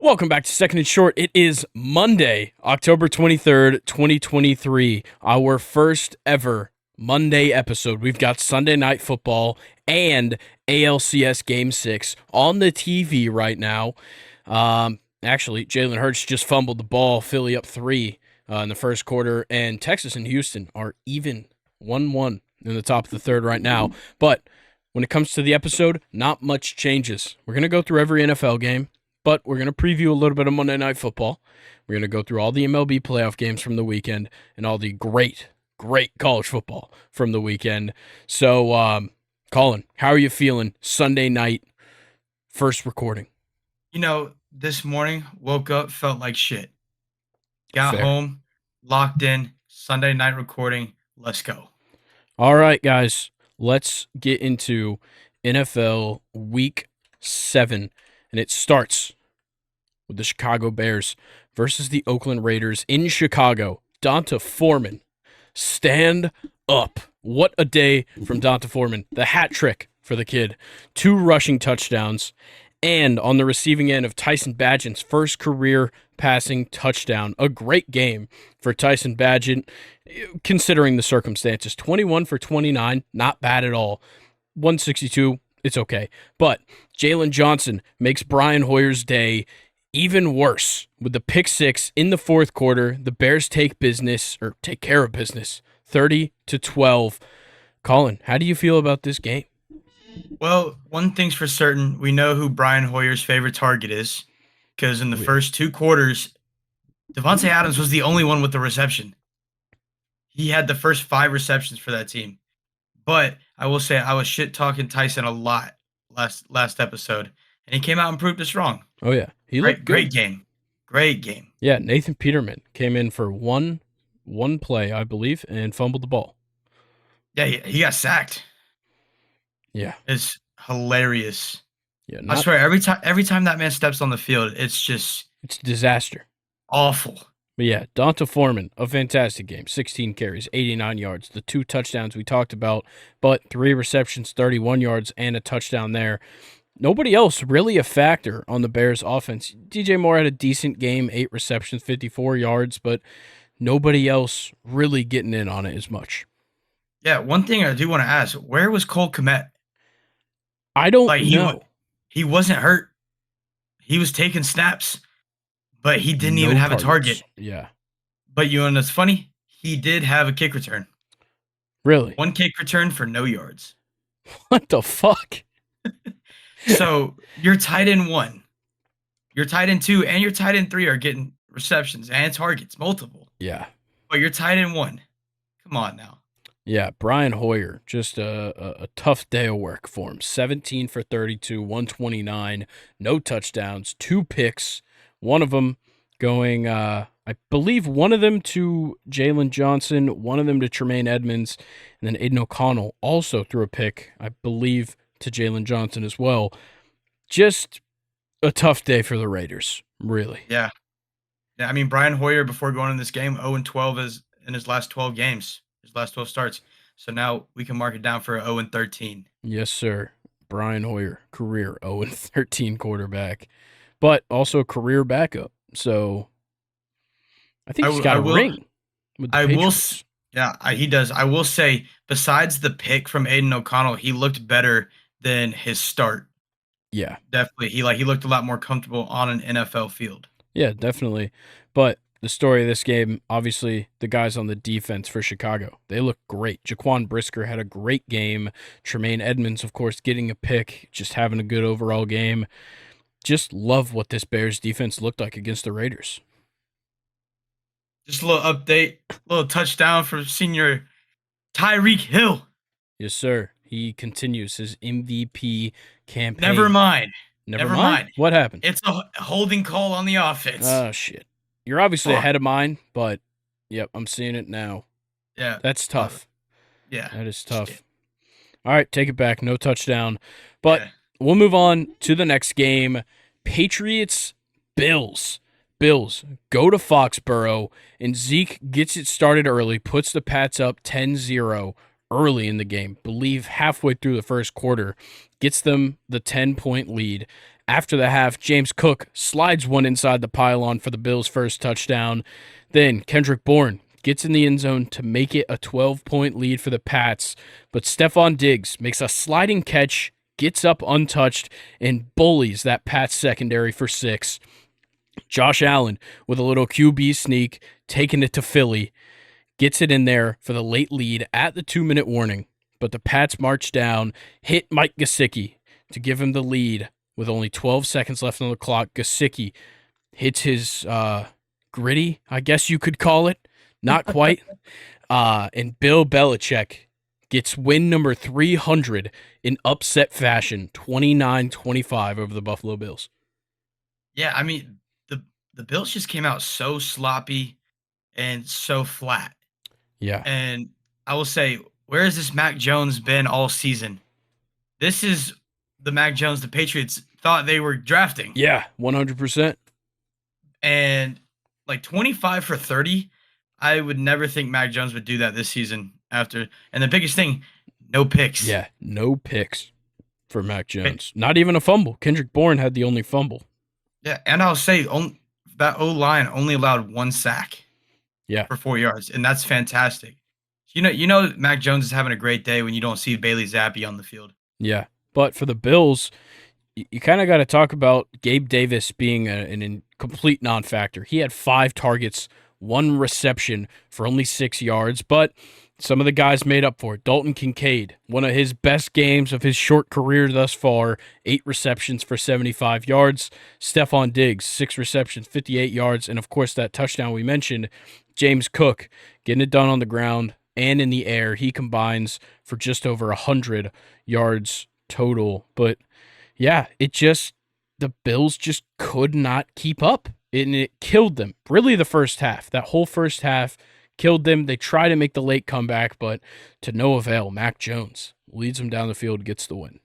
Welcome back to Second and Short. It is Monday, October 23rd, 2023, our first ever Monday episode. We've got Sunday Night Football and ALCS Game 6 on the TV right now. Actually, Jalen Hurts just fumbled the ball, Philly up 3 in the first quarter, and Texas and Houston are even 1-1 in the top of the third right now. But when it comes to the episode, not much changes. We're going to go through every NFL game. But we're going to preview a little bit of Monday Night Football. We're going to go through all the MLB playoff games from the weekend and all the great college football from the weekend. So, Colin, how are you feeling Sunday night, first recording? This morning, woke up, felt like shit. Got Fair. home, locked in, Sunday night recording. Let's go. All right, guys, let's get into NFL Week 7, and it starts with the Chicago Bears versus the Oakland Raiders in Chicago. Donta Foreman, stand up. What a day from Donta Foreman. The hat trick for the kid. 2 rushing touchdowns. And on the receiving end of Tyson Bagent's first career passing touchdown. A great game for Tyson Bagent, considering the circumstances. 21 for 29, not bad at all. 162, it's okay. But Jalen Johnson makes Brian Hoyer's day even worse with the pick 6 in the fourth quarter. The Bears take care of business, 30-12. Colin, how do you feel about this game? Well, one thing's for certain, we know who Brian Hoyer's favorite target is, because in the first 2 quarters, Devontae Adams was the only one with the reception. He had the first 5 receptions for that team. But I will say I was shit-talking Tyson a lot last episode, and he came out and proved us wrong. Oh, yeah. He looked good. Great game. Yeah, Nathan Peterman came in for one play, I believe, and fumbled the ball. Yeah, he got sacked. Yeah. It's hilarious. Yeah, I swear, every time that man steps on the field, it's disaster. Awful. But yeah, Donta Foreman, a fantastic game. 16 carries, 89 yards. The 2 touchdowns we talked about, but 3 receptions, 31 yards, and a touchdown there. Nobody else really a factor on the Bears' offense. DJ Moore had a decent game, 8 receptions, 54 yards, but nobody else really getting in on it as much. Yeah, one thing I do want to ask, where was Cole Kmet? I don't know. He wasn't hurt. He was taking snaps, but he didn't even have a target. Yeah. But you know what's funny? He did have a kick return. Really? 1 kick return for no yards. What the fuck? So your tight end 1, your tight end 2, and your tight end 3 are getting receptions and targets, multiple. Yeah. But your tight end 1, come on now. Yeah, Brian Hoyer, just a tough day of work for him. 17 for 32, 129, no touchdowns, 2 picks, one of them going, I believe one of them to Jalen Johnson, one of them to Tremaine Edmonds, and then Aiden O'Connell also threw a pick, I believe, to Jalen Johnson as well. Just a tough day for the Raiders, really. Yeah. I mean, Brian Hoyer, before going in this game, 0-12 in his last 12 games. His last 12 starts. So now we can mark it down for 0-13. Yes, sir. Brian Hoyer, career 0-13 quarterback, but also a career backup. So I think he's got a ring with the Patriots. He does. I will say, besides the pick from Aiden O'Connell, he looked better than his start. Yeah. Definitely. He looked a lot more comfortable on an NFL field. Yeah, definitely. But the story of this game, obviously, the guys on the defense for Chicago, they look great. Jaquan Brisker had a great game. Tremaine Edmonds, of course, getting a pick, just having a good overall game. Just love what this Bears defense looked like against the Raiders. Just a little update, a little touchdown from senior Tyreek Hill. Yes, sir. He continues his MVP campaign. Never mind. What happened? It's a holding call on the offense. Oh, shit. You're obviously ahead of mine, but, yep, I'm seeing it now. Yeah. That's tough. Yeah. That is tough. All right, take it back. No touchdown. But we'll move on to the next game. Patriots-Bills. Bills go to Foxborough, and Zeke gets it started early, puts the Pats up 10-0 early in the game, believe halfway through the first quarter, gets them the 10-point lead. After the half, James Cook slides one inside the pylon for the Bills' first touchdown. Then Kendrick Bourne gets in the end zone to make it a 12-point lead for the Pats, but Stephon Diggs makes a sliding catch, gets up untouched, and bullies that Pats secondary for 6. Josh Allen with a little QB sneak, taking it to Philly, gets it in there for the late lead at the 2-minute warning, but the Pats march down, hit Mike Gesicki to give him the lead with only 12 seconds left on the clock. Gesicki hits his gritty, I guess you could call it. Not quite. And Bill Belichick gets win number 300 in upset fashion, 29-25 over the Buffalo Bills. Yeah, I mean, the Bills just came out so sloppy and so flat. Yeah. And I will say, where has this Mac Jones been all season? This is the Mac Jones the Patriots thought they were drafting. Yeah, 100%. And like 25 for 30, I would never think Mac Jones would do that this season after. And the biggest thing, no picks. Yeah, no picks for Mac Jones. Not even a fumble. Kendrick Bourne had the only fumble. Yeah, and I'll say that O-line only allowed 1 sack. Yeah. For 4 yards, and that's fantastic. You know, Mac Jones is having a great day when you don't see Bailey Zappi on the field. Yeah, but for the Bills, you kind of got to talk about Gabe Davis being a complete non-factor. He had 5 targets, 1 reception for only 6 yards, but some of the guys made up for it. Dalton Kincaid, one of his best games of his short career thus far, 8 receptions for 75 yards. Stephon Diggs, 6 receptions, 58 yards, and of course that touchdown we mentioned, James Cook getting it done on the ground and in the air. He combines for just over 100 yards total. But yeah, the Bills just could not keep up. And it killed them. Really the first half. That whole first half killed them. They try to make the late comeback, but to no avail. Mac Jones leads them down the field, gets the win.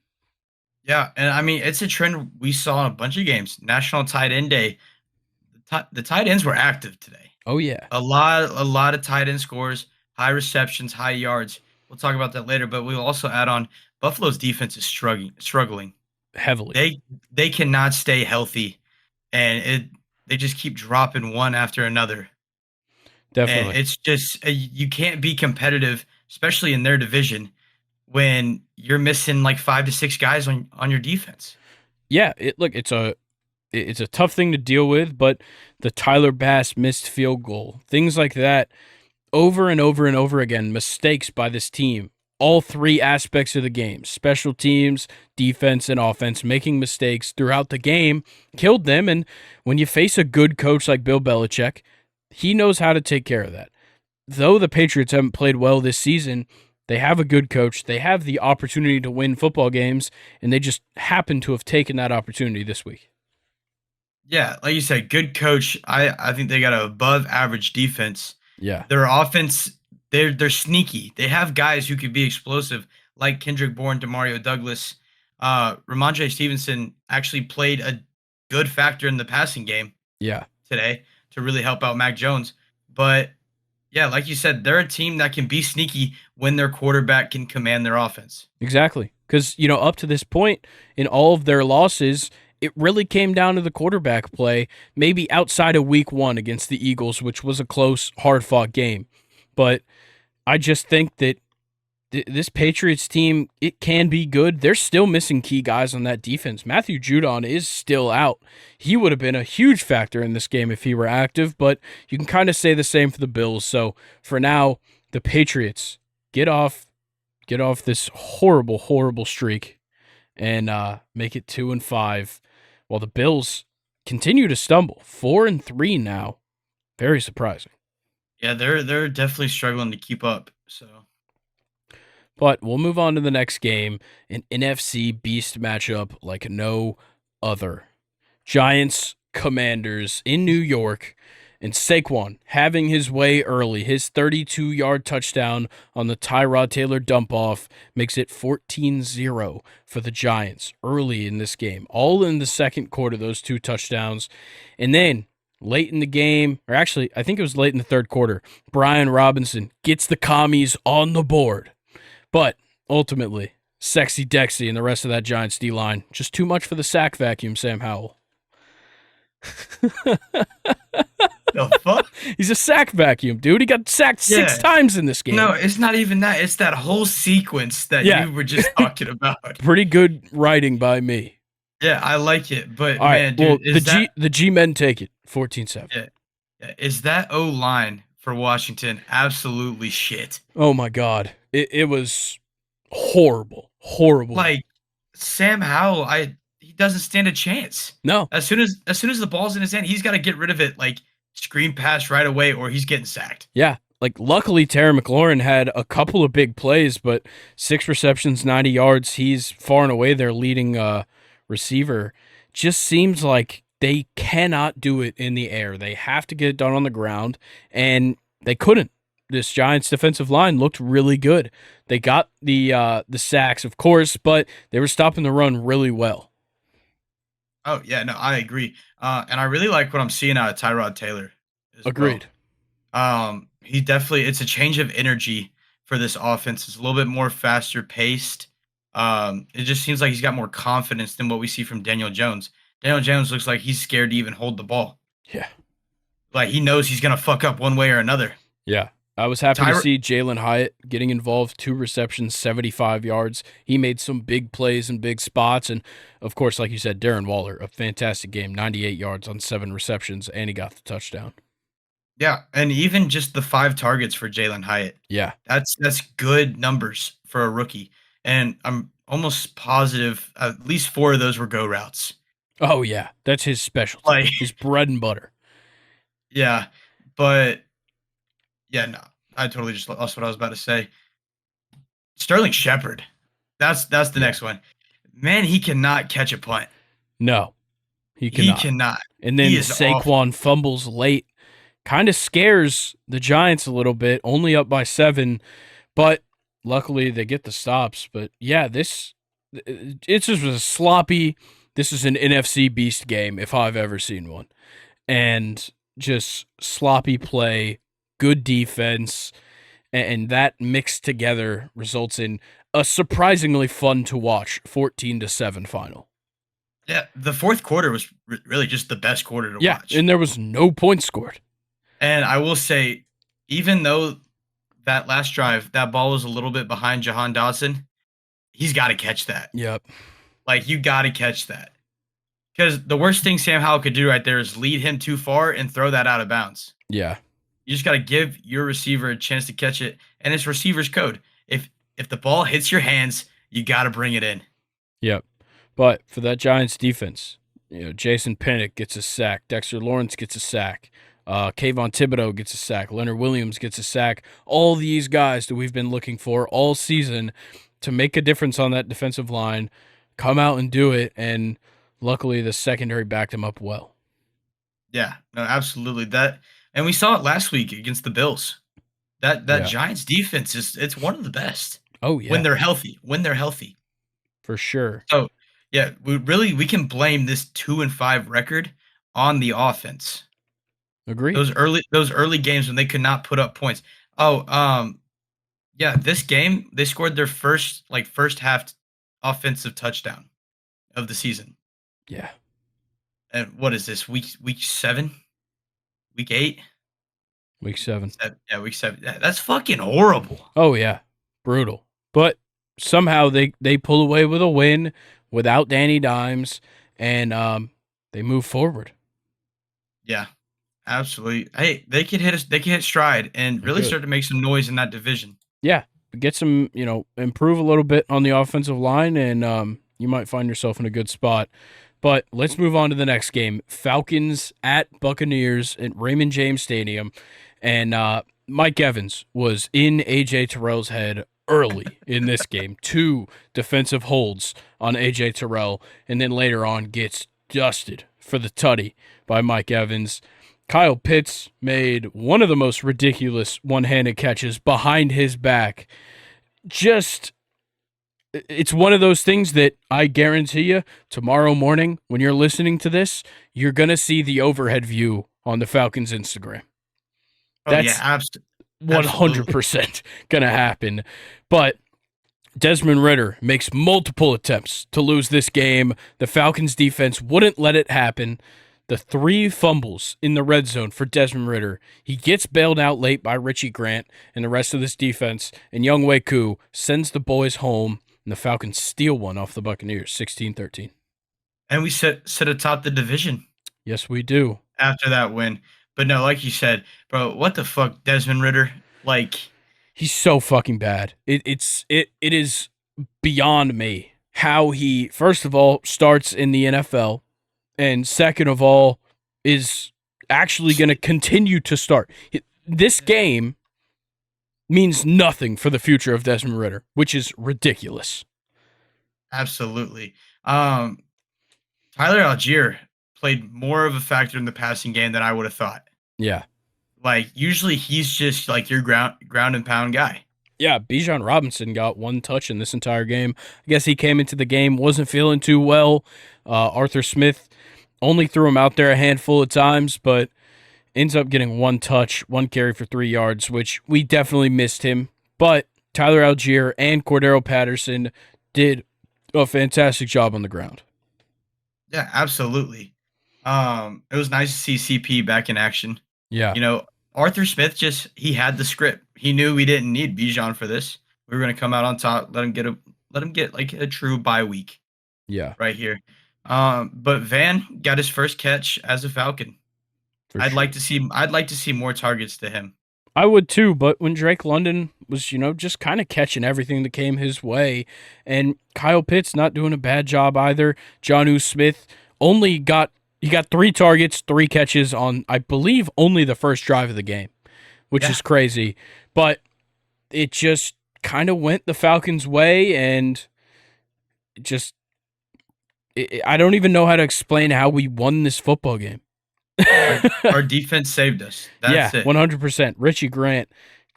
Yeah, and I mean, it's a trend we saw in a bunch of games. National Tight End Day. The tight ends were active today. Oh, yeah. A lot of tight end scores, high receptions, high yards. We'll talk about that later, but we'll also add on Buffalo's defense is struggling Heavily. They cannot stay healthy, and they just keep dropping one after another. Definitely. And it's just you can't be competitive, especially in their division, when you're missing like 5 to 6 guys on your defense. Yeah, it's a tough thing to deal with, but the Tyler Bass missed field goal, things like that, over and over and over again, mistakes by this team. All 3 aspects of the game, special teams, defense, and offense, making mistakes throughout the game, killed them. And when you face a good coach like Bill Belichick, he knows how to take care of that. Though the Patriots haven't played well this season, they have a good coach. They have the opportunity to win football games, and they just happen to have taken that opportunity this week. Yeah, like you said, good coach. I think they got an above average defense. Yeah. Their offense, they're sneaky. They have guys who could be explosive, like Kendrick Bourne, Demario Douglas. Ramondre Stevenson actually played a good factor in the passing game. Yeah. Today to really help out Mac Jones. But yeah, like you said, they're a team that can be sneaky when their quarterback can command their offense. Exactly. Because, up to this point in all of their losses, it really came down to the quarterback play, maybe outside of week 1 against the Eagles, which was a close, hard-fought game. But I just think that this Patriots team, it can be good. They're still missing key guys on that defense. Matthew Judon is still out. He would have been a huge factor in this game if he were active, but you can kind of say the same for the Bills. So for now, the Patriots get off this horrible, horrible streak and make it 2-5, while the Bills continue to stumble. 4-3 now. Very surprising. Yeah, they're definitely struggling to keep up. So. But we'll move on to the next game, an NFC beast matchup like no other. Giants, Commanders in New York, and Saquon having his way early. His 32-yard touchdown on the Tyrod Taylor dump-off makes it 14-0 for the Giants early in this game. All in the second quarter, those 2 touchdowns. And then late in the game, or actually, I think it was late in the third quarter, Brian Robinson gets the Commies on the board. But ultimately, Sexy Dexy and the rest of that Giants D line. Just too much for the sack vacuum, Sam Howell. The fuck? He's a sack vacuum, dude. He got sacked 6 Yeah. times in this game. No, it's not even that. It's that whole sequence that Yeah. you were just talking about. Pretty good writing by me. Yeah, I like it. But All right, man, dude, well, the G-men take it 14-7. is that O-line for Washington absolutely shit? Oh my god. It was horrible. Horrible. Like Sam Howell, he doesn't stand a chance. No. As soon as the ball's in his hand, he's got to get rid of it like screen pass right away or he's getting sacked. Yeah. Like, luckily, Terry McLaurin had a couple of big plays, but 6 receptions, 90 yards. He's far and away their leading receiver. Just seems like they cannot do it in the air. They have to get it done on the ground, and they couldn't. This Giants defensive line looked really good. They got the sacks, of course, but they were stopping the run really well. Oh, yeah, no, I agree. And I really like what I'm seeing out of Tyrod Taylor as Agreed. well. He definitely it's a change of energy for this offense. It's a little bit more faster paced. It just seems like he's got more confidence than what we see from Daniel Jones. Daniel Jones looks like he's scared to even hold the ball. Yeah. Like he knows he's gonna fuck up one way or another. Yeah. I was happy to see Jalen Hyatt getting involved. 2 receptions, 75 yards. He made some big plays in big spots. And, of course, like you said, Darren Waller, a fantastic game, 98 yards on 7 receptions, and he got the touchdown. Yeah, and even just the 5 targets for Jalen Hyatt. Yeah. That's good numbers for a rookie. And I'm almost positive at least 4 of those were go routes. Oh, yeah. That's his specialty. Like, his bread and butter. Yeah, but yeah, no, I totally just lost what I was about to say. Sterling Shepard, that's the next one. Man, he cannot catch a punt. No, he cannot. And then Saquon fumbles late. Kind of scares the Giants a little bit, only up by 7, but luckily they get the stops. But yeah, it's just a sloppy. This is an NFC beast game if I've ever seen one, and just sloppy play, good defense, and that mixed together results in a surprisingly fun to watch 14-7 final. Yeah, the fourth quarter was really just the best quarter to watch. Yeah, and there was no points scored. And I will say, even though that last drive, that ball was a little bit behind Jahan Dotson, he's got to catch that. Yep. Like, you got to catch that. Because the worst thing Sam Howell could do right there is lead him too far and throw that out of bounds. Yeah. You just got to give your receiver a chance to catch it, and it's receiver's code. If the ball hits your hands, you got to bring it in. Yep. But for that Giants defense, Jason Pinnock gets a sack, Dexter Lawrence gets a sack, Kayvon Thibodeau gets a sack, Leonard Williams gets a sack. All these guys that we've been looking for all season to make a difference on that defensive line come out and do it, and luckily the secondary backed him up well. Yeah, no, absolutely. And we saw it last week against the Bills. That Giants defense it's one of the best. Oh yeah. When they're healthy. For sure. So, yeah, we can blame this 2-5 record on the offense. Agreed. Those early games when they could not put up points. Yeah, this game they scored their first half offensive touchdown of the season. Yeah. And what is this, week 7? Week 8? Week 7. Yeah, week 7. That's fucking horrible. Oh, yeah. Brutal. But somehow they pull away with a win without Danny Dimes, and they move forward. Yeah, absolutely. Hey, they could hit stride and really start to make some noise in that division. Yeah, get some, improve a little bit on the offensive line, and you might find yourself in a good spot. But let's move on to the next game. Falcons at Buccaneers at Raymond James Stadium. And Mike Evans was in A.J. Terrell's head early in this game. 2 defensive holds on A.J. Terrell, and then later on gets dusted for the tutty by Mike Evans. Kyle Pitts made one of the most ridiculous one-handed catches behind his back. It's one of those things that I guarantee you tomorrow morning when you're listening to this, you're going to see the overhead view on the Falcons Instagram. That's 100% going to happen. But Desmond Ridder makes multiple attempts to lose this game. The Falcons defense wouldn't let it happen. The 3 fumbles in the red zone for Desmond Ridder. He gets bailed out late by Richie Grant and the rest of this defense, and Young Wei Koo sends the boys home, and the Falcons steal one off the Buccaneers, 16-13. And we sit atop the division Yes, we do. after that win. But no, like you said, bro, what the fuck, Desmond Ridder? Like, He's so fucking bad. It is beyond me how he, first of all, starts in the NFL, and second of all, is actually going to continue to start. This game means nothing for the future of Desmond Ridder, which is ridiculous. absolutely. Tyler Algier played more of a factor in the passing game than I would have thought. Yeah. Like, usually he's just like your ground and pound guy. Yeah, Bijan Robinson got 1 touch in this entire game. I guess he came into the game, wasn't feeling too well. Arthur Smith only threw him out there a handful of times, but ends up getting 1 touch, 1 carry for 3 yards, which we definitely missed him. But Tyler Algier and Cordero Patterson did a fantastic job on the ground. Yeah, absolutely. It was nice to see CP back in action. Yeah. You know, Arthur Smith he had the script. He knew we didn't need Bijan for this. We were going to come out on top, let him get like a true bye week. Yeah. Right here. But Van got his first catch as a Falcon. I'd like to see more targets to him. I would too, but when Drake London was, just kind of catching everything that came his way, and Kyle Pitts not doing a bad job either. Jonnu Smith got 3 targets, 3 catches on, I believe, only the first drive of the game, which is crazy. But it just kind of went the Falcons' way, and I don't even know how to explain how we won this football game. Our defense saved us. That's it. 100%. Richie Grant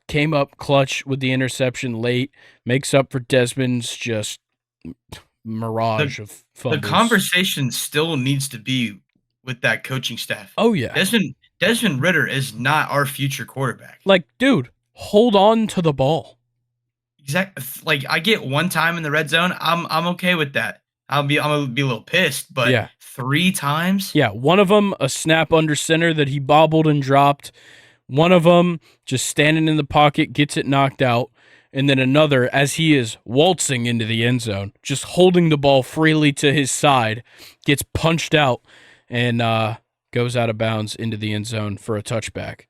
came up clutch with the interception late, makes up for Desmond's just mirage of fumbles. The conversation still needs to be with that coaching staff. Oh, yeah. Desmond Ridder is not our future quarterback. Like, dude, hold on to the ball. Exactly. Like, I get 1 time in the red zone, I'm okay with that. I'm gonna be a little pissed, but 3 times? Yeah, one of them a snap under center that he bobbled and dropped. One of them just standing in the pocket, gets it knocked out. And then another, as he is waltzing into the end zone, just holding the ball freely to his side, gets punched out and goes out of bounds into the end zone for a touchback.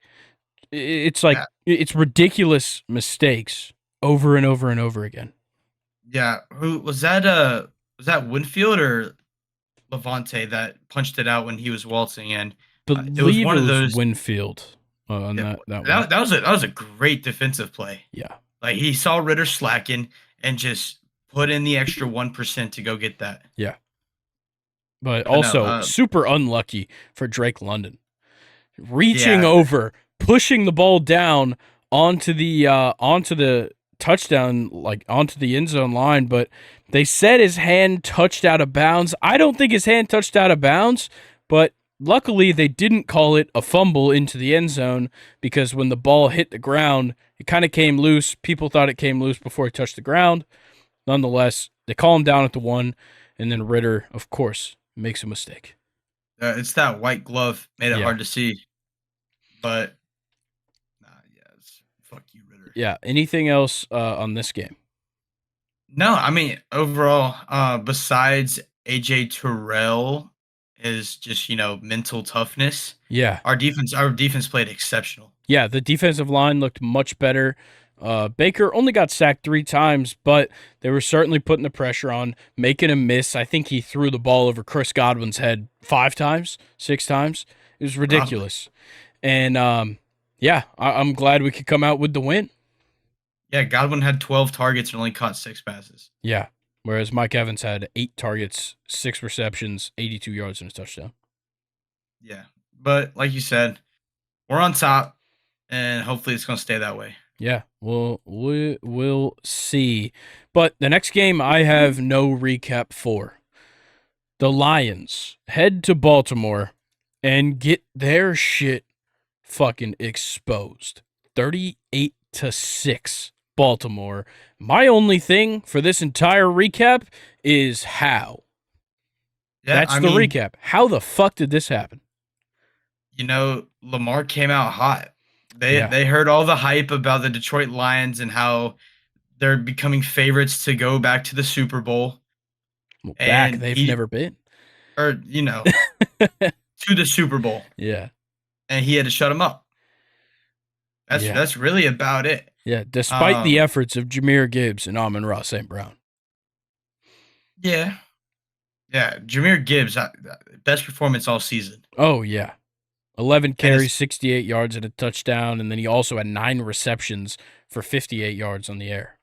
It's like, it's ridiculous mistakes over and over and over again. Yeah, who was that? Was that Winfield or Levante that punched it out when he was waltzing in? It was one of those Winfield on that was a great defensive play. Yeah, like he saw Ridder slacking and just put in the extra 1% to go get that. Yeah, but also super unlucky for Drake London, reaching over, pushing the ball down onto the touchdown, like onto the end zone line, but they said his hand touched out of bounds. I don't think his hand touched out of bounds, but luckily they didn't call it a fumble into the end zone because when the ball hit the ground, it kind of came loose. People thought it came loose before it touched the ground. Nonetheless, they call him down at the 1, and then Ridder, of course, makes a mistake. It's that white glove made it hard to see, but fuck you, Ridder. Yeah. Anything else on this game? No, I mean, overall, besides AJ Terrell is just, mental toughness. Yeah. Our defense played exceptional. Yeah, the defensive line looked much better. Baker only got sacked 3 times, but they were certainly putting the pressure on, making him miss. I think he threw the ball over Chris Godwin's head 5 times, 6 times. It was ridiculous. Probably. And, I'm glad we could come out with the win. Yeah, Godwin had 12 targets and only caught 6 passes. Yeah, whereas Mike Evans had 8 targets, 6 receptions, 82 yards, and a touchdown. Yeah, but like you said, we're on top, and hopefully it's going to stay that way. Yeah, we'll see. But the next game I have no recap for. The Lions head to Baltimore and get their shit fucking exposed. 38-6. Baltimore. My only thing for this entire recap is how. Yeah, That's I the mean, recap. How the fuck did this happen? Lamar came out hot. They Yeah. they heard all the hype about the Detroit Lions and how they're becoming favorites to go back to the Super Bowl, Well, back, and they've he never been. or to the Super Bowl, Yeah. and he had to shut him up. That's Yeah. that's really about it. Yeah. Despite the Um, efforts of Jameer Gibbs and Amon-Ra St. Brown. yeah, yeah. Jameer Gibbs, best performance all season, Oh, yeah. 11 and carries, it's 68 yards, and a touchdown. And then he also had 9 receptions for 58 yards on the air.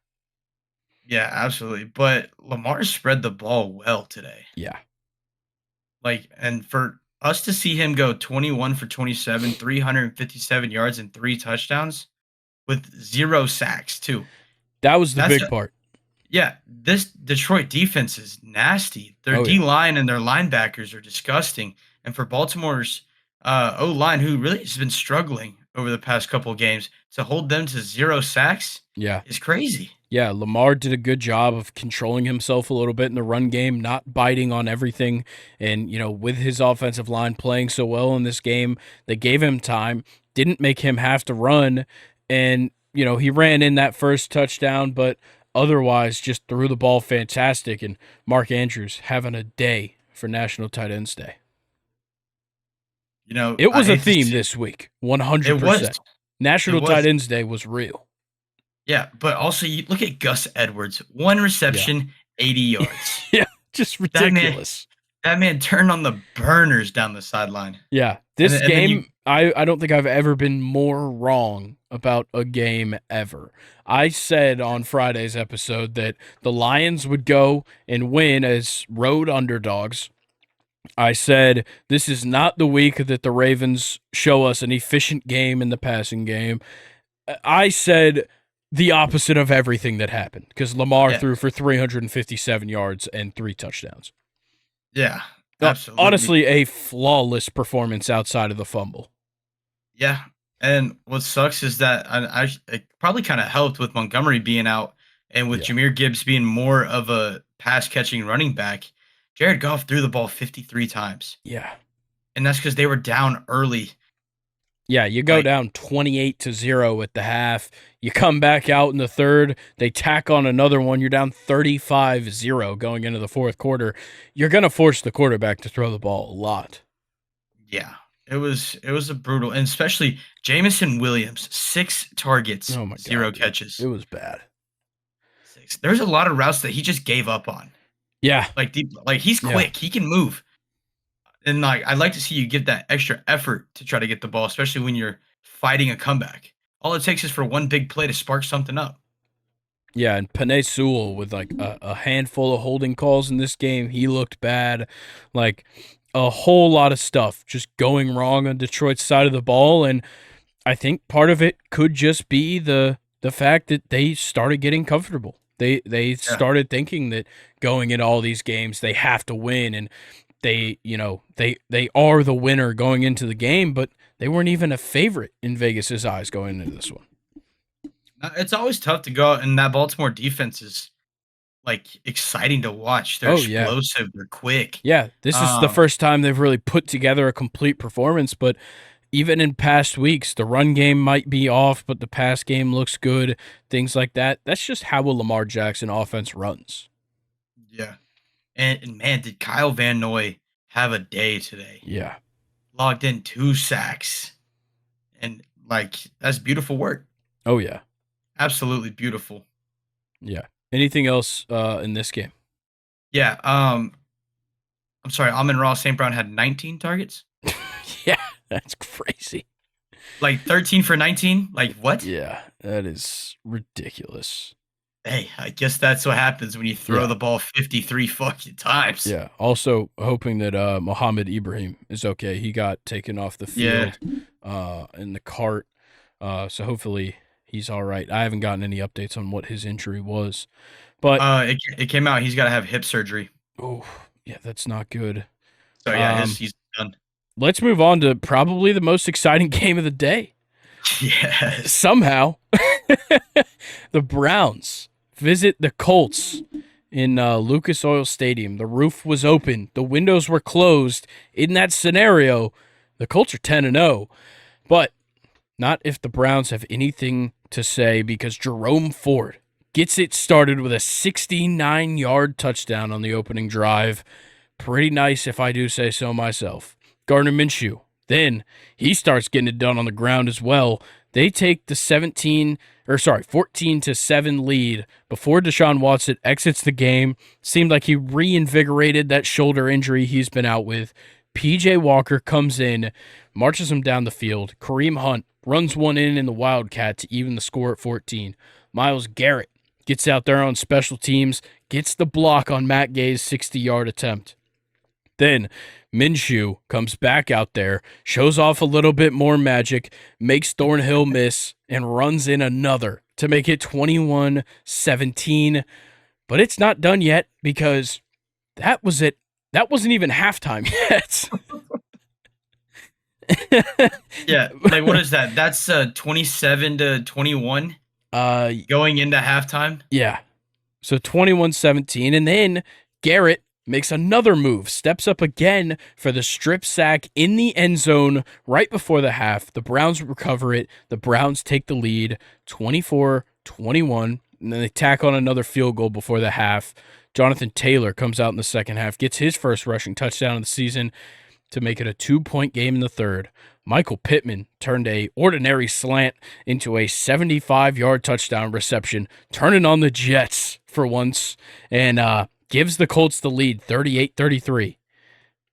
yeah, absolutely. But Lamar spread the ball well today. Yeah. And for us to see him go 21 for 27, 357 yards and 3 touchdowns with 0 sacks too. That was the That's big a part. Yeah, this Detroit defense is nasty. Their Oh, D yeah. line and their linebackers are disgusting. And for Baltimore's O line, who really has been struggling over the past couple of games, to hold them to 0 sacks Yeah. is crazy. Yeah, Lamar did a good job of controlling himself a little bit in the run game, not biting on everything. And, with his offensive line playing so well in this game, they gave him time, didn't make him have to run. And, he ran in that first touchdown, but otherwise just threw the ball fantastic. And Mark Andrews having a day for National Tight Ends Day. It I was a hate to theme see this week, it was 100%. it National Tight was Ends Day was real. Yeah, but also you look at Gus Edwards, 1 Yeah. reception, 80 yards. Yeah, just That man ridiculous. that man turned on the burners down the sideline. Yeah, And this then and then you game, I don't think I've ever been more wrong about a game ever. I said on Friday's episode that the Lions would go and win as road underdogs. I said this is not the week that the Ravens show us an efficient game in the passing game. I said the opposite of everything that happened because Lamar Yeah, threw for 357 yards and 3 touchdowns. yeah, absolutely. Honestly, a flawless performance outside of the fumble. Yeah, and what sucks is that it probably kinda helped with Montgomery being out and with Yeah. Jahmyr Gibbs being more of a pass-catching running back. Jared Goff threw the ball 53 times, Yeah. and that's because they were down early. Yeah, you go Like, down 28-0 at the half. You come back out in the third. They tack on another one. You're down 35-0 going into the fourth quarter. You're going to force the quarterback to throw the ball a lot. yeah, it was a brutal, and especially Jamison Williams, 6 targets, Oh, my 0 God, dude. It catches. was bad. 6. There's a lot of routes that he just gave up on. Yeah. He's Yeah. quick, he can move. And, I'd like to see you give that extra effort to try to get the ball, especially when you're fighting a comeback. All it takes is for one big play to spark something up. Yeah, and Panay Sewell with like a handful of holding calls in this game. He looked bad. Like a whole lot of stuff just going wrong on Detroit's side of the ball. And I think part of it could just be the fact that they started getting comfortable. They Yeah, started thinking that going into all these games they have to win, and they are the winner going into the game, but they weren't even a favorite in Vegas's eyes going into this one. it's always tough to go out, and that Baltimore defense is, exciting to watch. They're Oh yeah. explosive, they're quick. Yeah, this is the Um, first time they've really put together a complete performance, but even in past weeks, the run game might be off, but the pass game looks good, things like that. That's just how a Lamar Jackson offense runs. yeah. And man, did Kyle Van Noy have a day today. Yeah. Logged in 2 sacks, and, that's beautiful work. Oh, yeah. Absolutely beautiful. Yeah. Anything else in this game? Yeah, I'm sorry, Amon-Ra St. Brown had 19 targets? Yeah, that's crazy. 13 for 19? What? Yeah, that is ridiculous. Hey, I guess that's what happens when you throw Yeah. the ball 53 fucking times. Yeah. Also, hoping that Mohammed Ibrahim is okay. He got taken off the Yeah. field in the cart. So hopefully he's all right. I haven't gotten any updates on what his injury was. But It came out he's gotta have hip surgery. oh, yeah, that's not good. So, yeah, he's done. Let's move on to probably the most exciting game of the day. Yes. Somehow, the Browns visit the Colts in Lucas Oil Stadium. The roof was open, the windows were closed. In that scenario, the Colts are 10-0, but not if the Browns have anything to say, because Jerome Ford gets it started with a 69-yard touchdown on the opening drive. Pretty nice, if I do say so myself. Gardner Minshew, then he starts getting it done on the ground as well. They take the 14-7 lead before Deshaun Watson exits the game. Seemed like he reinvigorated that shoulder injury he's been out with. PJ Walker comes in, marches him down the field. Kareem Hunt runs one in the Wildcat to even the score at 14. Myles Garrett gets out there on special teams, gets the block on Matt Gay's 60-yard attempt. Then Minshew comes back out there, shows off a little bit more magic, makes Thornhill miss, and runs in another to make it 21-17. But it's not done yet, because that was it. That wasn't even halftime yet. Yeah, like what is that? That's 27-21 going into halftime. Yeah. So 21-17, and then Garrett makes another move, steps up again for the strip sack in the end zone right before the half. The Browns recover it. The Browns take the lead 24-21, and then they tack on another field goal before the half. Jonathan Taylor comes out in the second half, gets his first rushing touchdown of the season to make it a 2-point game in the third. Michael Pittman turned a ordinary slant into a 75-yard touchdown reception, turning on the Jets for once, and gives the Colts the lead 38-33.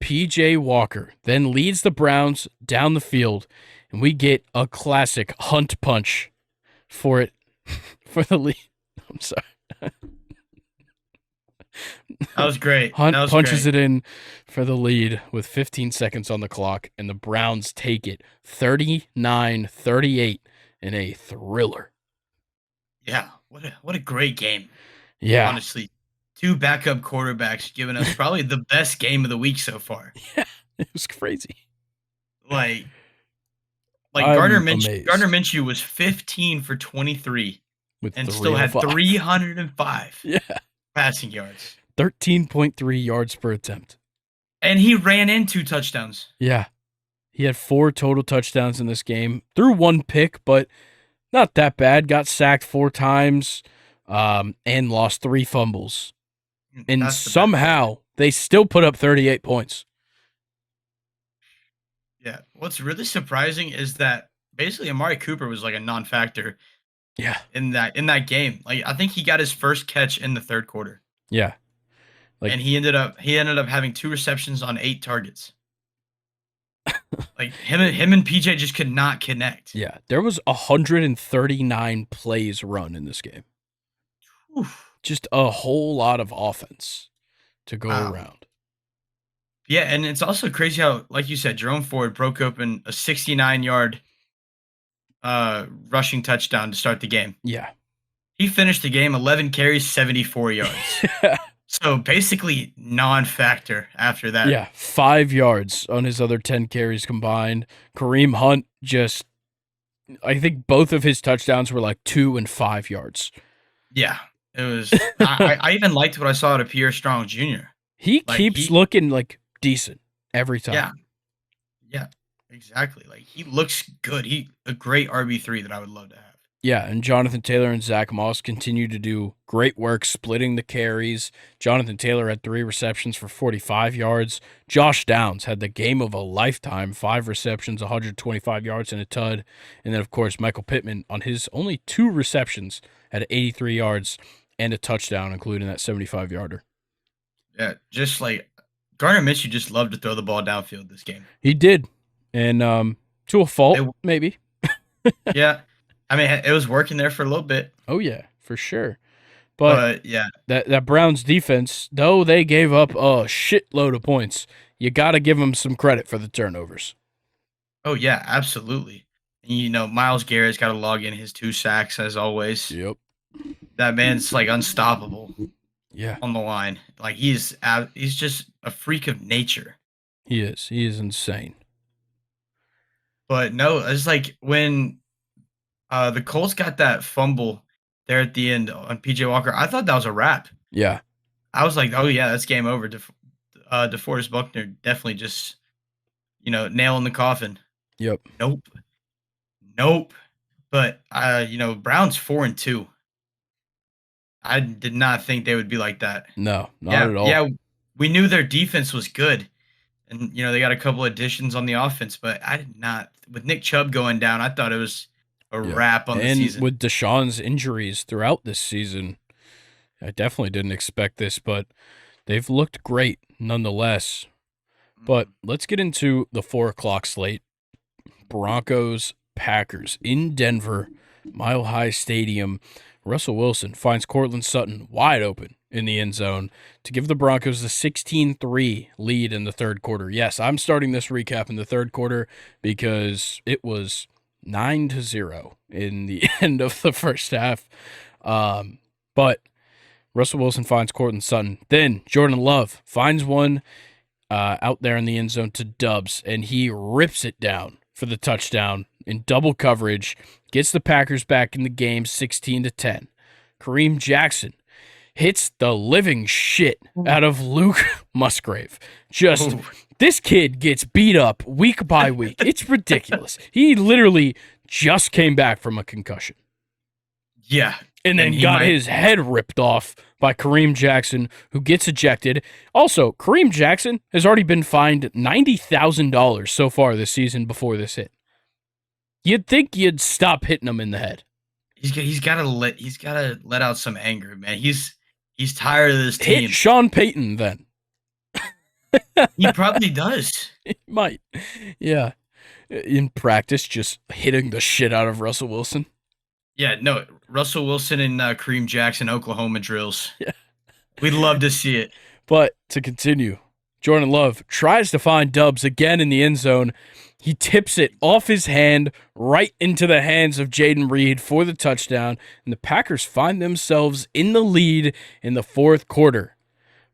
PJ Walker then leads the Browns down the field, and we get a classic Hunt punch for it for the lead. I'm sorry. That was great. Hunt That was punches great. it in for the lead with 15 seconds on the clock, and the Browns take it 39-38 in a thriller. Yeah, what a great game. Yeah. Honestly, two backup quarterbacks giving us probably the best game of the week so far. Yeah, it was crazy. Like I'm amazed. Gardner Minshew was 15 for 23 with and still had 305. 305 Yeah. passing yards. 13.3 yards per attempt. And he ran in 2 touchdowns. Yeah. He had 4 total touchdowns in this game. Threw 1 pick, but not that bad. Got sacked 4 times and lost 3 fumbles. And That's the bad somehow they still put up 38 points. Yeah. What's really surprising is that basically Amari Cooper was like a non-factor Yeah. in that game. Like I think he got his first catch in the third quarter. Yeah. Like, and he ended up having 2 receptions on 8 targets. Like him and PJ just could not connect. yeah. There was 139 plays run in this game. Oof. Just a whole lot of offense to go Wow. around. Yeah, and it's also crazy how, like you said, Jerome Ford broke open a 69-yard rushing touchdown to start the game. Yeah. He finished the game 11 carries, 74 yards. So basically non-factor after that. Yeah, 5 yards on his other 10 carries combined. Kareem Hunt I think both of his touchdowns were like 2 and 5 yards. Yeah, it was. I even liked what I saw out of Pierre Strong Jr. He keeps looking like decent every time. Yeah, exactly. Like he looks good. A great RB3 that I would love to have. Yeah, and Jonathan Taylor and Zach Moss continue to do great work splitting the carries. Jonathan Taylor had 3 receptions for 45 yards. Josh Downs had the game of a lifetime, 5 receptions, 125 yards and a tud. And then, of course, Michael Pittman on his only 2 receptions had 83 yards and a touchdown, including that 75-yarder. Yeah, just like Gardner Minshew just loved to throw the ball downfield this game. He did, and to a fault, maybe. Yeah. I mean, it was working there for a little bit. Oh, yeah, for sure. But yeah, that Browns defense, though they gave up a shitload of points, you got to give them some credit for the turnovers. Oh, yeah, absolutely. And, Myles Garrett's got to log in his 2 sacks, as always. Yep. That man's, like, unstoppable. Yeah. On the line. Like, he's just a freak of nature. He is. He is insane. But, no, it's like when The Colts got that fumble there at the end on PJ Walker. I thought that was a wrap. Yeah. I was like, oh yeah, that's game over. DeForest Buckner definitely just nail in the coffin. Yep. Nope, nope. But Browns 4-2. I did not think they would be like that. No, not Yeah, at all. yeah. We knew their defense was good, and they got a couple additions on the offense. But I did not. With Nick Chubb going down, I thought it was a Yeah. wrap on the And season. with Deshaun's injuries throughout this season, I definitely didn't expect this, but they've looked great nonetheless. But Mhm. let's get into the 4 o'clock slate. Broncos, Packers in Denver, Mile High Stadium. Russell Wilson finds Cortland Sutton wide open in the end zone to give the Broncos a 16-3 lead in the third quarter. Yes, I'm starting this recap in the third quarter because it was 9-0 in the end of the first half. But Russell Wilson finds Cortland Sutton. Then Jordan Love finds one out there in the end zone to Dubs, and he rips it down for the touchdown in double coverage, gets the Packers back in the game 16-10. Kareem Jackson hits the living shit out of Luke Musgrave. Just Ooh. this kid gets beat up week by week. It's ridiculous. He literally just came back from a concussion Yeah, and then he got might. his head ripped off by Kareem Jackson, who gets ejected. Also, Kareem Jackson has already been fined $90,000 so far this season before this hit. You'd think you'd stop hitting him in the head. He's got to let out some anger, man. He's tired of this Hit team. Sean Payton then. He probably does. He might. Yeah. In practice, just hitting the shit out of Russell Wilson. Yeah, no, Russell Wilson and Kareem Jackson, Oklahoma drills. Yeah. We'd love to see it. But to continue, Jordan Love tries to find Dubs again in the end zone. He tips it off his hand right into the hands of Jaden Reed for the touchdown, and the Packers find themselves in the lead in the fourth quarter.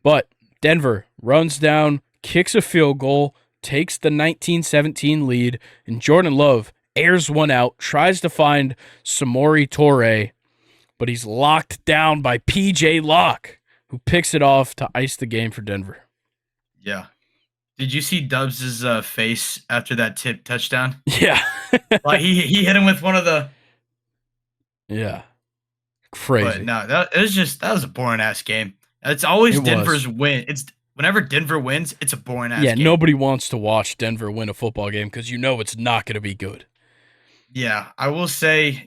But Denver runs down, kicks a field goal, takes the 19-17 lead, and Jordan Love airs one out, tries to find Samori Toure, but he's locked down by PJ Locke, who picks it off to ice the game for Denver. Yeah. Did you see Dubs' face after that tip touchdown? Yeah. Like he hit him with one of the. Yeah. But Crazy. no, that was a boring ass game. It's always It Denver's was. win. It's whenever Denver wins, it's a boring ass Yeah, game. nobody wants to watch Denver win a football game because you know it's not going to be good. Yeah, I will say,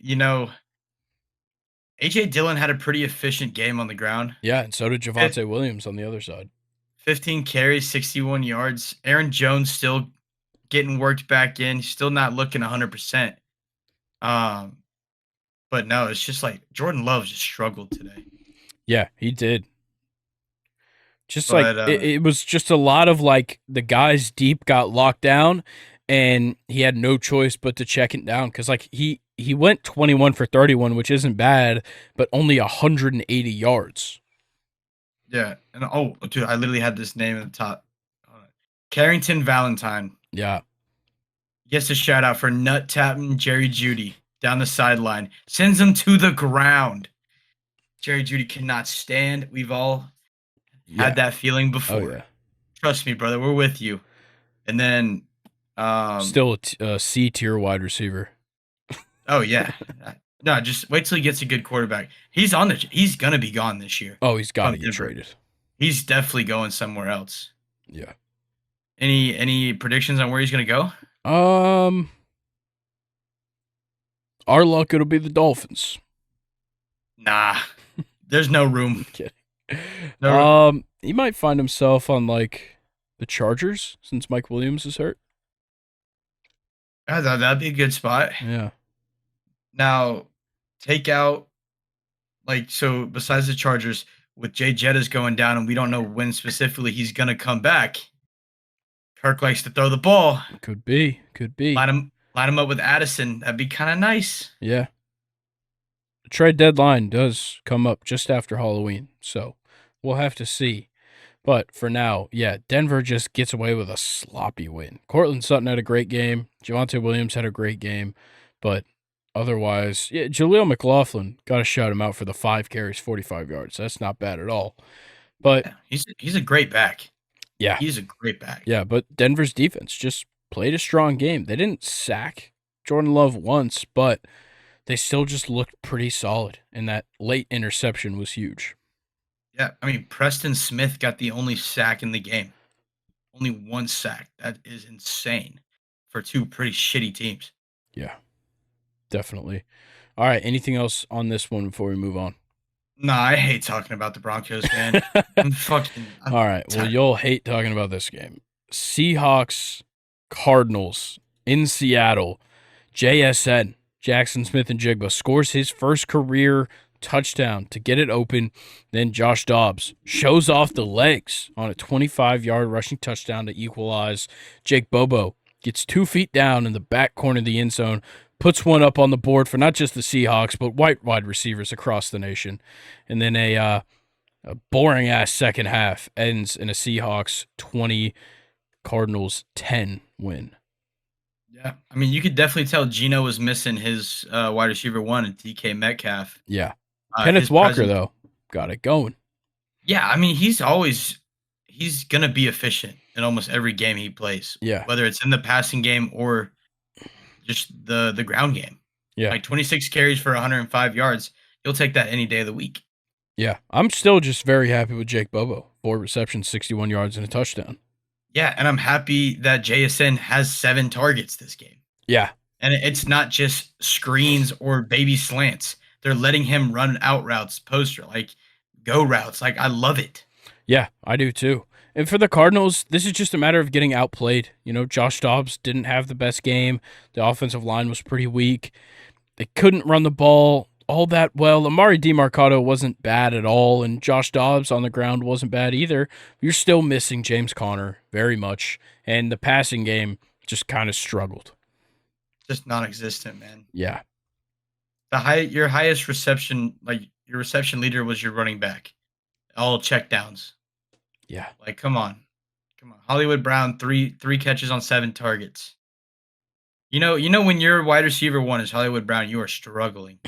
AJ Dillon had a pretty efficient game on the ground. Yeah, and so did Javonte Williams on the other side. 15 carries, 61 yards. Aaron Jones still getting worked back in. He's still not looking 100%. But no, it's just like Jordan Love just struggled today. Yeah, he did. Just But like it was just a lot of like the guys deep got locked down, and he had no choice but to check it down because like he went 21 for 31, which isn't bad, but only 180 yards. yeah, and oh, dude, I literally had this name at the top. Carrington Valentine Yeah, gets a shout out for nut tapping Jerry Jeudy down the sideline, sends him to the ground. Jerry Jeudy cannot stand. We've all had that feeling before. Oh yeah. Trust me, brother, we're with you. And then, Still a C tier wide receiver. oh yeah, no, just wait till he gets a good quarterback. He's gonna be gone this year. Oh, he's got to From get Denver. traded. He's definitely going somewhere else. Yeah. Any predictions on where he's gonna go? Our luck, it'll be the Dolphins. Nah, there's no room. I'm kidding. No room. He might find himself on like the Chargers since Mike Williams is hurt. I thought that'd be a good spot. Yeah. Now, take out so besides the Chargers, with Jay Jettas going down, and we don't know when specifically he's gonna come back. Kirk likes to throw the ball. Could be. Line him up with Addison. That'd be kind of nice. Yeah. The trade deadline does come up just after Halloween, so we'll have to see. But for now, yeah, Denver just gets away with a sloppy win. Cortland Sutton had a great game. Javonte Williams had a great game. But Otherwise, yeah, Jaleel McLaughlin, got to shout him out for the 5 carries, 45 yards. That's not bad at all. But Yeah, he's a great back. yeah, He's a great back. yeah, but Denver's defense just played a strong game. They didn't sack Jordan Love once, but they still just looked pretty solid, and that late interception was huge. Yeah, I mean, Preston Smith got the only sack in the game. Only 1 sack. That is insane for 2 pretty shitty teams. Yeah, definitely. All right, anything else on this one before we move on? Nah, I hate talking about the Broncos, man. I'm All right, well, tired. you'll hate talking about this game. Seahawks, Cardinals in Seattle. JSN, Jackson Smith and Jigba, scores his first career touchdown to get it open. Then Josh Dobbs shows off the legs on a 25-yard rushing touchdown to equalize. Jake Bobo gets 2 feet down in the back corner of the end zone, puts one up on the board for not just the Seahawks, but white wide receivers across the nation. And then a boring-ass second half ends in a Seahawks 20, Cardinals 10 win. Yeah, I mean, you could definitely tell Gino was missing his wide receiver 1 and DK Metcalf. Yeah. Kenneth His Walker, presence. though, got it going. Yeah, I mean, he's gonna be efficient in almost every game he plays. Yeah. Whether it's in the passing game or just the ground game. Yeah. Like 26 carries for 105 yards. You'll take that any day of the week. Yeah. I'm still just very happy with Jake Bobo. 4 receptions, 61 yards, and a touchdown. Yeah, and I'm happy that JSN has 7 targets this game. Yeah. And it's not just screens or baby slants. They're letting him run out routes, poster, like go routes. Like, I love it. Yeah, I do too. And for the Cardinals, this is just a matter of getting outplayed. You know, Josh Dobbs didn't have the best game. The offensive line was pretty weak. They couldn't run the ball all that well. Amari DeMarcado wasn't bad at all, and Josh Dobbs on the ground wasn't bad either. You're still missing James Conner very much, and the passing game just kind of struggled. Just non-existent, man. Yeah. Your highest reception, like your reception leader was your running back. All check downs. Yeah. Like, come on. Hollywood Brown, three catches on 7 targets. You know when your wide receiver 1 is Hollywood Brown, you are struggling.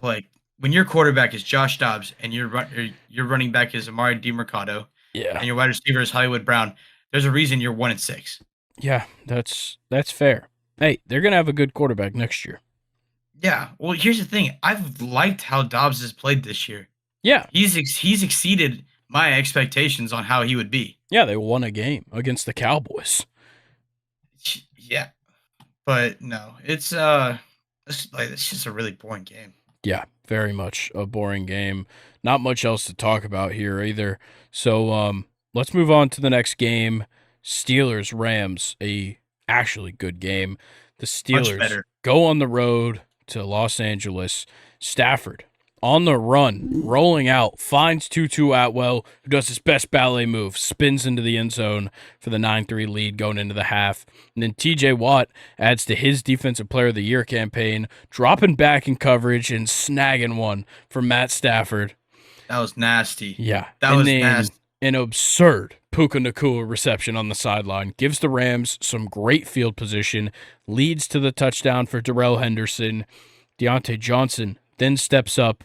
Like, when your quarterback is Josh Dobbs and your running back is Amari DeMarcado, Yeah. and your wide receiver is Hollywood Brown, there's a reason you're 1-6. Yeah, that's fair. Hey, they're gonna have a good quarterback next year. Yeah. Well, here's the thing. I've liked how Dobbs has played this year. Yeah. He's exceeded my expectations on how he would be. Yeah, they won a game against the Cowboys. Yeah. But no, it's just a really boring game. Yeah, very much a boring game. Not much else to talk about here either. So let's move on to the next game. Steelers Rams, a actually good game. The Much Steelers better. go on the road to Los Angeles. Stafford on the run, rolling out, finds Tutu Atwell, who does his best ballet move, spins into the end zone for the 9-3 lead going into the half. And then TJ Watt adds to his Defensive Player of the Year campaign, dropping back in coverage and snagging one for Matt Stafford. That was nasty. Yeah. That was nasty. An absurd Puka Nacua reception on the sideline gives the Rams some great field position, leads to the touchdown for Darrell Henderson. Deontay Johnson then steps up,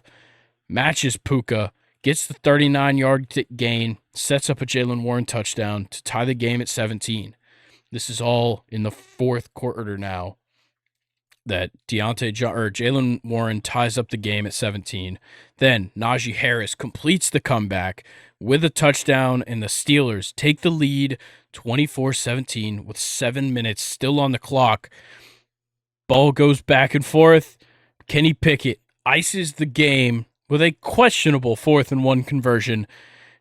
matches Puka, gets the 39-yard gain, sets up a Jalen Warren touchdown to tie the game at 17. This is all in the 4th quarter now that Jalen Warren ties up the game at 17. Then Najee Harris completes the comeback with a touchdown, and the Steelers take the lead 24-17 with 7 minutes still on the clock. Ball goes back and forth. Kenny Pickett ices the game with a questionable 4th-and-1 conversion,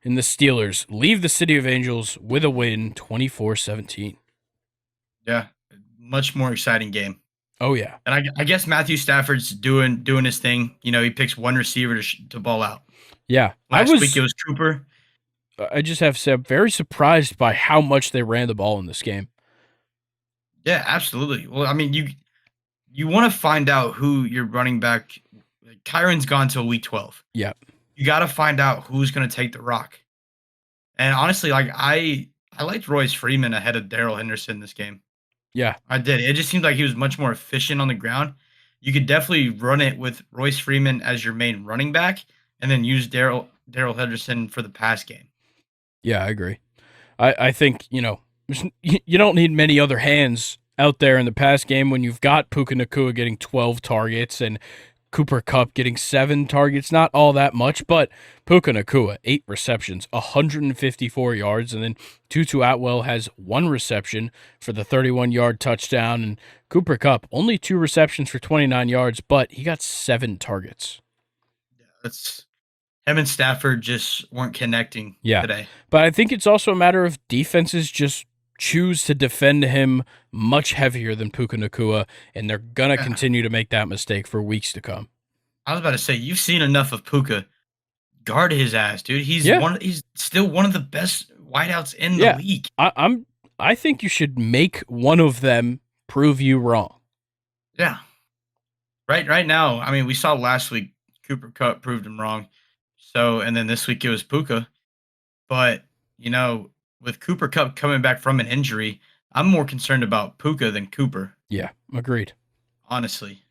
and the Steelers leave the City of Angels with a win 24-17. Yeah. Much more exciting game. Oh, yeah. And I guess Matthew Stafford's doing his thing. You know, he picks one receiver to ball out. Yeah. Last week it was Cooper. I just have to say, I'm very surprised by how much they ran the ball in this game. Yeah, absolutely. Well, I mean, you want to find out who your running back. Kyron's gone till week 12. Yeah. You got to find out who's going to take the rock. And honestly, like I liked Royce Freeman ahead of Darrell Henderson this game. Yeah. I did. It just seemed like he was much more efficient on the ground. You could definitely run it with Royce Freeman as your main running back, and then use Daryl Henderson for the pass game. Yeah, I agree. I think, you don't need many other hands out there in the pass game when you've got Puka Nacua getting 12 targets and Cooper Kupp getting 7 targets. Not all that much, but Puka Nacua, 8 receptions, 154 yards, and then Tutu Atwell has 1 reception for the 31-yard touchdown, and Cooper Kupp, only 2 receptions for 29 yards, but he got 7 targets. Yeah, that's him and Stafford just weren't connecting today. But I think it's also a matter of defenses just choose to defend him much heavier than Puka Nacua, and they're going to continue to make that mistake for weeks to come. I was about to say, you've seen enough of Puka. Guard his ass, dude. He's still one of the best wideouts in the league. I think you should make one of them prove you wrong. Yeah. Right now, I mean, we saw last week Cooper Kupp proved him wrong. So, and then this week it was Puka. But, with Cooper Kupp coming back from an injury, I'm more concerned about Puka than Cooper. Yeah, agreed. Honestly.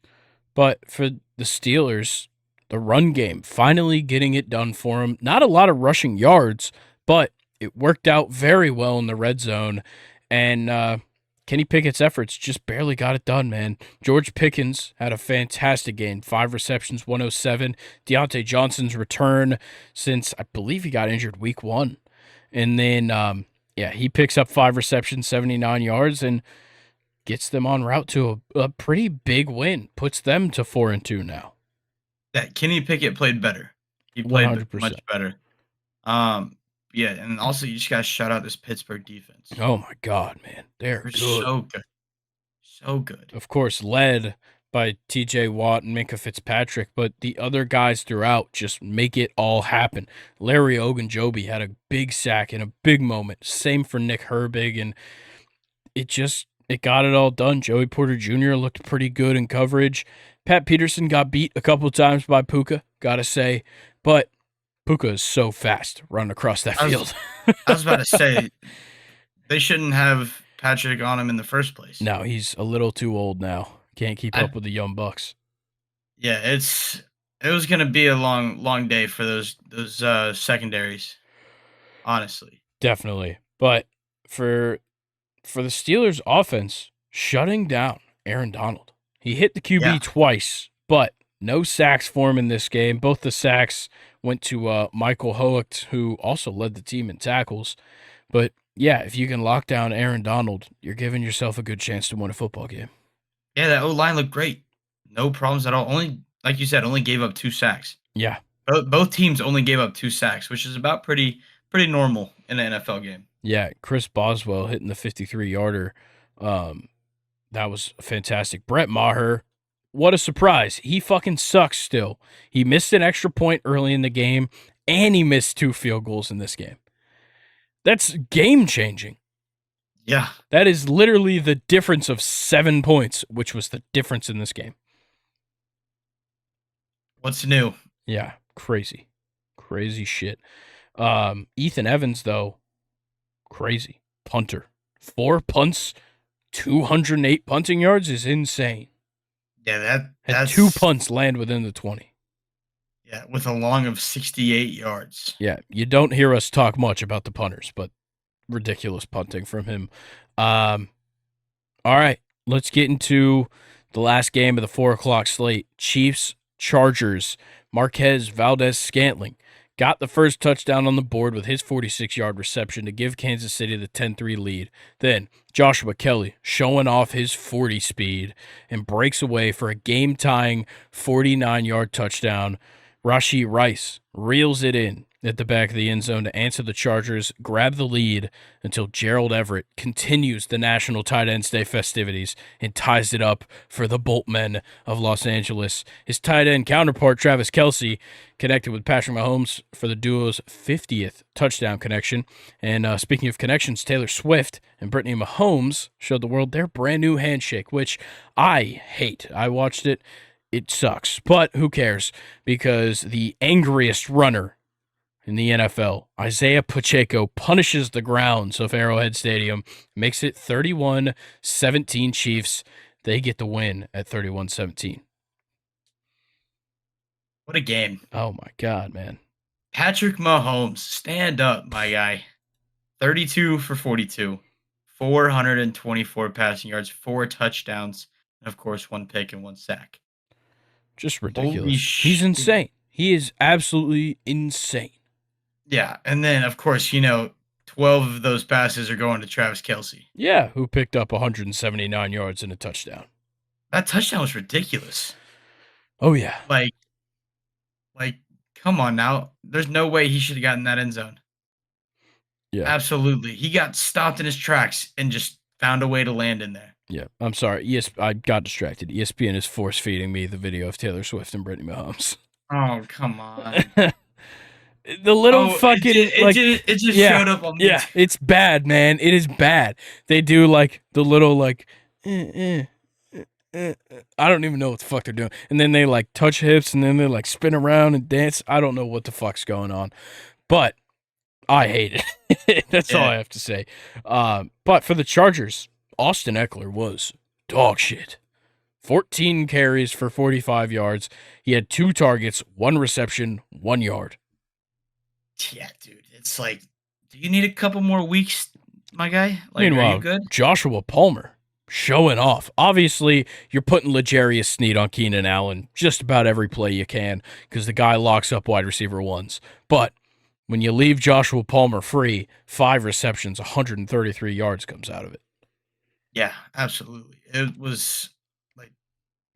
But for the Steelers, the run game, finally getting it done for him. Not a lot of rushing yards, but it worked out very well in the red zone. And Kenny Pickett's efforts just barely got it done, man. George Pickens had a fantastic game, 5 receptions, 107. Deontay Johnson's return since I believe he got injured week 1. And then, he picks up 5 receptions, 79 yards, and gets them on route to a pretty big win. Puts them to 4-2 now. Yeah, Kenny Pickett played better. He played 100%. Much better. Yeah, and also you just got to shout out this Pittsburgh defense. Oh my God, man, they're good. So good, so good. Of course, led by T.J. Watt and Minka Fitzpatrick, but the other guys throughout just make it all happen. Larry Ogunjobi had a big sack in a big moment. Same for Nick Herbig, and it got it all done. Joey Porter Jr. looked pretty good in coverage. Pat Peterson got beat a couple of times by Puka, gotta say, but Puka is so fast running across that field. I was about to say, they shouldn't have Patrick on him in the first place. No, he's a little too old now. Can't keep up with the young bucks. Yeah, it was gonna be a long day for those secondaries, honestly. Definitely, but for the Steelers' offense, shutting down Aaron Donald. He hit the QB twice, but no sacks for him in this game. Both the sacks went to Michael Hoecht, who also led the team in tackles. But yeah, if you can lock down Aaron Donald, you're giving yourself a good chance to win a football game. Yeah, that O-line looked great. No problems at all. Only, like you said, only gave up 2 sacks. Yeah. Both teams only gave up 2 sacks, which is about pretty normal in an NFL game. Yeah, Chris Boswell hitting the 53-yarder. That was fantastic. Brett Maher, what a surprise. He fucking sucks still. He missed an extra point early in the game, and he missed 2 field goals in this game. That's game-changing. Yeah. That is literally the difference of 7 points, which was the difference in this game. What's new? Yeah, crazy. Crazy shit. Ethan Evans, though, crazy. Punter. 4 punts, 208 punting yards is insane. Yeah, had 2 punts land within the 20. Yeah, with a long of 68 yards. Yeah, you don't hear us talk much about the punters, but ridiculous punting from him. All right, let's get into the last game of the 4 o'clock slate. Chiefs, Chargers. Marquez Valdez-Scantling got the first touchdown on the board with his 46-yard reception to give Kansas City the 10-3 lead. Then Joshua Kelly showing off his 40 speed and breaks away for a game-tying 49-yard touchdown. Rashee Rice reels it in at the back of the end zone to answer the Chargers, grab the lead until Gerald Everett continues the National Tight Ends Day festivities and ties it up for the Boltmen of Los Angeles. His tight end counterpart, Travis Kelce, connected with Patrick Mahomes for the duo's 50th touchdown connection. And speaking of connections, Taylor Swift and Brittany Mahomes showed the world their brand new handshake, which I hate. I watched it. It sucks, but who cares? Because the angriest runner in the NFL. Isaiah Pacheco punishes the grounds of Arrowhead Stadium, makes it 31-17 Chiefs. They get the win at 31-17. What a game. Oh my God, man. Patrick Mahomes, stand up, my guy. 32 for 42, 424 passing yards, 4 touchdowns, and of course, 1 pick and 1 sack. Just Holy ridiculous. He's insane. He is absolutely insane. Yeah, and then, of course, 12 of those passes are going to Travis Kelce. Yeah, who picked up 179 yards and a touchdown. That touchdown was ridiculous. Oh, yeah. Like, come on now. There's no way he should have gotten that end zone. Yeah. Absolutely. He got stopped in his tracks and just found a way to land in there. Yeah, I'm sorry. I got distracted. ESPN is force feeding me the video of Taylor Swift and Brittany Mahomes. Oh, come on. The little fucking it just showed up on me. Yeah, it's bad, man. It is bad. They do like the little like I don't even know what the fuck they're doing. And then they like touch hips and then they like spin around and dance. I don't know what the fuck's going on. But I hate it. That's all I have to say. But for the Chargers, Austin Eckler was dog shit. 14 carries for 45 yards. He had 2 targets, 1 reception, 1 yard. Yeah, dude. It's like, do you need a couple more weeks, my guy? Like, Meanwhile, are you good? Joshua Palmer showing off. Obviously, you're putting L'Jarius Sneed on Keenan Allen just about every play you can because the guy locks up wide receiver ones. But when you leave Joshua Palmer free, 5 receptions, 133 yards comes out of it. Yeah, absolutely. It was like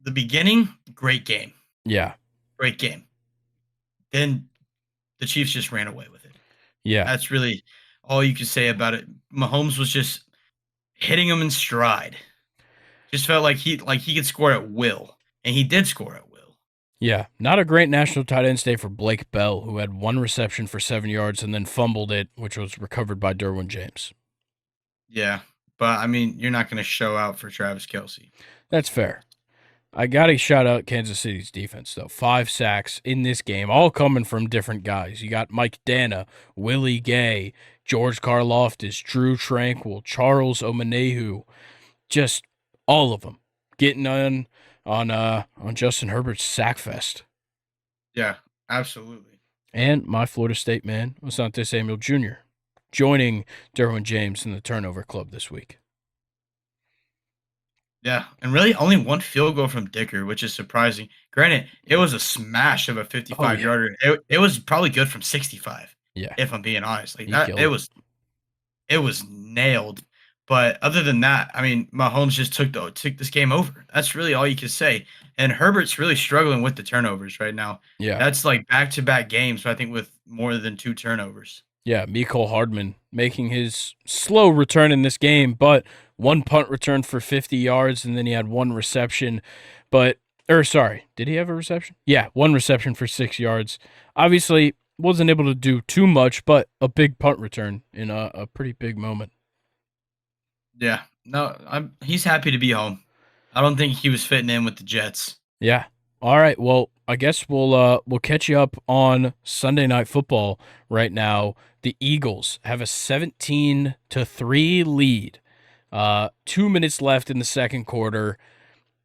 the beginning, great game. Yeah. Great game. Then the Chiefs just ran away with it. Yeah. That's really all you can say about it. Mahomes was just hitting him in stride. Just felt like he could score at will, and he did score at will. Yeah, not a great national tight end day for Blake Bell, who had 1 reception for 7 yards and then fumbled it, which was recovered by Derwin James. Yeah, but I mean, you're not going to show out for Travis Kelce. That's fair. I got to shout out Kansas City's defense, though. 5 sacks in this game, all coming from different guys. You got Mike Dana, Willie Gay, George Karlaftis, Drew Tranquil, Charles Omenehu, just all of them getting on Justin Herbert's sack fest. Yeah, absolutely. And my Florida State man, Asante Samuel Jr., joining Derwin James in the turnover club this week. Yeah, and really only 1 field goal from Dicker, which is surprising. Granted, it was a smash of a 55-yarder. It was probably good from 65. Yeah, if I'm being honest, like He that, killed it was nailed. But other than that, I mean, Mahomes just took this game over. That's really all you can say. And Herbert's really struggling with the turnovers right now. Yeah, That's like back-to-back games, but I think with more than 2 turnovers. yeah. Mecole Hardman making his slow return in this game, but 1 punt return for 50 yards, and then he had 1 reception. Did he have a reception? Yeah, 1 reception for 6 yards. Obviously, wasn't able to do too much, but a big punt return in a pretty big moment. Yeah, no, he's happy to be home. I don't think he was fitting in with the Jets. Yeah. All right. Well, I guess we'll catch you up on Sunday Night Football right now. The Eagles have a 17-3 lead. 2 minutes left in the second quarter.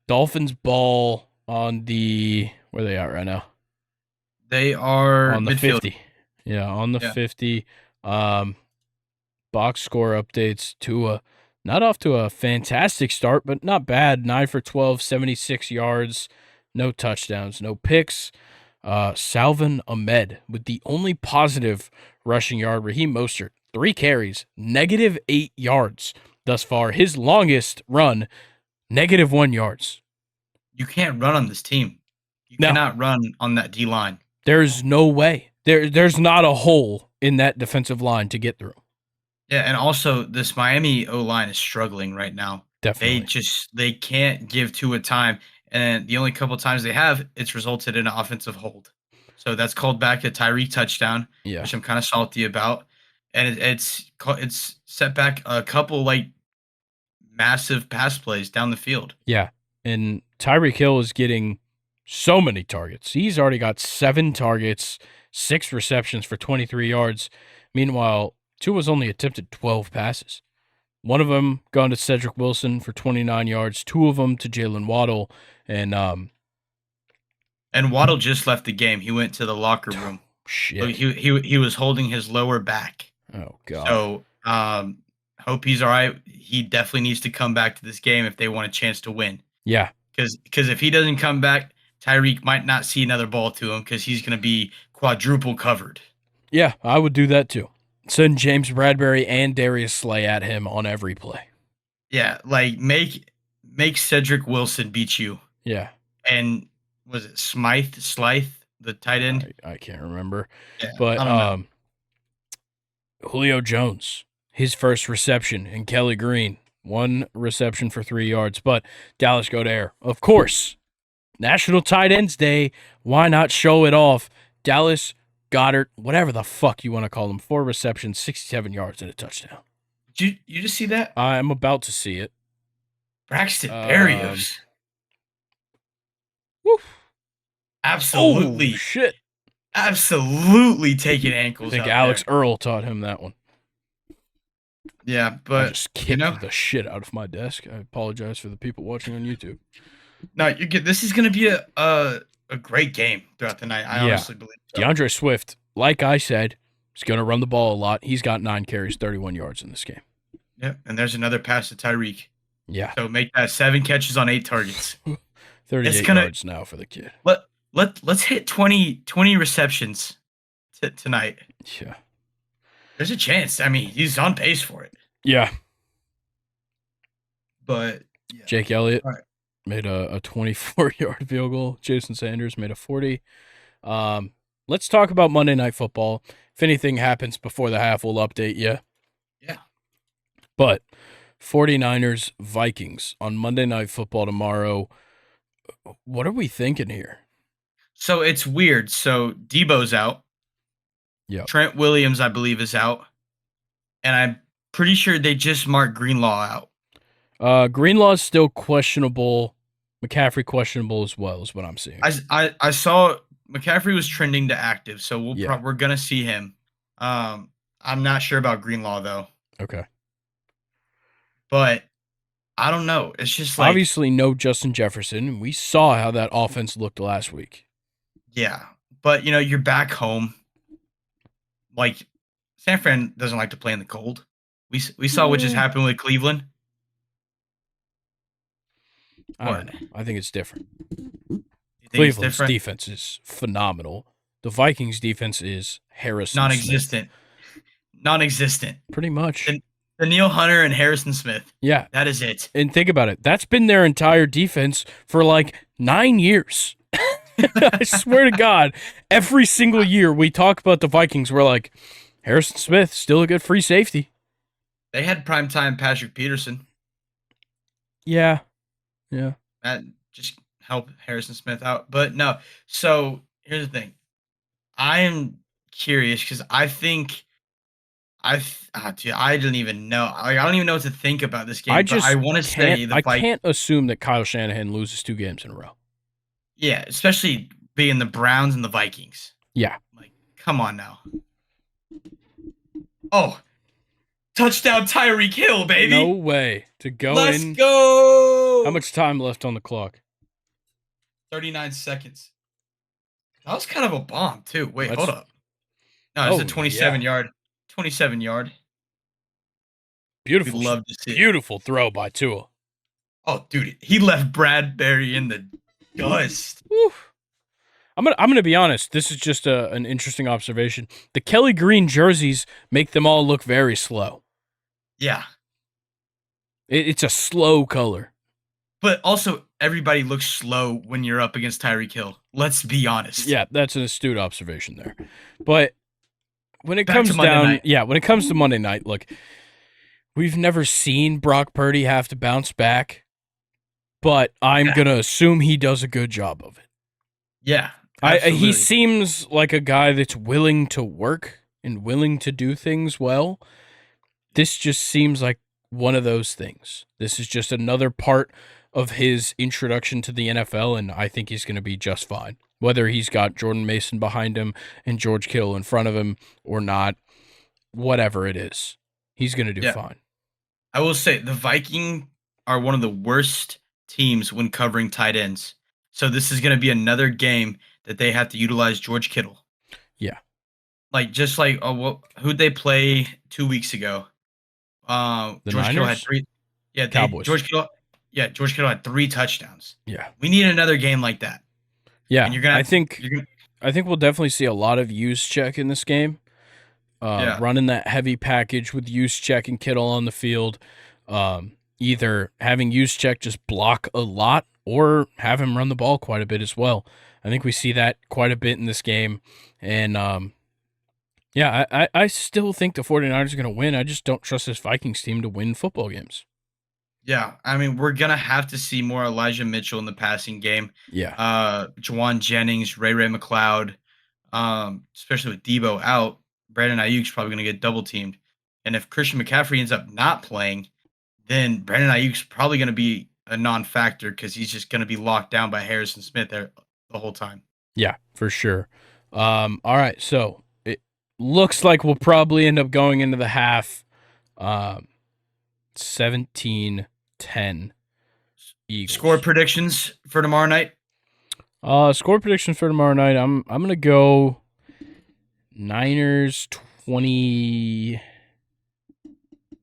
Dolphins ball on where are they at right now? They are on the midfield. 50. Yeah, on the 50. Box score updates. Tua not off to a fantastic start, but not bad. 9 for 12, 76 yards, no touchdowns, no picks. Salvin Ahmed with the only positive rushing yard. Raheem Mostert, 3 carries, -8 yards thus far. His longest run, -1 yards. You can't run on this team. You No. cannot run on that D line. There's no way. There's not a hole in that defensive line to get through. Yeah, and also this Miami O-line is struggling right now. Definitely. They can't give Tua time, and the only couple times they have, it's resulted in an offensive hold. So that's called back a Tyreek touchdown, Yeah. which I'm kind of salty about, and it's set back a couple like massive pass plays down the field. Yeah, and Tyreek Hill is getting so many targets. He's already got 7 targets, 6 receptions for 23 yards. Meanwhile, Tua's only attempted 12 passes. One of them gone to Cedric Wilson for 29 yards, 2 of them to Jalen Waddle, and Waddle just left the game. He went to the locker room. shit. He was holding his lower back. Oh god. So hope he's all right. He definitely needs to come back to this game if they want a chance to win. Yeah. Because if he doesn't come back, Tyreek might not see another ball to him because he's going to be quadruple covered. Yeah, I would do that too. Send James Bradbury and Darius Slay at him on every play. Yeah, like make Cedric Wilson beat you. Yeah. And was it Slythe, the tight end? I can't remember. Yeah, but I don't know. Julio Jones, his first reception, and Kelly Green, 1 reception for 3 yards. But Dallas Goedert, of course, National Tight Ends Day. Why not show it off? Dallas Goedert, whatever the fuck you want to call him, 4 receptions, 67 yards, and a touchdown. Did you just see that? I'm about to see it. Braxton Berrios. Woof. Absolutely. Oh, shit. Absolutely taking ankles. I think out Alex there. Earl taught him that one. Yeah, I but just kicked the shit out of my desk. I apologize for the people watching on YouTube. No, you get this is going to be a great game throughout the night. I honestly believe so. DeAndre Swift, like I said, is going to run the ball a lot. He's got 9 carries, 31 yards in this game. Yep, and there's another pass to Tyreek. Yeah. So make that 7 catches on 8 targets. 38 yards now for the kid. Let's hit 20 receptions tonight. Yeah. There's a chance. I mean, he's on pace for it. Yeah. But yeah. Jake Elliott All right. made a 24-yard field goal. Jason Sanders made a 40. Let's talk about Monday Night Football. If anything happens before the half, we'll update you. Yeah. But 49ers Vikings on Monday Night Football tomorrow. What are we thinking here? So it's weird. So Debo's out. Yeah. Trent Williams, I believe, is out. And I'm pretty sure they just marked Greenlaw out. Greenlaw's still questionable. McCaffrey questionable as well is what I'm seeing. I saw McCaffrey was trending to active, so we're gonna see him. I'm not sure about Greenlaw though. Okay. But I don't know. It's just like obviously no Justin Jefferson. We saw how that offense looked last week. Yeah, but you're back home. Like San Fran doesn't like to play in the cold. We saw what just happened with Cleveland. I don't know. I think it's different. Cleveland's defense is phenomenal. The Vikings defense is Harrison non-existent. Smith. Non-existent. Pretty much. Danielle Hunter and Harrison Smith. Yeah. That is it. And think about it. That's been their entire defense for like 9 years. I swear to God, every single year we talk about the Vikings, we're like, Harrison Smith, still a good free safety. They had primetime Patrick Peterson. Yeah. Yeah. That just helped Harrison Smith out. But no. So here's the thing. I am curious because I think I didn't even know. I don't even know what to think about this game. I want to say I can't assume that Kyle Shanahan loses 2 games in a row. Yeah, especially being the Browns and the Vikings. Yeah. Like, come on now. Oh, touchdown Tyreek Hill, baby. No way. To go Let's in. Let's go. How much time left on the clock? 39 seconds. That was kind of a bomb, too. Wait, hold up. No, it's a 27-yard. 27-yard. Beautiful. We'd love to see beautiful throw by Tua. Oh, dude, he left Bradbury in the dust. Woo. I'm gonna be honest. This is just an interesting observation. The Kelly Green jerseys make them all look very slow. Yeah, it's a slow color. But also, everybody looks slow when you're up against Tyreek Hill. Let's be honest. Yeah, that's an astute observation there. But when it comes down, when it comes to Monday night, look, we've never seen Brock Purdy have to bounce back, but I'm gonna assume he does a good job of it. Yeah, he seems like a guy that's willing to work and willing to do things well. This just seems like one of those things. This is just another part of his introduction to the NFL, and I think he's going to be just fine. Whether he's got Jordan Mason behind him and George Kittle in front of him or not, whatever it is, he's going to do Yeah. fine. I will say the Vikings are one of the worst teams when covering tight ends. So this is going to be another game that they have to utilize George Kittle. Yeah. Like just like who'd they play 2 weeks ago? The George Kittle had Niners? 3. Yeah, Cowboys. George Kittle had 3 touchdowns. Yeah. We need another game like that. Yeah. And I think we'll definitely see a lot of use check in this game. Running that heavy package with use check and Kittle on the field. Either having use check just block a lot or have him run the ball quite a bit as well. I think we see that quite a bit in this game. And I still think the 49ers are going to win. I just don't trust this Vikings team to win football games. Yeah, I mean, we're going to have to see more Elijah Mitchell in the passing game. Yeah. Juwan Jennings, Ray McLeod, especially with Debo out, Brandon Ayuk's probably going to get double teamed. And if Christian McCaffrey ends up not playing, then Brandon Ayuk's probably going to be a non-factor because he's just going to be locked down by Harrison Smith there the whole time. Yeah, for sure. All right, so it looks like we'll probably end up going into the half 17-10 Eagles. Score predictions for tomorrow night? Score predictions for tomorrow night. I'm going to go Niners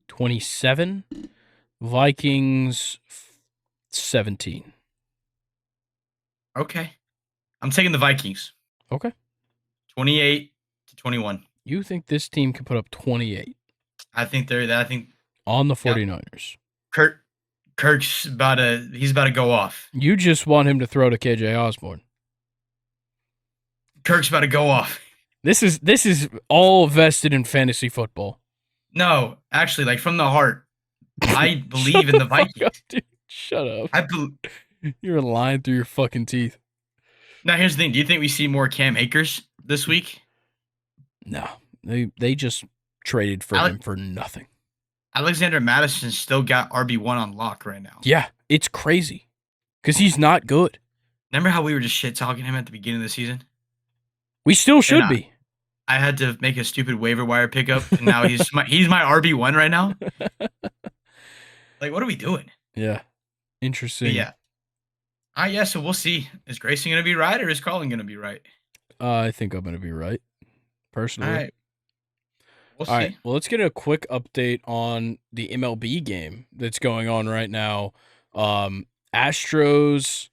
27, Vikings 17. Okay. I'm taking the Vikings. Okay. 28-21. You think this team can put up 28? I think on the 49ers. Kirk's about to go off. You just want him to throw to KJ Osborne. Kirk's about to go off. This is all vested in fantasy football. No, actually, like from the heart. I believe in the Vikings. Up, dude. Shut up. You're lying through your fucking teeth. Now, here's the thing. Do you think we see more Cam Akers this week? No. They just traded for him for nothing. Alexander Madison still got RB1 on lock right now. Yeah, it's crazy. Because he's not good. Remember how we were just shit-talking him at the beginning of the season? We still should be. I had to make a stupid waiver wire pickup, and now he's my RB1 right now. Like, what are we doing? Yeah. Interesting. But yeah. Yeah, so we'll see. Is Grayson going to be right, or is Colin going to be right? I think I'm going to be right, personally. All right. We'll see. All right. Well, let's get a quick update on the MLB game that's going on right now. Astros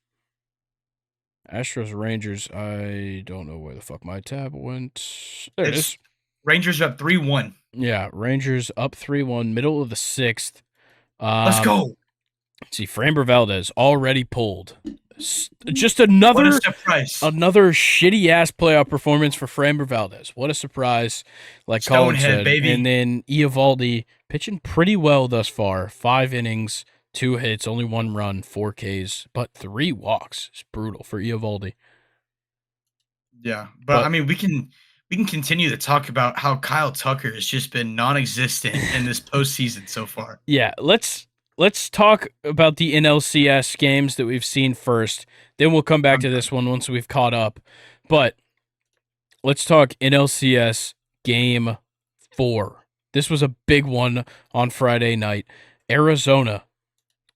Rangers. I don't know where the fuck my tab went. There it is. Rangers up 3-1. Yeah, Rangers up 3-1, middle of the 6th. Let's go. See, Framber Valdez already pulled. Just another shitty ass playoff performance for Framber Valdez. What a surprise! Like Colin said, baby. And then Eovaldi pitching pretty well thus far. 5 innings, 2 hits, only 1 run, 4 Ks, but 3 walks. It's brutal for Eovaldi. Yeah, but I mean, we can continue to talk about how Kyle Tucker has just been non-existent in this postseason so far. Yeah, Let's talk about the NLCS games that we've seen first. Then we'll come back to this one once we've caught up. But let's talk NLCS Game 4. This was a big one on Friday night. Arizona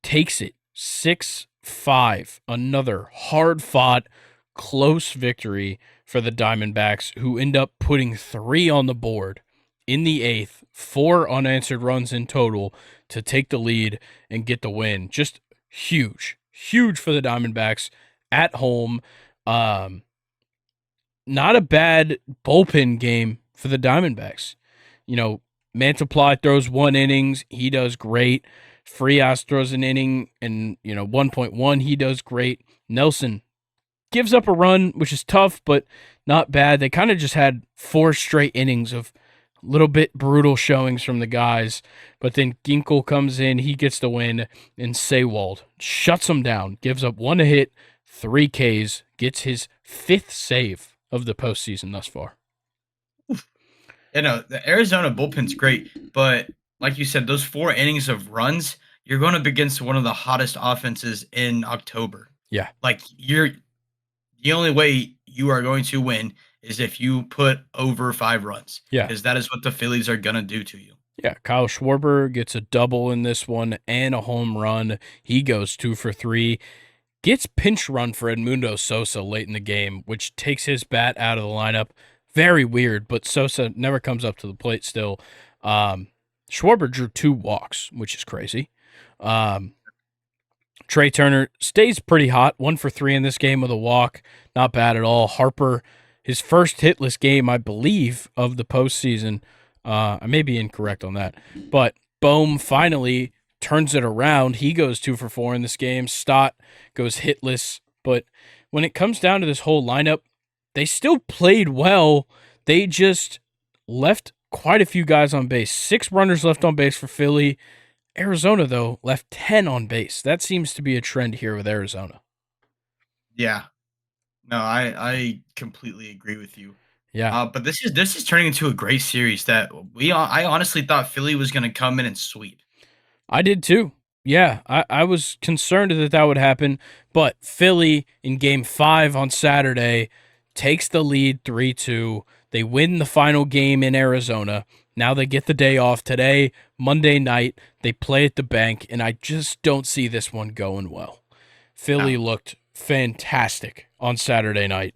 takes it 6-5. Another hard-fought, close victory for the Diamondbacks, who end up putting 3 on the board in the 8th, 4 unanswered runs in total to take the lead and get the win. Just huge for the Diamondbacks at home. Not a bad bullpen game for the Diamondbacks. You know, Mantiply throws 1 innings. He does great. Frias throws an inning and, 1.1. He does great. Nelson gives up a run, which is tough, but not bad. They kind of just had 4 straight innings of little bit brutal showings from the guys, but then Ginkel comes in, he gets the win, and Sewald shuts him down, gives up 1 hit, 3 Ks, gets his 5th save of the postseason thus far. The Arizona bullpen's great, but like you said, those 4 innings of runs, you're going up against one of the hottest offenses in October. Yeah. Like, the only way you are going to win is if you put over 5 runs, Yeah. because that is what the Phillies are gonna do to you. Yeah, Kyle Schwarber gets a double in this one and a home run. He goes 2 for 3. Gets pinch run for Edmundo Sosa late in the game, which takes his bat out of the lineup. Very weird, but Sosa never comes up to the plate still. Schwarber drew 2 walks, which is crazy. Trey Turner stays pretty hot, 1 for 3 in this game with a walk. Not bad at all. Harper, his first hitless game, I believe, of the postseason. I may be incorrect on that. But Bohm finally turns it around. He goes 2 for 4 in this game. Stott goes hitless. But when it comes down to this whole lineup, they still played well. They just left quite a few guys on base. 6 runners left on base for Philly. Arizona, though, left 10 on base. That seems to be a trend here with Arizona. Yeah. No, I completely agree with you. Yeah, But this is turning into a great series that I honestly thought Philly was gonna come in and sweep. I did too. Yeah, I was concerned that would happen, but Philly in game 5 on Saturday takes the lead 3-2. They win the final game in Arizona. Now they get the day off today, Monday night. They play at the bank, and I just don't see this one going well. Philly No. looked fantastic on Saturday night,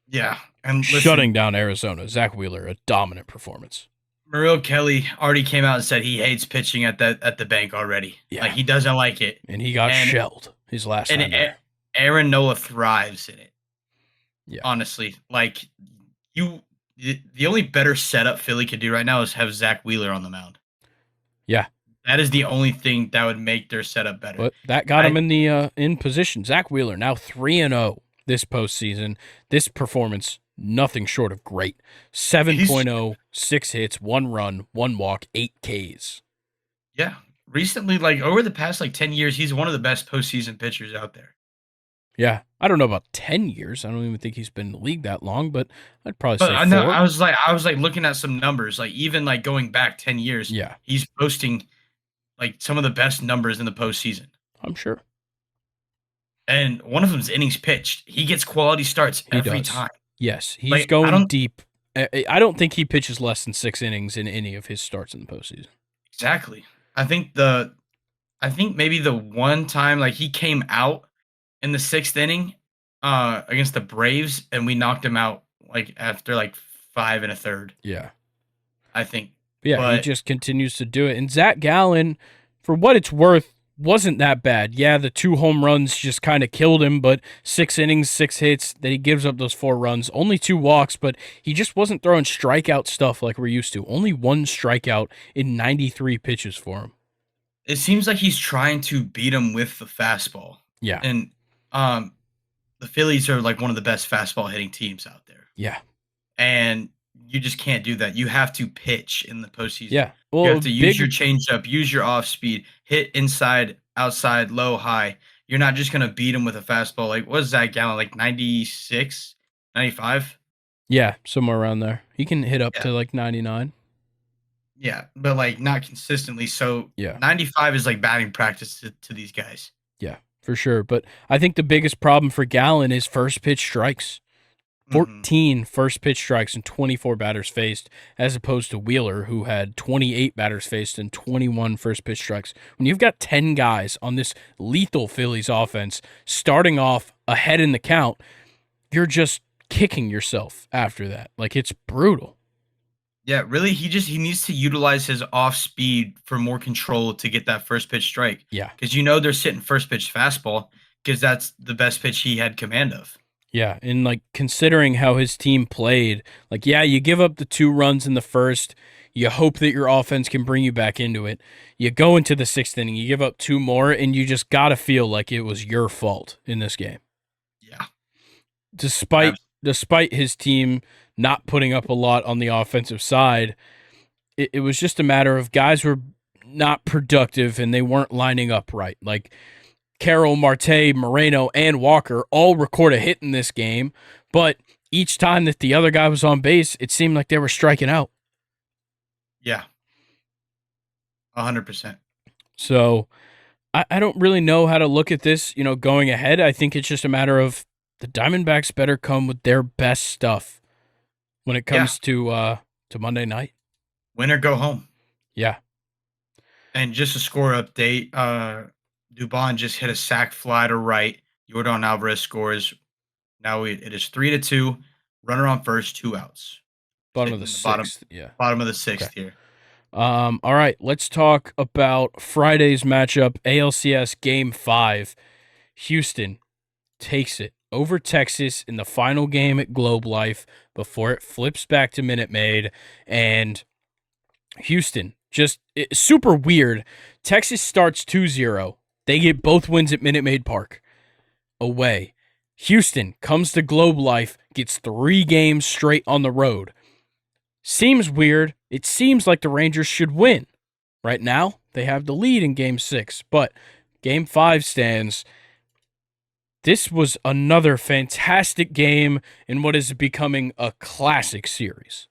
Yeah, and listen, shutting down Arizona. Zach Wheeler, a dominant performance. Muriel Kelly already came out and said he hates pitching at the bank already. Yeah. Like, he doesn't like it. And he got And shelled his last and time there. Aaron Nola thrives in it. Yeah. Honestly, like, the only better setup Philly could do right now is have Zach Wheeler on the mound. Yeah. That is the only thing that would make their setup better. But that got him in the in position. Zach Wheeler now 3-0 this postseason. This performance, nothing short of great. 7.0, 6 hits, 1 run, 1 walk, 8 Ks. Yeah. Recently, like over the past 10 years, he's one of the best postseason pitchers out there. Yeah. I don't know about 10 years. I don't even think he's been in the league that long, but I'd probably But say I know 4. I was looking at some numbers, even going back 10 years, Yeah, he's posting some of the best numbers in the postseason. I'm sure. And one of them's innings pitched. He gets quality starts He every does. time. Yes, he's I going don't deep. I don't think he pitches less than 6 innings in any of his starts in the postseason. exactly. I think maybe the one time he came out in the 6th inning against the Braves and we knocked him out after 5 1/3. Yeah. I think. Yeah, he But just continues to do it. And Zach Gallen, for what it's worth, wasn't that bad. Yeah, the 2 home runs just kind of killed him, but 6 innings, 6 hits, that he gives up those 4 runs, only 2 walks, but he just wasn't throwing strikeout stuff like we're used to. Only 1 strikeout in 93 pitches for him. it seems like he's trying to beat him with the fastball. Yeah. And the Phillies are one of the best fastball hitting teams out there. Yeah. And you just can't do that. You have to pitch in the postseason. Yeah. Well, You have to use your changeup, use your off speed, hit inside, outside, low, high. You're not just gonna beat him with a fastball. What is Zach Gallen, 96, 95? Yeah, somewhere around there. He can hit up Yeah. to 99. Yeah, but not consistently. So Yeah. 95 is batting practice to these guys. Yeah, for sure. But I think the biggest problem for Gallen is first pitch strikes. 14 first pitch strikes and 24 batters faced, as opposed to Wheeler, who had 28 batters faced and 21 first pitch strikes. When you've got 10 guys on this lethal Phillies offense starting off ahead in the count, you're just kicking yourself after that. It's brutal. Yeah, really, he needs to utilize his off speed for more control to get that first pitch strike. Yeah. Because they're sitting first pitch fastball because that's the best pitch he had command of. Yeah, and considering how his team played, yeah, you give up the 2 runs in the first, you hope that your offense can bring you back into it. You go into the 6th inning, you give up 2 more, and you just got to feel like it was your fault in this game. Yeah. Despite his team not putting up a lot on the offensive side, it was just a matter of guys were not productive and they weren't lining up right. Carroll, Marte, Moreno, and Walker all record a hit in this game, but each time that the other guy was on base, it seemed like they were striking out. Yeah. 100%. So I don't really know how to look at this, going ahead. I think it's just a matter of the Diamondbacks better come with their best stuff when it Yeah, comes to Monday night. win or go home. Yeah. And just a score update, Dubon just hit a sac fly to right. Jordan Alvarez scores. Now it is 3-2. Runner on first, 2 outs. Bottom of Sitting the in the sixth. Yeah. bottom of the Okay. 6th here. All right. Let's talk about Friday's matchup, ALCS Game 5. Houston takes it over Texas in the final game at Globe Life before it flips back to Minute Maid. And Houston, super weird. Texas starts 2-0. They get both wins at Minute Maid Park away. Houston comes to Globe Life, gets 3 games straight on the road. Seems weird. It seems like the Rangers should win. Right now, they have the lead in Game 6, but Game 5 stands. This was another fantastic game in what is becoming a classic series.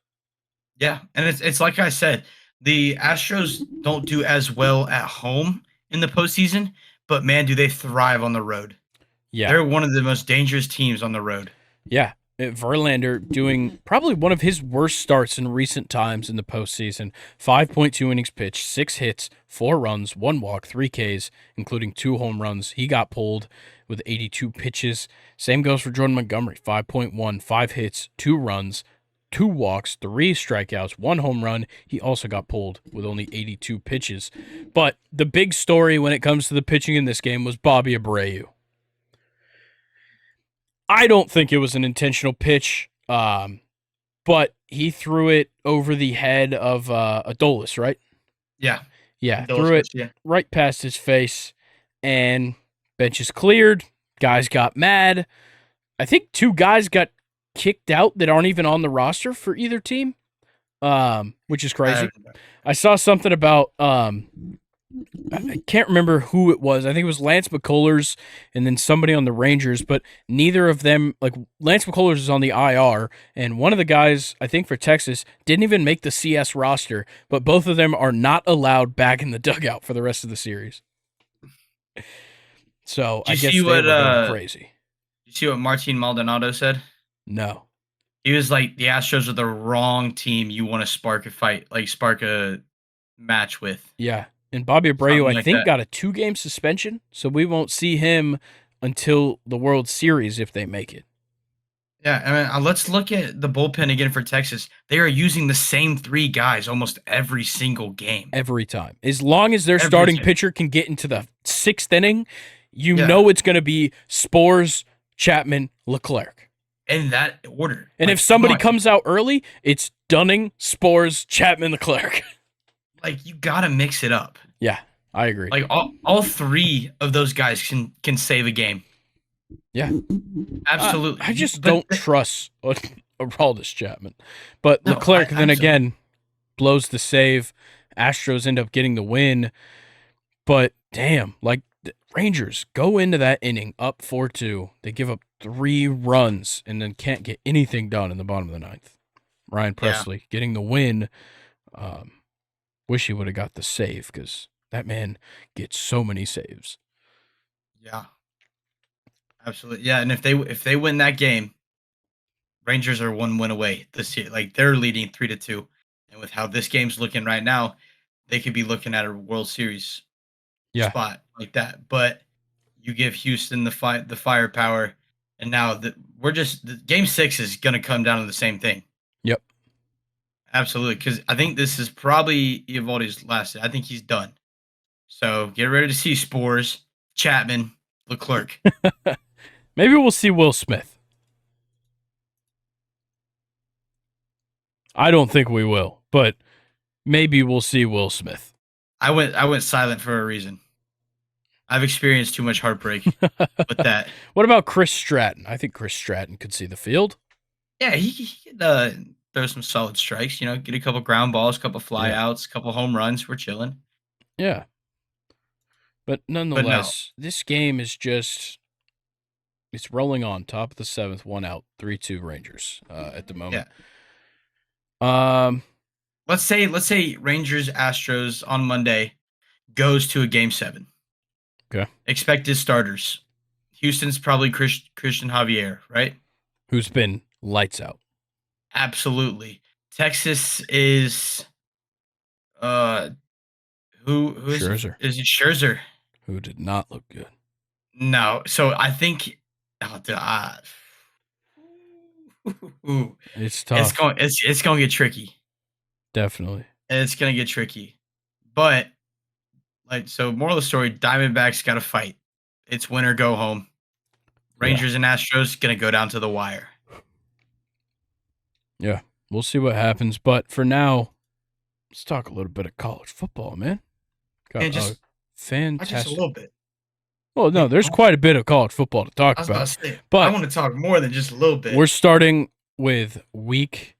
Yeah, and it's like I said, the Astros don't do as well at home in the postseason, but man, do they thrive on the road. Yeah. They're one of the most dangerous teams on the road. Yeah. Verlander doing probably one of his worst starts in recent times in the postseason. 5.2 innings pitched, 6 hits, 4 runs, 1 walk, 3 Ks, including 2 home runs. He got pulled with 82 pitches. Same goes for Jordan Montgomery. 5.1, 5 hits, 2 runs, 2 walks, 3 strikeouts, 1 home run. He also got pulled with only 82 pitches. But the big story when it comes to the pitching in this game was Bobby Abreu. I don't think it was an intentional pitch, but he threw it over the head of Adolis, right? Yeah. Yeah, Adolis threw it Garcia. right past his face, and benches cleared. Guys got mad. I think 2 guys got kicked out that aren't even on the roster for either team, which is crazy. I saw something about I can't remember who it was. I think it was Lance McCullers and then somebody on the Rangers, but neither of them, like Lance McCullers is on the IR, and one of the guys, I think for Texas, didn't even make the CS roster, but both of them are not allowed back in the dugout for the rest of the series. So I guess they were going crazy. You see what Martin Maldonado said? No. He was like, the Astros are the wrong team you want to spark a fight, like spark a match with. Yeah. And Bobby Abreu, Something I like think, that. got a 2-game suspension, so we won't see him until the World Series if they make it. Yeah, I mean, let's look at the bullpen again for Texas. They are using the same 3 guys almost every single game. Every time. As long as their Every starting time. pitcher can get into the 6th inning, you Yeah. know it's going to be Spores, Chapman, Leclerc. In that order. And if somebody comes out early, it's Dunning, Spores, Chapman, Leclerc. Like, you got to mix it up. Yeah, I agree. Like, all 3 of those guys can save a game. Yeah. Absolutely. I just don't trust Aroldis Chapman. But No, Leclerc, then absolutely. again, blows the save. Astros end up getting the win. But damn, like the Rangers go into that inning up 4-2. They give up 3 runs and then can't get anything done in the bottom of the 9th. Ryan Presley getting the win. Wish he would have got the save because that man gets so many saves. Yeah. Absolutely. Yeah, and if they win that game, Rangers are 1 win away this year. Like, they're leading 3-2. And with how this game's looking right now, they could be looking at a World Series spot like that. But you give Houston the firepower, and now Game 6 is going to come down to the same thing. Yep. Absolutely, because I think this is probably Eovaldi's last. I think he's done. So get ready to see Spores, Chapman, Leclerc. Maybe we'll see Will Smith. I don't think we will, but maybe we'll see Will Smith. I went silent for a reason. I've experienced too much heartbreak with that. What about Chris Stratton? I think Chris Stratton could see the field. Yeah, he could throw some solid strikes. Get a couple ground balls, a couple flyouts, a couple home runs. We're chilling. Yeah. But nonetheless, this game is just it's rolling on. Top of the 7th, 1 out, 3-2 Rangers at the moment. Yeah. let's say Rangers Astros on Monday goes to a game 7. Okay. Expected starters. Houston's probably Christian Javier, right? Who's been lights out? Absolutely. Texas is uh who is it? Scherzer, Is it Scherzer? who did not look good. No. So I think ooh, It's tough. it's going to get tricky. Definitely. It's going to get tricky. But so moral of the story, Diamondbacks got to fight. It's win or go home. Yeah. Rangers and Astros going to go down to the wire. Yeah. We'll see what happens. But for now, let's talk a little bit of college football, man. Got And just fantastic. a little bit. Well, no, there's quite a bit of college football to talk I was about about. to say, But I want to talk more than just a little bit. we're starting with week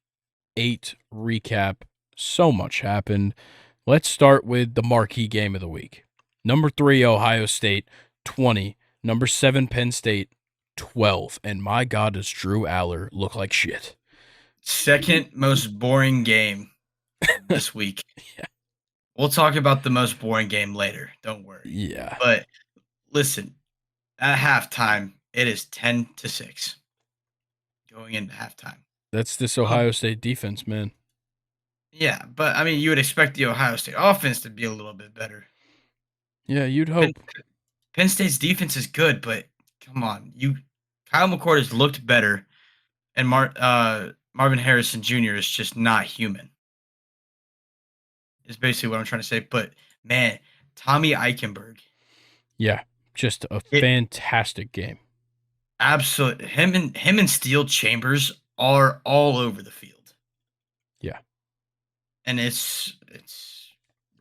8 recap. So much happened. Let's start with the marquee game of the week. Number 3, Ohio State, 20. Number 7, Penn State, 12. And my God, does Drew Aller look like shit. Second most boring game this week. Yeah. We'll talk about the most boring game later. Don't worry. Yeah. But listen, at halftime, it is 10-6 going into halftime. That's this Ohio State defense, man. Yeah, but I mean, you would expect the Ohio State offense to be a little bit better. Yeah, you'd hope. Penn State's defense is good, but come on, Kyle McCord has looked better, and Marvin Harrison Jr. is just not human. Is basically what I'm trying to say. But man, Tommy Eichenberg. Yeah, just a fantastic game. Absolutely, him and Steel Chambers are all over the field. Yeah, and it's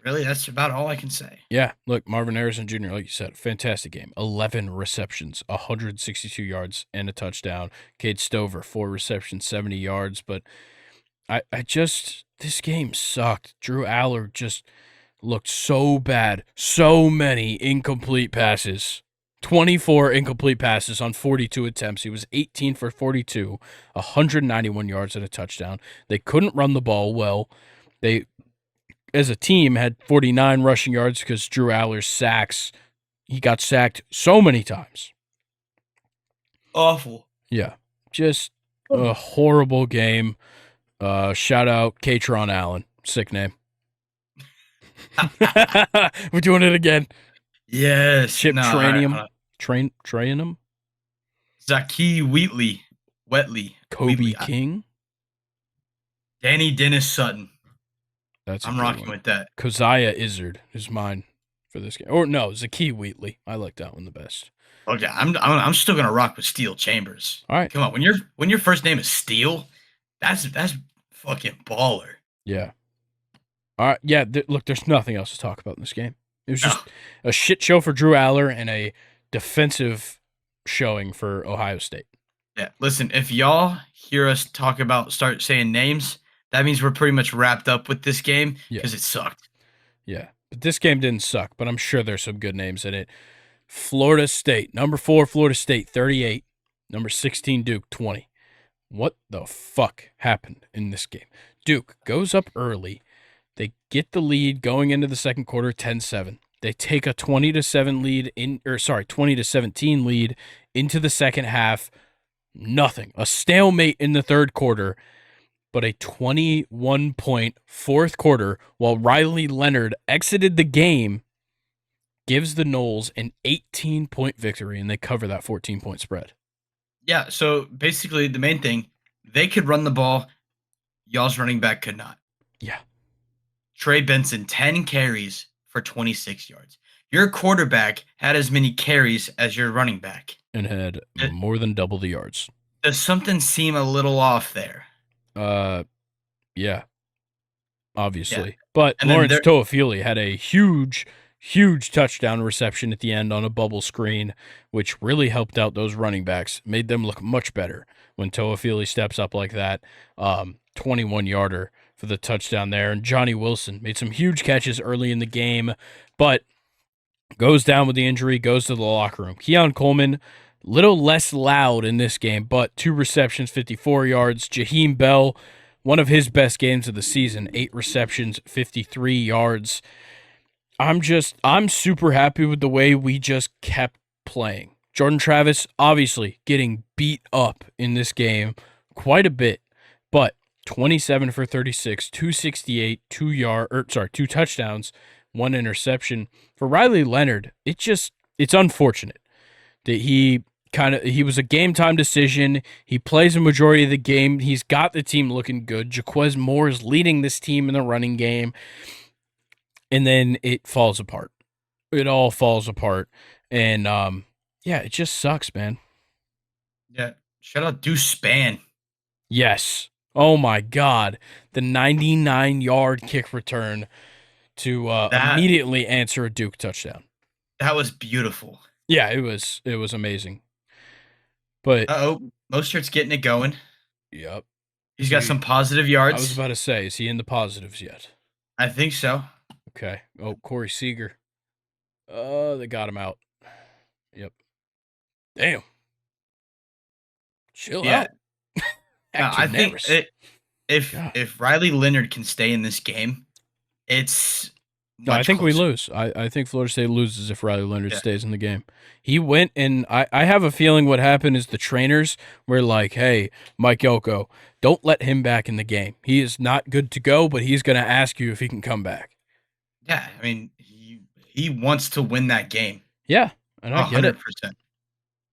really, that's about all I can say. Yeah, look, Marvin Harrison Jr., like you said, fantastic game. 11 receptions, 162 yards, and a touchdown. Cade Stover, 4 receptions, 70 yards. But this game sucked. Drew Aller just looked so bad. So many incomplete passes. 24 incomplete passes on 42 attempts. He was 18 for 42, 191 yards and a touchdown. They couldn't run the ball well. They, as a team, had 49 rushing yards because Drew Aller's sacks. He got sacked so many times. Awful. Yeah, just a horrible game. Shout out Katron Allen. Sick name. We're doing it again. Yes. Chip Trainium. Trainum. Zaki Wheatley. Kobe Wheatley. King. Danny Dennis Sutton. I'm rocking with that. Keziah Izzard is mine for this game. Or no, Zaki Wheatley. I like that one the best. Okay, I'm still gonna rock with Steel Chambers. All right. Come on, when your first name is Steel, that's fucking baller. Yeah. All right. Yeah. Look, there's nothing else to talk about in this game. It was just a shit show for Drew Aller and a defensive showing for Ohio State. Yeah. Listen, if y'all hear us start saying names, that means we're pretty much wrapped up with this game because it sucked. Yeah. But this game didn't suck, but I'm sure there's some good names in it. Florida State, number 4, Florida State, 38. Number 16, Duke, 20. What the fuck happened in this game? Duke goes up early. They get the lead going into the second quarter, 10-7. They take a 20-17 lead into the second half. Nothing. A stalemate in the third quarter, but a 21-point fourth quarter while Riley Leonard exited the game gives the Noles an 18-point victory, and they cover that 14-point spread. Yeah, so basically the main thing, they could run the ball. Y'all's running back could not. Yeah. Trey Benson, 10 carries for 26 yards. Your quarterback had as many carries as your running back. And had more than double the yards. Does something seem a little off there? Yeah. Obviously. Yeah. But Lawrence Toafili had a huge touchdown reception at the end on a bubble screen, which really helped out those running backs, made them look much better when Toafili steps up like that. 21-yarder for the touchdown there. And Johnny Wilson made some huge catches early in the game, but goes down with the injury, goes to the locker room. Keon Coleman, little less loud in this game, but 2 receptions, 54 yards. Jaheim Bell, one of his best games of the season, 8 receptions, 53 yards. I'm super happy with the way we just kept playing. Jordan Travis obviously getting beat up in this game quite a bit, but 27 for 36, 268, 2 touchdowns, 1 interception. For Riley Leonard, it's unfortunate that he was a game time decision. He plays a majority of the game. He's got the team looking good. Jaquez Moore is leading this team in the running game. And then it falls apart. It all falls apart. And it just sucks, man. Yeah. Shout out Deuce Spann. Yes. Oh my God. The 99-yard kick return to immediately answer a Duke touchdown. That was beautiful. Yeah, it was amazing. But Mostert's getting it going. Yep. He's got some positive yards. I was about to say, is he in the positives yet? I think so. Okay. Oh, Corey Seager. They got him out. Yep. Damn. Chill out. No, I think if Riley Leonard can stay in this game, it's I think closer. we lose. I think Florida State loses if Riley Leonard stays in the game. He went, and I have a feeling what happened is the trainers were like, hey, Mike Elko, don't let him back in the game. He is not good to go, but he's going to ask you if he can come back. Yeah, I mean, he wants to win that game. Yeah, and I get it. 100%.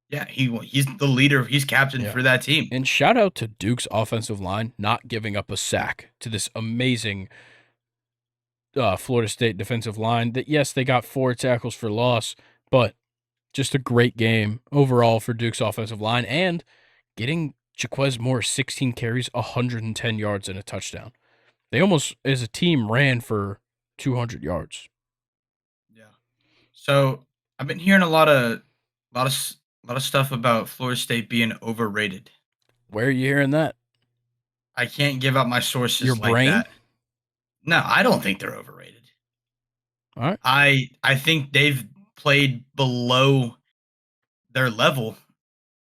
Yeah, he's the leader. He's captain for that team. And shout out to Duke's offensive line not giving up a sack to this amazing Florida State defensive line. That yes, they got 4 tackles for loss, but just a great game overall for Duke's offensive line and getting Jaquez Moore 16 carries, 110 yards and a touchdown. They almost, as a team, ran for 200 yards. Yeah. So I've been hearing a lot of stuff about Florida State being overrated. Where are you hearing that? I can't give out my sources. Your like brain? That. No, I don't think they're overrated. All right. I think they've played below their level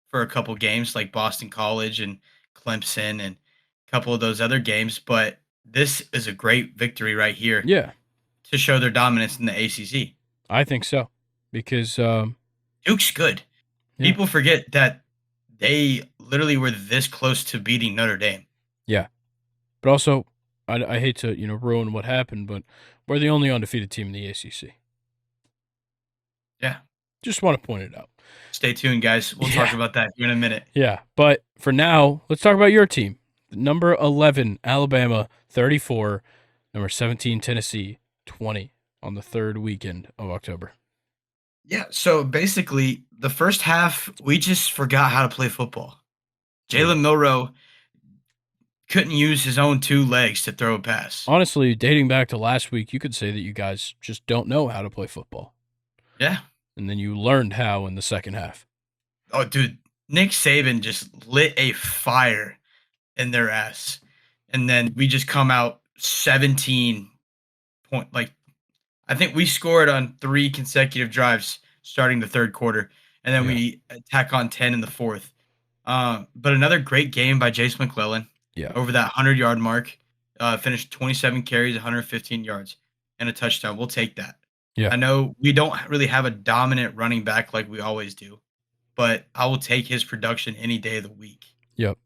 for a couple games, like Boston College and Clemson and a couple of those other games. But this is a great victory right here. Yeah. To show their dominance in the ACC. I think so. Because Duke's good. Yeah. People forget that they literally were this close to beating Notre Dame. Yeah. But also, I hate to ruin what happened, but we're the only undefeated team in the ACC. Yeah. Just want to point it out. Stay tuned, guys. We'll talk about that here in a minute. Yeah. But for now, let's talk about your team. Number 11, Alabama, 34. Number 17, Tennessee, 20 on the 3rd weekend of October. Yeah, so basically, the first half, we just forgot how to play football. Jalen Milroe couldn't use his own 2 legs to throw a pass. Honestly, dating back to last week, you could say that you guys just don't know how to play football. Yeah. And then you learned how in the second half. Oh, dude, Nick Saban just lit a fire in their ass. And then we just come out 17 point, I think we scored on 3 consecutive drives starting the 3rd quarter, and then we attack on 10 in the 4th. But another great game by Jace McClellan. Yeah. Over that 100-yard mark, finished 27 carries, 115 yards, and a touchdown. We'll take that. Yeah. I know we don't really have a dominant running back like we always do, but I will take his production any day of the week. Yep.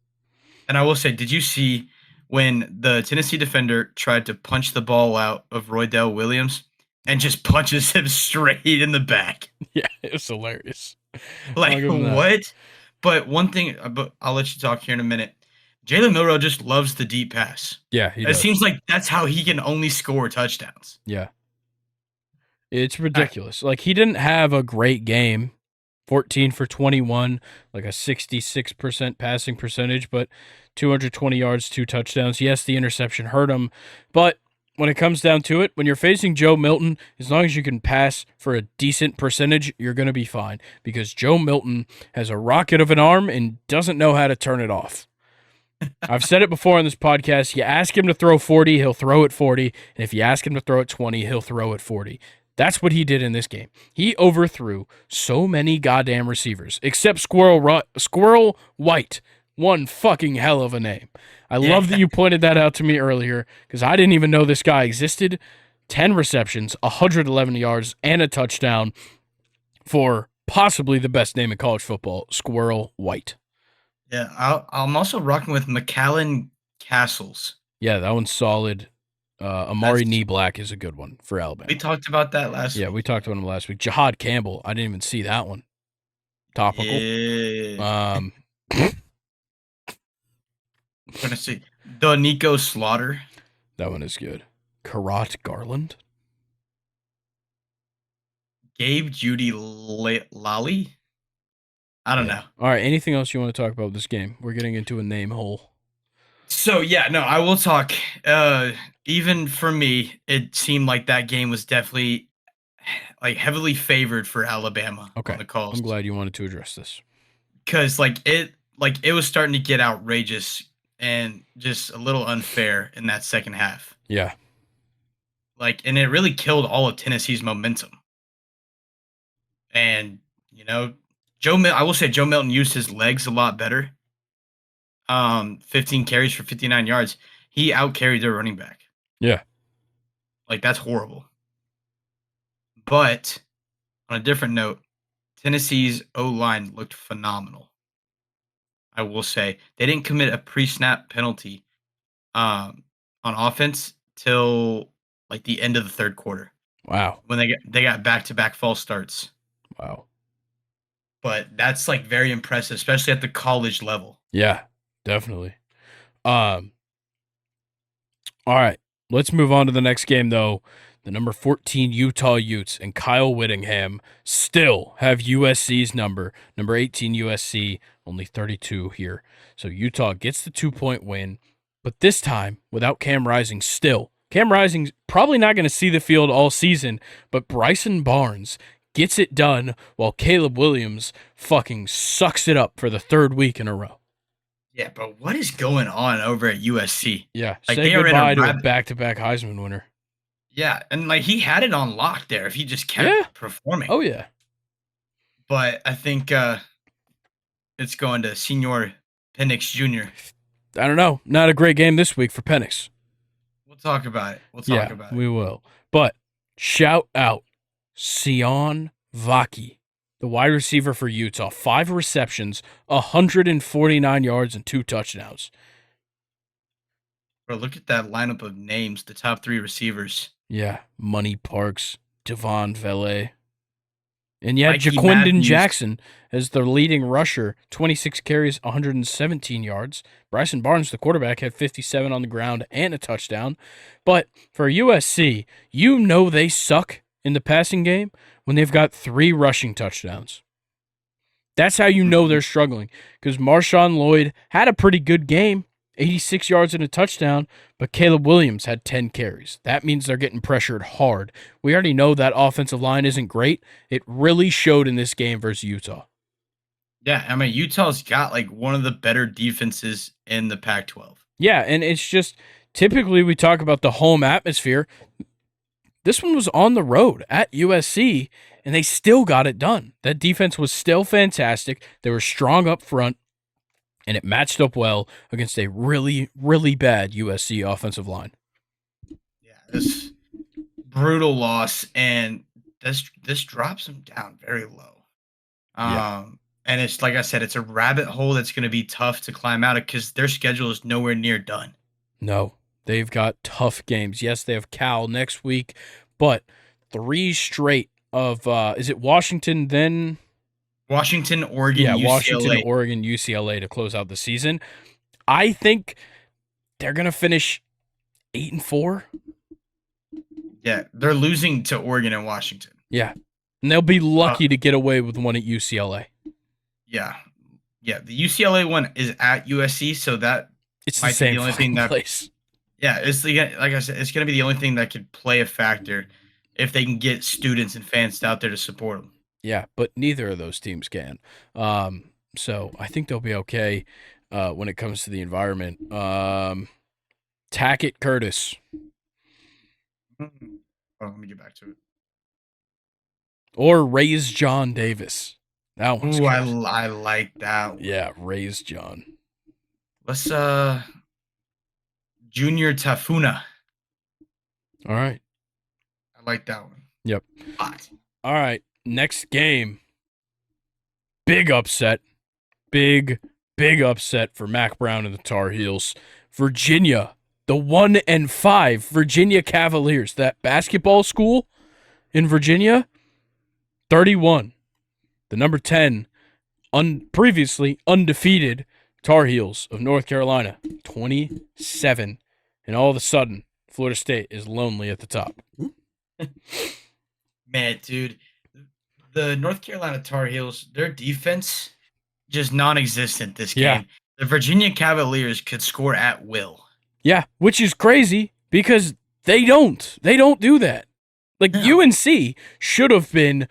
And I will say, did you see when the Tennessee defender tried to punch the ball out of Roydell Williams and just punches him straight in the back? Yeah, it was hilarious. Like, what? But one thing, I'll let you talk here in a minute. Jalen Milroe just loves the deep pass. Yeah, he does. It seems like that's how he can only score touchdowns. Yeah. It's ridiculous. Like, he didn't have a great game. 14 for 21, like a 66% passing percentage, but 220 yards, 2 touchdowns. Yes, the interception hurt him, but when it comes down to it, when you're facing Joe Milton, as long as you can pass for a decent percentage, you're going to be fine, because Joe Milton has a rocket of an arm and doesn't know how to turn it off. I've said it before on this podcast. You ask him to throw 40, he'll throw it 40, and if you ask him to throw it 20, he'll throw it 40. That's what he did in this game. He overthrew so many goddamn receivers, except Squirrel White. One fucking hell of a name. I love that Yeah. you pointed that out to me earlier because I didn't even know this guy existed. 10 receptions, 111 yards, and a touchdown for possibly the best name in college football, Squirrel White. Yeah. I'm also rocking with McAllen Castles. Yeah, that one's solid. Amari That's Black is a good one for we Alabama. talked about that last Yeah, we week. talked about him last week. Jahad Campbell, I didn't even see that one. Topical. Yeah. Um, I'm trying to see the Nico Slaughter. that one is good. Karat Garland. Gabe Judy Lally. I don't Yeah. know. All right. Anything else you want to talk about with this game? We're getting into a name hole. So yeah, no, I will talk. Even for me, it seemed like that game was definitely like heavily favored for Alabama on Okay. the calls I'm glad you wanted to address this. because like it was starting to get outrageous and just a little unfair in that second half. Yeah. Like, and it really killed all of Tennessee's momentum. And you know, I will say Joe Milton used his legs a lot better. 15 carries for 59 yards. He out carried their running back. Yeah. Like that's horrible. But on a different note, Tennessee's O line looked phenomenal. I will say they didn't commit a pre-snap penalty on offense till like the end of the third quarter Wow. when they got back-to-back false starts. Wow. But that's like very impressive, especially at the college level. Yeah. Definitely. All right. Let's move on to the next game, though. The number 14 Utah Utes and Kyle Whittingham still have USC's number 18 USC, only 32 here. So Utah gets the 2-point win, but this time without Cam Rising still. Cam Rising's probably not going to see the field all season, but Bryson Barnes gets it done while Caleb Williams fucking sucks it up for the third week in a row. Yeah, but what is going on over at USC? Yeah, Like say they are in a goodbye to a rabbit. back-to-back Heisman winner. Yeah, and like he had it on lock there if he just Yeah. kept performing. Oh, yeah. But I think it's going to Senior Penix Jr. I don't know. Not a great game this week for Penix. We'll talk about it. We'll talk Yeah, about it. we will. But shout out Sion Vaki, the wide receiver for Utah. 5 receptions, 149 yards, and 2 touchdowns. Bro, look at that lineup of names, the top 3 receivers. Yeah, Money Parks, Devon Vele. And yeah, Mikey Jaquindon Matthews. Jackson as the leading rusher, 26 carries, 117 yards. Bryson Barnes, the quarterback, had 57 on the ground and a touchdown. But for USC, you know they suck in the passing game when they've got 3 rushing touchdowns. That's how you know they're struggling because Marshawn Lloyd had a pretty good game, 86 yards and a touchdown, but Caleb Williams had 10 carries. That means they're getting pressured hard. We already know that offensive line isn't great. It really showed in this game versus Utah. Yeah, I mean Utah's got like one of the better defenses in the Pac-12. Yeah, and it's just typically we talk about the home atmosphere. This one was on the road at USC, and they still got it done. That defense was still fantastic. They were strong up front, and it matched up well against a really, really bad USC offensive line. Yeah, this brutal loss, and this drops them down very low. Yeah. And it's like I said, it's a rabbit hole that's going to be tough to climb out of because their schedule is nowhere near done. No, they've got tough games. Yes, they have Cal next week, but 3 straight of is it Washington then? Washington, Oregon, Yeah, UCLA. Washington, Oregon, UCLA to close out the season. I think they're gonna finish 8-4. Yeah, they're losing to Oregon and Washington. Yeah, and they'll be lucky to get away with one at UCLA. Yeah, yeah. The UCLA one is at USC, so that It's the might be same the only thing that. place. Yeah, it's like I said, it's going to be the only thing that could play a factor if they can get students and fans out there to support them. Yeah, but neither of those teams can. So I think they'll be okay when it comes to the environment. Tackett Curtis Oh, let me get back to it. or Raise John Davis. That one's Ooh, good. I like that one. Yeah, Raise John. Let's Junior Tafuna. All right. I like that one. Yep. Hot. All right. Next game. Big upset. Big upset for Mac Brown and the Tar Heels. Virginia, the 1-5 Virginia Cavaliers, that basketball school in Virginia, 31. The number 10, previously undefeated Tar Heels of North Carolina, 27. And all of a sudden, Florida State is lonely at the top. Man, dude, the North Carolina Tar Heels, their defense just non-existent this game. Yeah. The Virginia Cavaliers could score at will. Yeah, which is crazy because they don't do that. Like, No. UNC should have been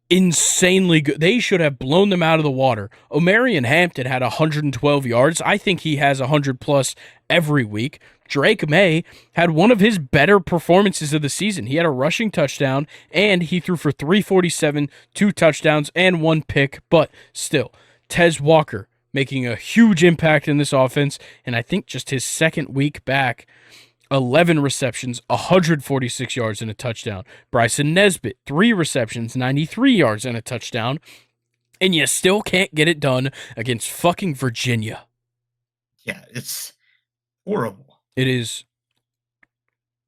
insanely good. They should have blown them out of the water. Omarion Hampton had 112 yards. I think he has 100 plus every week. Drake May had one of his better performances of the season. He had a rushing touchdown, and he threw for 347, 2 touchdowns, and 1 pick. But still, Tez Walker making a huge impact in this offense, and I think just his second week back, 11 receptions, 146 yards, and a touchdown. Bryson Nesbitt, 3 receptions, 93 yards, and a touchdown. And you still can't get it done against fucking Virginia. Yeah, it's horrible. It is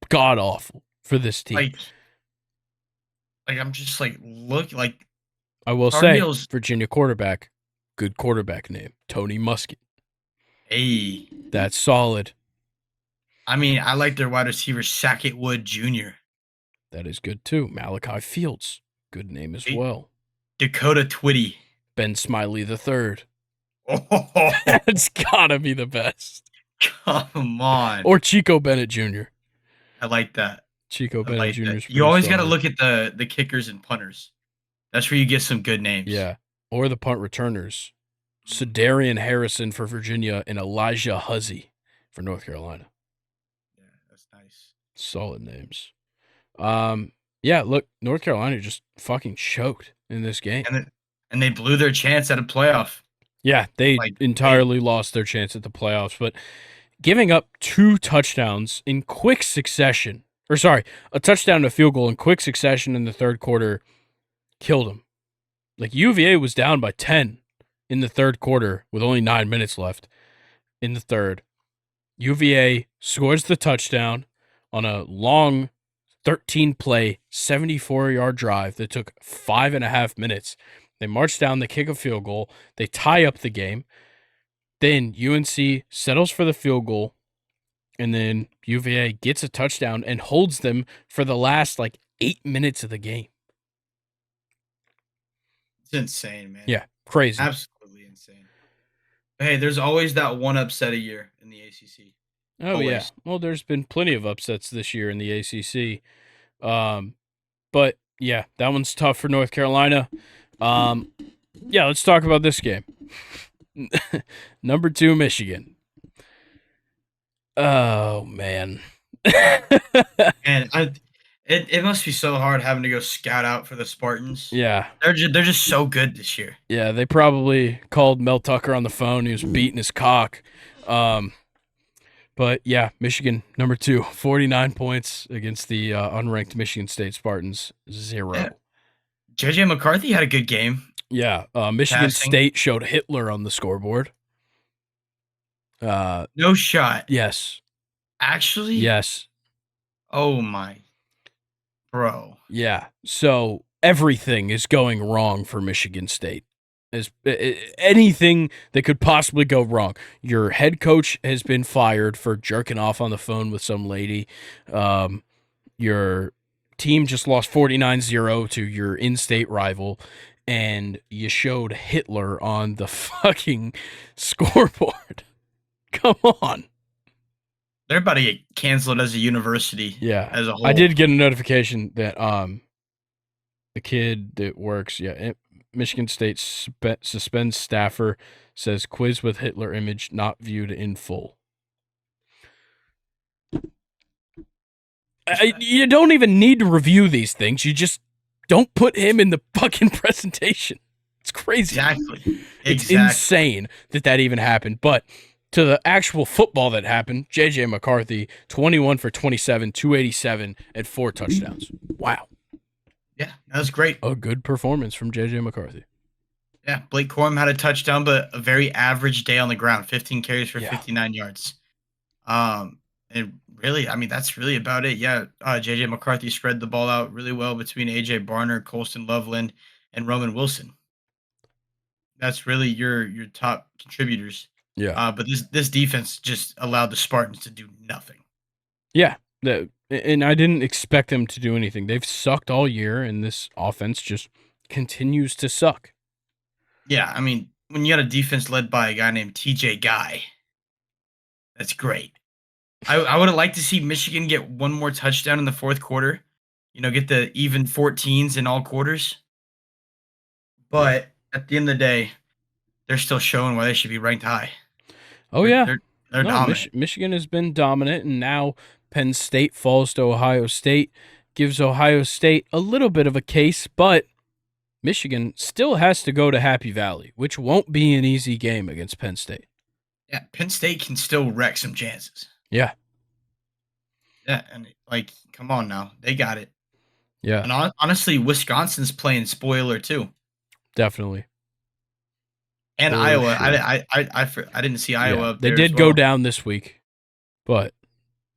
god-awful for this team. Like I'm just like, look, like... I will say, Virginia quarterback, good quarterback name, Tony Muskett. Hey. That's solid. I mean, I like their wide receiver, Sackett Wood Jr. That is good, too. Malachi Fields, good name as well. Dakota Twitty. Ben Smiley III. Oh, That's gotta be the best. Come on. Or Chico Bennett Jr. I like that. Chico Bennett Jr. You always got to look at the kickers and punters. That's where you get some good names. Yeah. Or the punt returners. Sedarian Harrison for Virginia and Elijah Huzzy for North Carolina. Yeah, that's nice. Solid names. Yeah, look, North Carolina just fucking choked in this game. And they blew their chance at a playoff. Yeah, they entirely lost their chance at the playoffs, but giving up 2 touchdowns in quick succession, a touchdown and a field goal in quick succession in the third quarter killed them. Like, UVA was down by 10 in the third quarter with only 9 minutes left in the third. UVA scores the touchdown on a long 13-play, 74-yard drive that took 5.5 minutes. They march down, they kick a field goal, they tie up the game. Then UNC settles for the field goal, and then UVA gets a touchdown and holds them for the last 8 minutes of the game. It's insane, man. Yeah, crazy. Absolutely insane. Hey, there's always that one upset a year in the ACC. Oh, always. Yeah. Well, there's been plenty of upsets this year in the ACC. But, yeah, that one's tough for North Carolina. Yeah, let's talk about this game. Number 2, Michigan. Oh, man. And it must be so hard having to go scout out for the Spartans. Yeah. They're just so good this year. Yeah, they probably called Mel Tucker on the phone. He was beating his cock. But, yeah, Michigan, number 2, 49 points against the unranked Michigan State Spartans, 0. Yeah. J.J. McCarthy had a good game. Yeah, Michigan State showed Hitler on the scoreboard. No shot. Yes. Actually? Yes. Oh, my. Bro. Yeah, so everything is going wrong for Michigan State. Anything that could possibly go wrong. Your head coach has been fired for jerking off on the phone with some lady. Your team just lost 49-0 to your in-state rival, and you showed Hitler on the fucking scoreboard. Come on. They're about to get canceled as a university. Yeah. As a whole. I did get a notification that the kid that works, Michigan State suspends staffer, says quiz with Hitler image not viewed in full. You don't even need to review these things. You just don't put him in the fucking presentation. It's crazy. Exactly. It's insane that even happened. But to the actual football that happened, J.J. McCarthy, 21 for 27, 287, and 4 touchdowns. Wow. Yeah, that was great. A good performance from J.J. McCarthy. Yeah, Blake Corum had a touchdown, but a very average day on the ground. 15 carries for 59 yards. And really, I mean, that's really about it. Yeah, J.J. McCarthy spread the ball out really well between A.J. Barner, Colston Loveland, and Roman Wilson. That's really your top contributors. Yeah. But this defense just allowed the Spartans to do nothing. Yeah. And I didn't expect them to do anything. They've sucked all year, and this offense just continues to suck. Yeah, I mean, when you got a defense led by a guy named TJ Guy, that's great. I would have liked to see Michigan get one more touchdown in the fourth quarter. Get the even 14s in all quarters. But at the end of the day, they're still showing why they should be ranked high. Oh, yeah. They're dominant. Michigan has been dominant, and now Penn State falls to Ohio State, gives Ohio State a little bit of a case, but Michigan still has to go to Happy Valley, which won't be an easy game against Penn State. Yeah, Penn State can still wreck some chances. Yeah. Yeah, and come on now. They got it. Yeah. And honestly, Wisconsin's playing spoiler too. Definitely. And Iowa. Sure. I didn't see Iowa up there. They did go down this week, but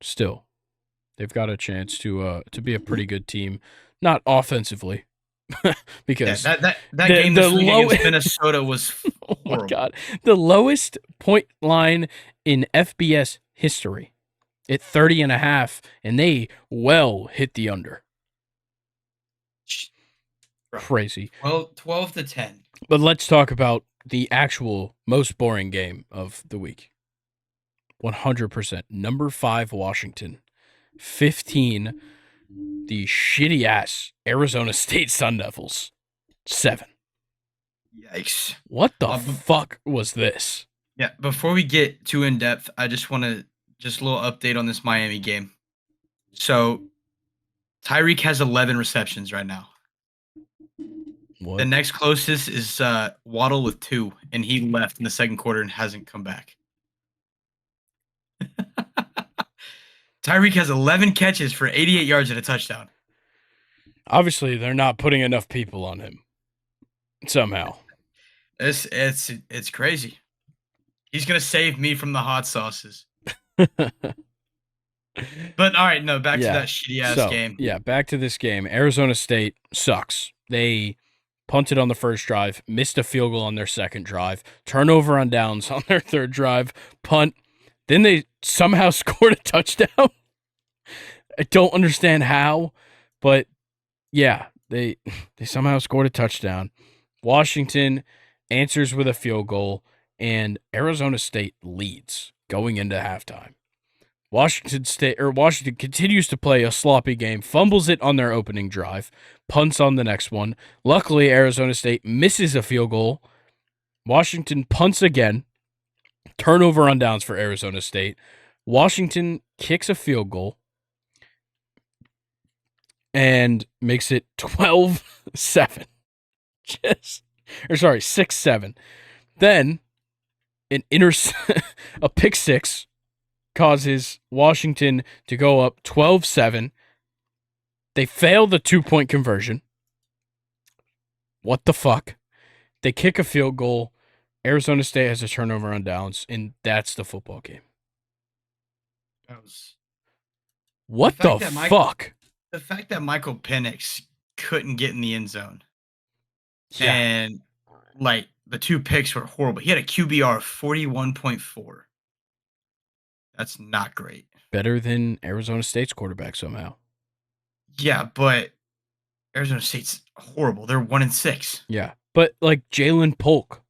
still, they've got a chance to be a pretty good team. Not offensively, because that game this week against Minnesota was horrible. Oh my God, the lowest point line in FBS history at 30.5, and they hit the under. Crazy. 12 to 10. But let's talk about the actual most boring game of the week. 100%. Number 5, Washington. 15, the shitty-ass Arizona State Sun Devils. 7. Yikes. What the fuck was this? Yeah, before we get too in-depth, I just want to a little update on this Miami game. So, Tyreek has 11 receptions right now. What? The next closest is Waddle with 2, and he left in the second quarter and hasn't come back. Tyreek has 11 catches for 88 yards and a touchdown. Obviously, they're not putting enough people on him. Somehow. It's crazy. He's going to save me from the hot sauces. But, all right, no, back to that shitty-ass game. Yeah, back to this game. Arizona State sucks. They punted on the first drive, missed a field goal on their second drive, turnover on downs on their third drive, punt. Then they somehow scored a touchdown. I don't understand how, but yeah, they somehow scored a touchdown. Washington answers with a field goal, and Arizona State leads going into halftime. Washington continues to play a sloppy game, fumbles it on their opening drive, punts on the next one. Luckily, Arizona State misses a field goal. Washington punts again. Turnover on downs for Arizona State. Washington kicks a field goal and makes it 12-7. 6-7. Then a pick six causes Washington to go up 12-7. They fail the 2-point conversion. What the fuck? They kick a field goal. Arizona State has a turnover on downs, and that's the football game. What the fuck? The fact that Michael Penix couldn't get in the end zone. Yeah. And, the 2 picks were horrible. He had a QBR of 41.4. That's not great. Better than Arizona State's quarterback somehow. Yeah, but Arizona State's horrible. They're 1-6. Yeah, but Jalen Polk,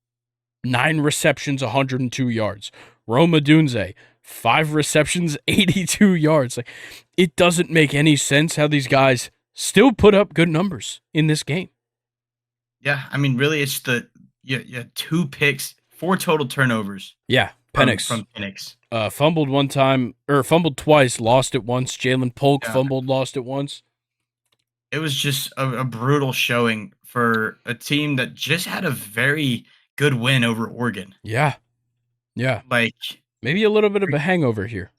9 receptions, 102 yards. Rome Odunze, 5 receptions, 82 yards. It doesn't make any sense how these guys still put up good numbers in this game. Yeah, I mean, really, it's you had 2 picks, 4 total turnovers. Yeah, Penix. From Penix. Fumbled twice, lost it once. Jalen Polk fumbled, lost it once. It was just a brutal showing for a team that just had a very good win over Oregon. Yeah. Yeah. Maybe a little bit of a hangover here.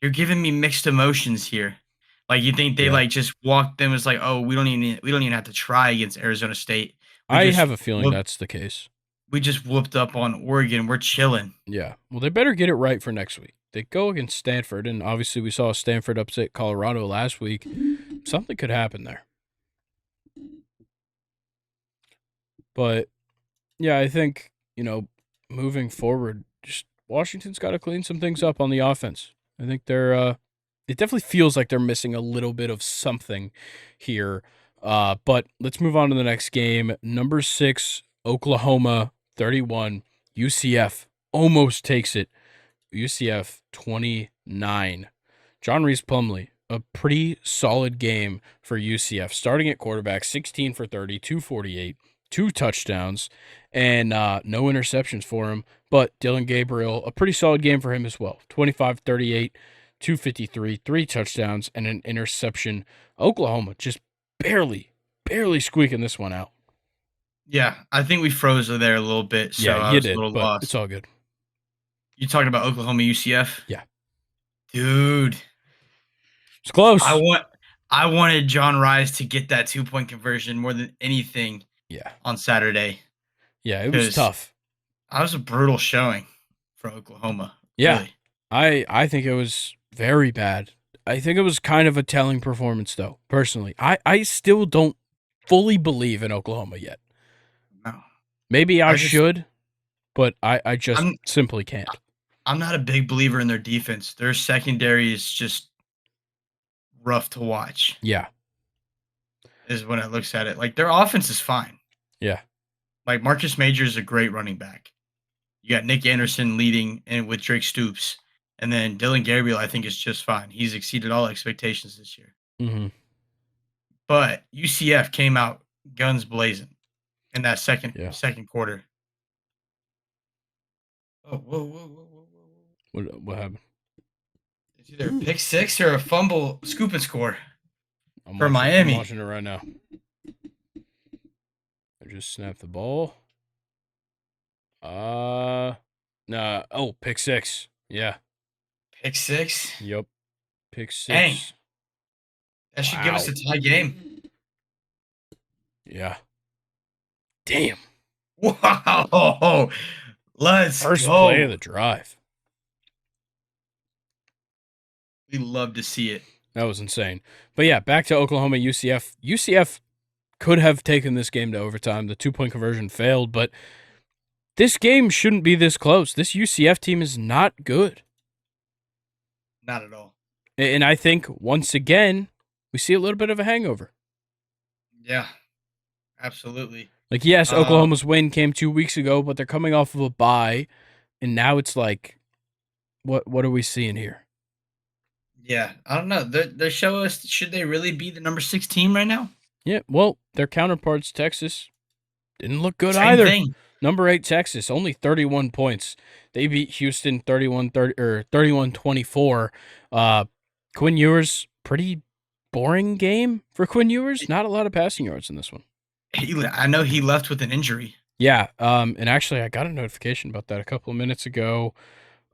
You're giving me mixed emotions here. Like you think they Yeah. like just walked them as like, oh, we don't even have to try against Arizona State. We I just have a feeling whoop, that's the case. we just whooped up on Oregon. We're chilling. Yeah. Well, they better get it right for next week. They go against Stanford, and obviously we saw Stanford upset Colorado last week. Something could happen there. But yeah, I think, moving forward, just Washington's got to clean some things up on the offense. I think it definitely feels like they're missing a little bit of something here. But let's move on to the next game. Number 6, Oklahoma 31. UCF almost takes it. UCF 29. John Reese Plumlee, a pretty solid game for UCF. Starting at quarterback, 16 for 30, 248, 2 touchdowns, and no interceptions for him. But Dylan Gabriel, a pretty solid game for him as well. 25 38, 253, 3 touchdowns, and an interception. Oklahoma just barely squeaking this one out. Yeah, I think we froze there a little bit, so Yeah, I you was a did, little but it's lost. all good. You talking about Oklahoma UCF? Yeah. Dude, It's I close. want I wanted John Rice to get that 2-point conversion more than anything Yeah. on Saturday Yeah, it was because tough. I was a brutal showing for Oklahoma. Yeah. Really, I think it was very bad. I think it was kind of a telling performance though, personally. I still don't fully believe in Oklahoma yet. no. Maybe I I just should, but I just I'm simply can't. I'm not a big believer in their defense. Their secondary is just rough to watch. Yeah. Is when it looks at it. Like their offense is fine. Yeah. Like Marcus Major is a great running back. You got Nick Anderson leading and with Drake Stoops. And then Dylan Gabriel, I think, is just fine. He's exceeded all expectations this year. Mhm. But UCF came out guns blazing in that second Yeah. second quarter. Oh, whoa, whoa, whoa, whoa, whoa. What happened? It's either a pick six or a fumble scoop and score I'm for watching I'm Miami. watching it right now. I just snapped the ball. Nah, pick 6. Yeah. Pick six. Yep. Pick Dang. 6. That should give us Wow. a tie game. Yeah. Damn. Wow. Let's First play of go. the drive. We love to see it. That was insane. But yeah, back to Oklahoma UCF. UCF could have taken this game to overtime. The 2-point conversion failed, but this game shouldn't be this close. This UCF team is not good. Not at all. And I think, once again, we see a little bit of a hangover. Yeah, absolutely. Like, yes, Oklahoma's win came 2 weeks ago, but they're coming off of a bye, and now it's like, what are we seeing here? Yeah, I don't know. They show us, should they really be the number 6 team right now? Yeah, well, their counterparts, Texas, didn't look good Same either. thing. Number 8 Texas, only 31 points. They beat Houston 31-24. Quinn Ewers, pretty boring game for Quinn Ewers. Not a lot of passing yards in this one. I know he left with an injury. Yeah, and actually I got a notification about that a couple of minutes ago.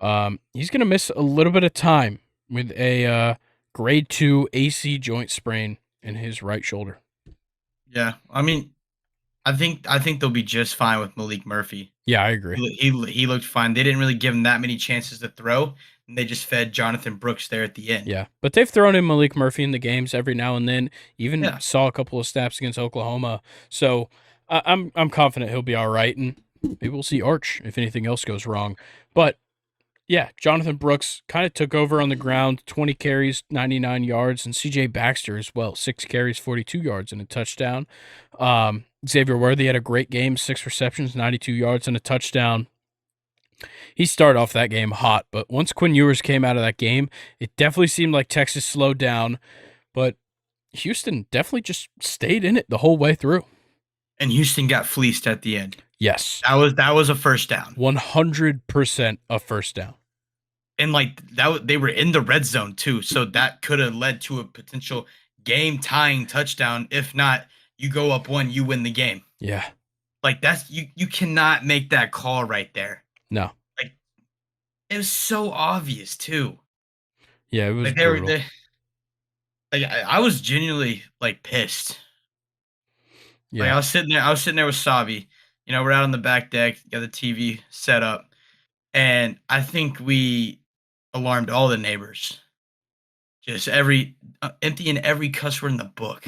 He's going to miss a little bit of time with a grade 2 AC joint sprain in his right shoulder. Yeah, I mean, I think they'll be just fine with Malik Murphy. Yeah, I agree. He looked fine. They didn't really give him that many chances to throw, and they just fed Jonathan Brooks there at the end. Yeah, but they've thrown in Malik Murphy in the games every now and then. Even Yeah. saw a couple of snaps against Oklahoma, so I'm confident he'll be all right, and maybe we'll see Arch if anything else goes wrong. But yeah, Jonathan Brooks kind of took over on the ground, 20 carries, 99 yards, and C.J. Baxter as well, 6 carries, 42 yards, and a touchdown. Xavier Worthy had a great game, 6 receptions, 92 yards, and a touchdown. He started off that game hot, but once Quinn Ewers came out of that game, it definitely seemed like Texas slowed down, but Houston definitely just stayed in it the whole way through. And Houston got fleeced at the end. Yes. That was a first down. 100% a first down. And like that, they were in the red zone too, so that could have led to a potential game-tying touchdown. If not, you go up 1, you win the game. Yeah. Like that's you cannot make that call right there. No. Like It was so obvious too. Yeah, it was Like they were, brutal. they, like I was genuinely like pissed. Like Yeah. I was sitting there with Sabi. We're out on the back deck, got the TV set up, and I think we alarmed all the neighbors. Just emptying every cuss word in the book.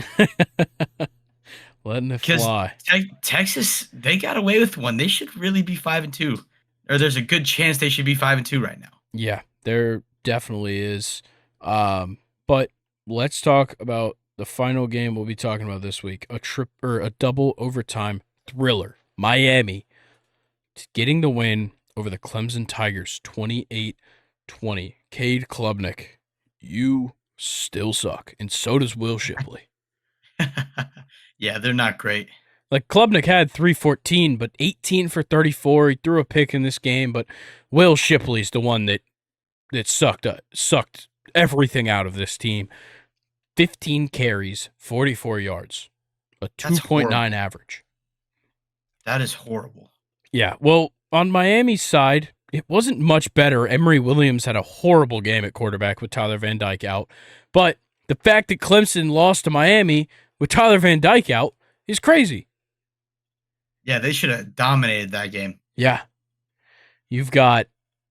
Letting it Because fly. Texas, they got away with one. They should really be 5-2, or there's a good chance they should be 5-2 right now. Yeah, there definitely is. But let's talk about the final game we'll be talking about this week. A double overtime thriller. Miami getting the win over the Clemson Tigers 28-20. Cade Klubnik, you still suck. And so does Will Shipley. Yeah, they're not great. Like Klubnik had 314, but 18 for 34. He threw a pick in this game, but Will Shipley's the one that sucked everything out of this team. 15 carries, 44 yards, a That's 2.9 horrible. average. That is horrible. Yeah, well, on Miami's side, it wasn't much better. Emory Williams had a horrible game at quarterback with Tyler Van Dyke out. But the fact that Clemson lost to Miami with Tyler Van Dyke out is crazy. Yeah, they should have dominated that game. Yeah. You've got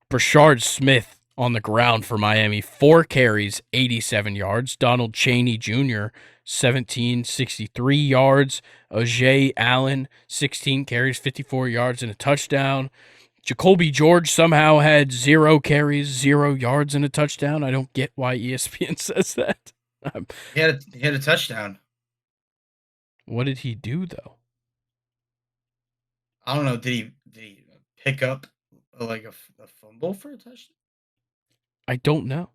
Brashard Smith on the ground for Miami, 4 carries, 87 yards. Donald Chaney Jr., 63 yards. Ajay Allen, 16 carries, 54 yards, and a touchdown. Jacoby George somehow had 0 carries, 0 yards, and a touchdown. I don't get why ESPN says that. He had a touchdown. What did he do, though? I don't know. Did he pick up like a fumble for a touchdown? I don't know.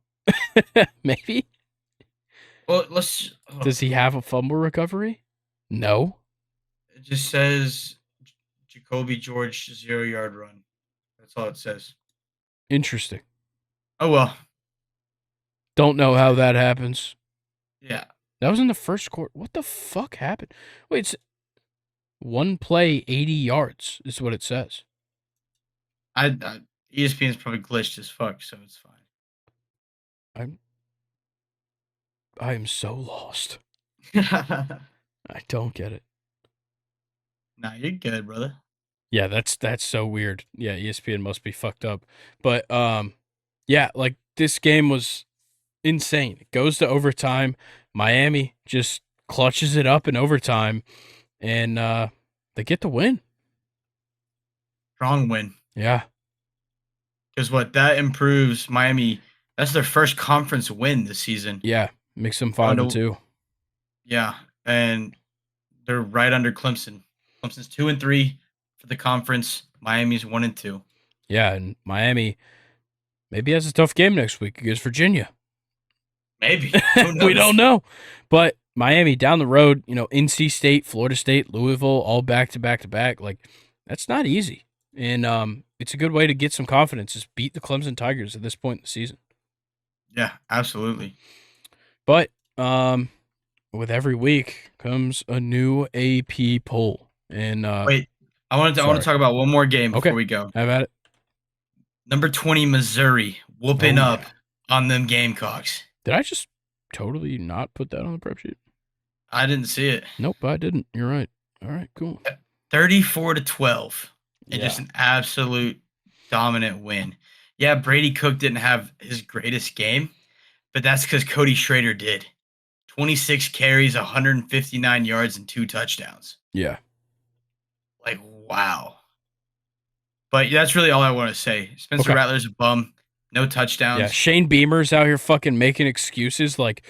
Maybe? Well, let's. Does he have a fumble recovery? No. It just says Jacoby George 0 yard run. That's all it says. Interesting. Oh well. Don't know how that happens. Yeah. That was in the first quarter. What the fuck happened? Wait, it's one play, 80 yards is what it says. ESPN's probably glitched as fuck, so it's fine. I am so lost. Nah, I don't get it. you're good, brother. Yeah, that's so weird. Yeah, ESPN must be fucked up. But yeah, like this game was insane. It goes to overtime. Miami just clutches it up in overtime and they get the win. Strong win. Yeah. Because what that improves Miami. That's their first conference win this season. Yeah, makes them Oh 5-2. no, yeah, and they're right under Clemson. Clemson's 2-3 for the conference. Miami's 1-2. Yeah, and Miami maybe has a tough game next week against Virginia. Maybe. Who knows? We don't know. But Miami down the road, NC State, Florida State, Louisville, all back to back to back. Like, that's not easy. And it's a good way to get some confidence, is beat the Clemson Tigers at this point in the season. Yeah, absolutely. But with every week comes a new AP poll. And Wait, I want to talk about one more game before we go. Have at it. Number 20, Missouri, whooping up Yeah. on them Gamecocks. Did I just totally not put that on the prep sheet? I didn't see it. Nope, I didn't. You're right. All right, cool. 34-12. And Yeah. just an absolute dominant win. Yeah, Brady Cook didn't have his greatest game, but that's because Cody Schrader did. 26 carries, 159 yards, and 2 touchdowns. Yeah. Like, wow. But that's really all I want to say. Spencer Okay. Rattler's a bum. No touchdowns. Yeah, Shane Beamer's out here fucking making excuses like,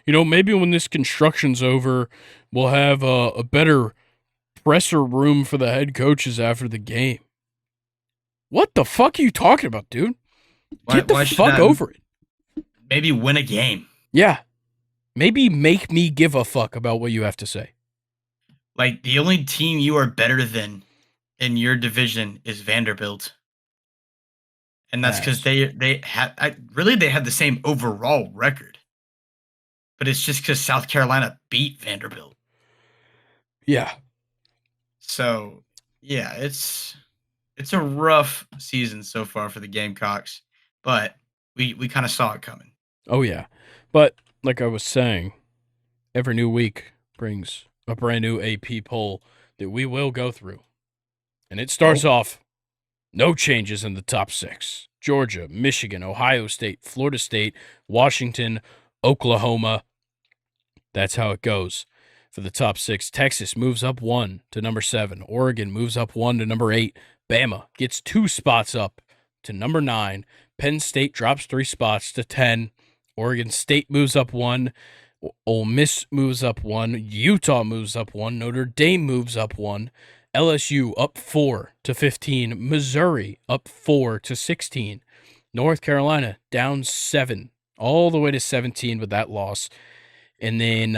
maybe when this construction's over, we'll have a better presser room for the head coaches after the game. What the fuck are you talking about, dude? Get the fuck over it. Maybe win a game. Yeah. Maybe make me give a fuck about what you have to say. Like, the only team you are better than in your division is Vanderbilt. And that's because they had the same overall record. But it's just because South Carolina beat Vanderbilt. Yeah. So, yeah, it's a rough season so far for the Gamecocks. but we kind of saw it coming. Oh, yeah. But like I was saying, every new week brings a brand new AP poll that we will go through. And it starts Oh, off no changes in the top six: Georgia, Michigan, Ohio State, Florida State, Washington, Oklahoma. That's how it goes. For the top six, Texas moves up 1 to number 7. Oregon moves up 1 to number 8. Bama gets 2 spots up to number 9. Penn State drops 3 spots to 10. Oregon State moves up 1. Ole Miss moves up 1. Utah moves up 1. Notre Dame moves up 1. LSU up 4 to 15. Missouri up 4 to 16. North Carolina down 7, all the way to 17 with that loss. And then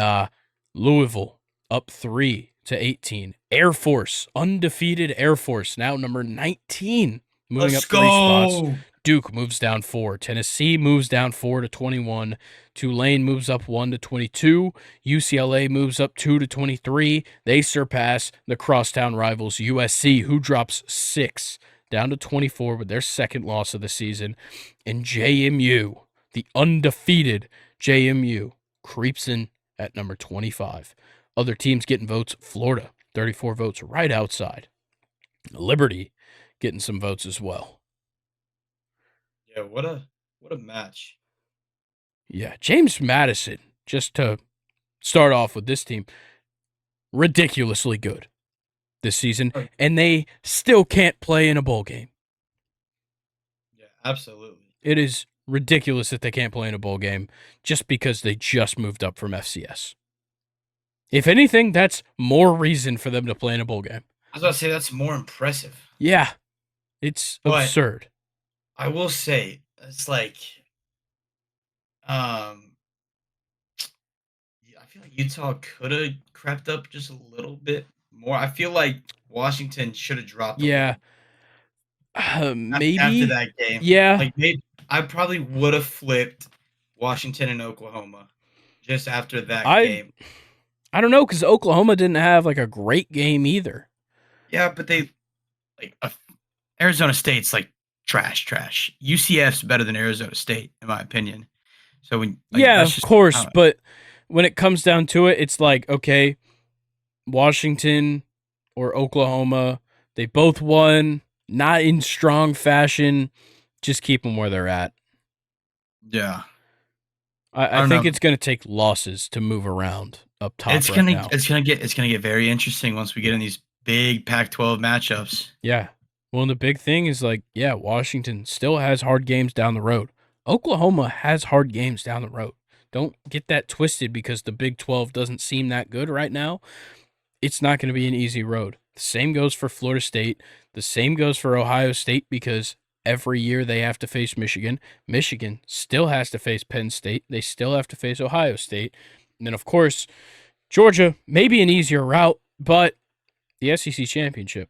Louisville up 3 to 18. Air Force, undefeated Air Force, now number 19, moving let's up 3 spots. go. Duke moves down 4. Tennessee moves down 4 to 21. Tulane moves up 1 to 22. UCLA moves up 2 to 23. They surpass the crosstown rivals USC, who drops 6 down to 24 with their second loss of the season. And JMU, the undefeated JMU, creeps in at number 25. Other teams getting votes: Florida, 34 votes, right outside. Liberty getting some votes as well. Yeah, what a match. Yeah, James Madison, just to start off with this team, ridiculously good this season, Oh, and they still can't play in a bowl game. yeah, absolutely. It is ridiculous that they can't play in a bowl game just because they just moved up from FCS. If anything, that's more reason for them to play in a bowl game. I was about to say that's more impressive. Yeah, it's But absurd. I will say it's like I feel like Utah could have crept up just a little bit more. I feel like Washington should have dropped a Yeah, little after maybe. that game. Yeah, Like I probably would have flipped Washington and Oklahoma just after that I game. I don't know, because Oklahoma didn't have like a great game either. Yeah, but they like Arizona State's like trash. UCF's better than Arizona State in my opinion. So when like Yeah, that's of just course, but when it comes down to it, it's like, okay, Washington or Oklahoma, they both won, not in strong fashion. Just keep them where they're at. yeah. I I don't think know. it's going to take losses to move around up top It's right gonna now. it's gonna get very interesting once we get in these big Pac-12 matchups. Yeah. Well, and the big thing is like, yeah, Washington still has hard games down the road. Oklahoma has hard games down the road. Don't get that twisted because the Big 12 doesn't seem that good right now. It's not going to be an easy road. The same goes for Florida State. The same goes for Ohio State because every year they have to face Michigan. Michigan still has to face Penn State. They still have to face Ohio State. And then, of course, Georgia may be an easier route, but the SEC championship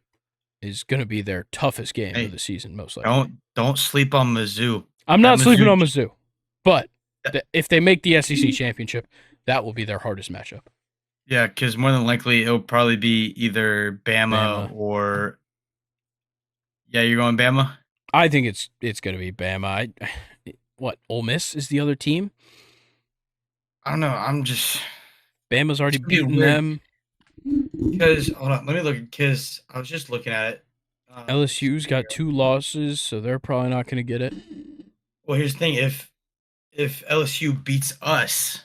is going to be their toughest game of Hey, the season, most likely. don't sleep on Mizzou. I'm That not sleeping Mizzou on Mizzou, but yeah, if they make the SEC championship, that will be their hardest matchup. yeah, because more than likely it'll probably be either Bama Bama. or yeah, you're going Bama? I think it's going to be Bama. What, Ole Miss is the other team? I don't know. I'm just Bama's it's already gonna be beaten weird them. because hold on, let me look at because I was just looking at it. LSU's got 2 losses, so they're probably not going to get it. Well, here's the thing: if LSU beats us,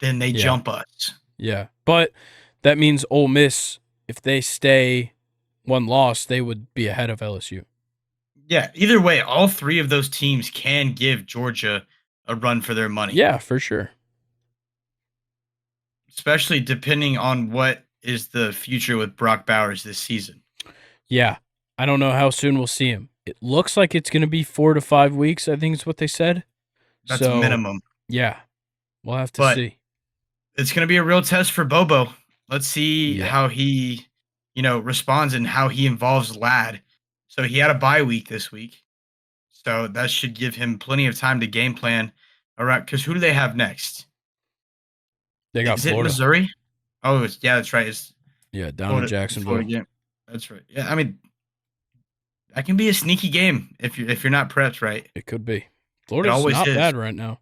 then they Yeah, jump us. yeah. But that means Ole Miss, if they stay 1 loss, they would be ahead of LSU. Yeah, either way, all three of those teams can give Georgia a run for their money, Yeah, for sure. especially depending on what is the future with Brock Bowers this season. Yeah. I don't know how soon we'll see him. It looks like it's going to be 4 to 5 weeks, I think is what they said. That's So, minimum. yeah, we'll have to But see. it's going to be a real test for Bobo. Let's see Yeah. how he, responds and how he involves Lad. So he had a bye week this week. So that should give him plenty of time to game plan around. Because who do they have next? They got Is it Florida. Missouri? Oh, yeah, that's right. It's Yeah, down in Florida. The Florida Jacksonville. game. That's right. Yeah, I mean that can be a sneaky game if you're not prepped right. It could be. It Florida's always not is. bad right now.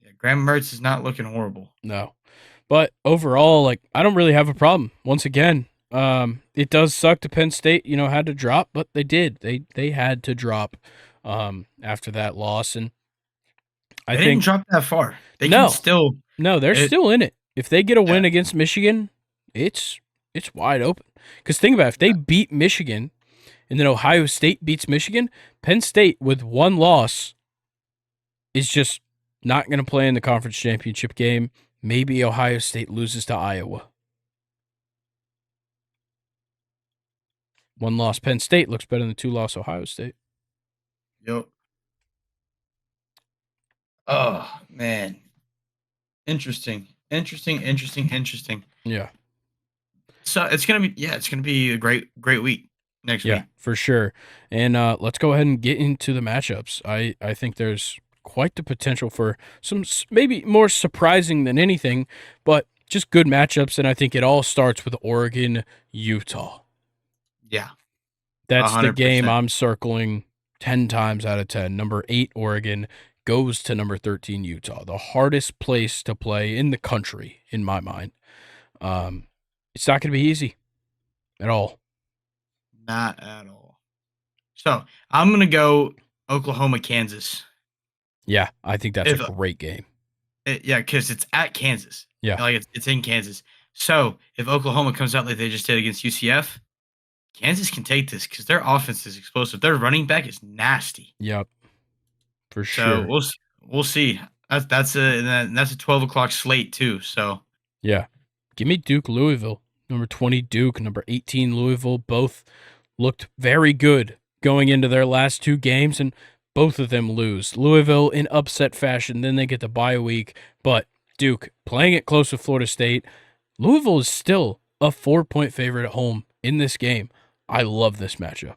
Yeah, Graham Mertz is not looking horrible. No. But overall, like, I don't really have a problem. Once again, it does suck to Penn State, had to drop, but they did. They had to drop after that loss. And I They didn't think drop that far. They can no, still no, they're it. still in it. If they get a Yeah, win against Michigan, it's wide open. Because think about it, if they yeah. beat Michigan and then Ohio State beats Michigan, Penn State with one loss is just not going to play in the conference championship game. Maybe Ohio State loses to Iowa. One loss Penn State looks better than 2-loss Ohio State. Yep. Oh man, interesting. Yeah. So it's gonna be a great week next Yeah, week. for sure. And let's go ahead and get into the matchups. I think there's quite the potential for some maybe more surprising than anything, but just good matchups. And I think it all starts with Oregon, Utah. Yeah, That's the game 100%. I'm circling 10 times out of 10. Number 8, Oregon, goes to number 13, Utah. The hardest place to play in the country, in my mind. It's not going to be easy at all. Not at all. So I'm gonna go Oklahoma, Kansas. Yeah, I think that's a If great game. Yeah, because it's at Kansas. Yeah. Like it's in Kansas. So if Oklahoma comes out like they just did against UCF, Kansas can take this because their offense is explosive. Their running back is nasty. Yep, for So sure. we'll see. That's a 12 o'clock slate too. So Yeah. Give me Duke, Louisville. Number 20, Duke. Number 18, Louisville. Both looked very good going into their last 2 games, and both of them lose. Louisville in upset fashion, then they get the bye week. But Duke playing it close with Florida State. Louisville is still a 4-point favorite at home in this game. I love this matchup.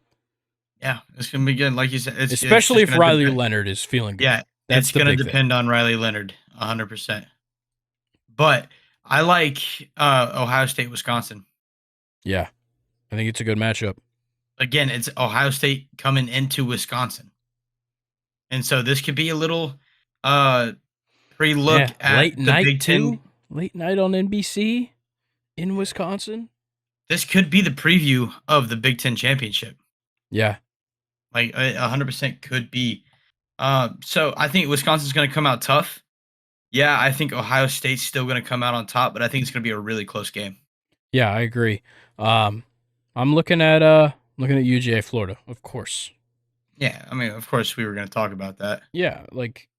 yeah, it's gonna be good. Like you said, it's Especially just if gonna Riley depend. Leonard is feeling good. Yeah, That's it's the gonna big thing. depend on Riley Leonard, 100%. But I like Ohio State, Wisconsin. Yeah. I think it's a good matchup. Again, it's Ohio State coming into Wisconsin. And so this could be a little pre-look Yeah. at Late the night, Big too. Ten. Late night on NBC in Wisconsin. This could be the preview of the Big Ten championship. Yeah. Like 100% could be. So I think Wisconsin's going to come out tough. Yeah, I think Ohio State's still going to come out on top, but I think it's going to be a really close game. Yeah, I agree. I'm looking at UGA Florida, of course. Yeah, I mean, of course we were going to talk about that. Yeah, like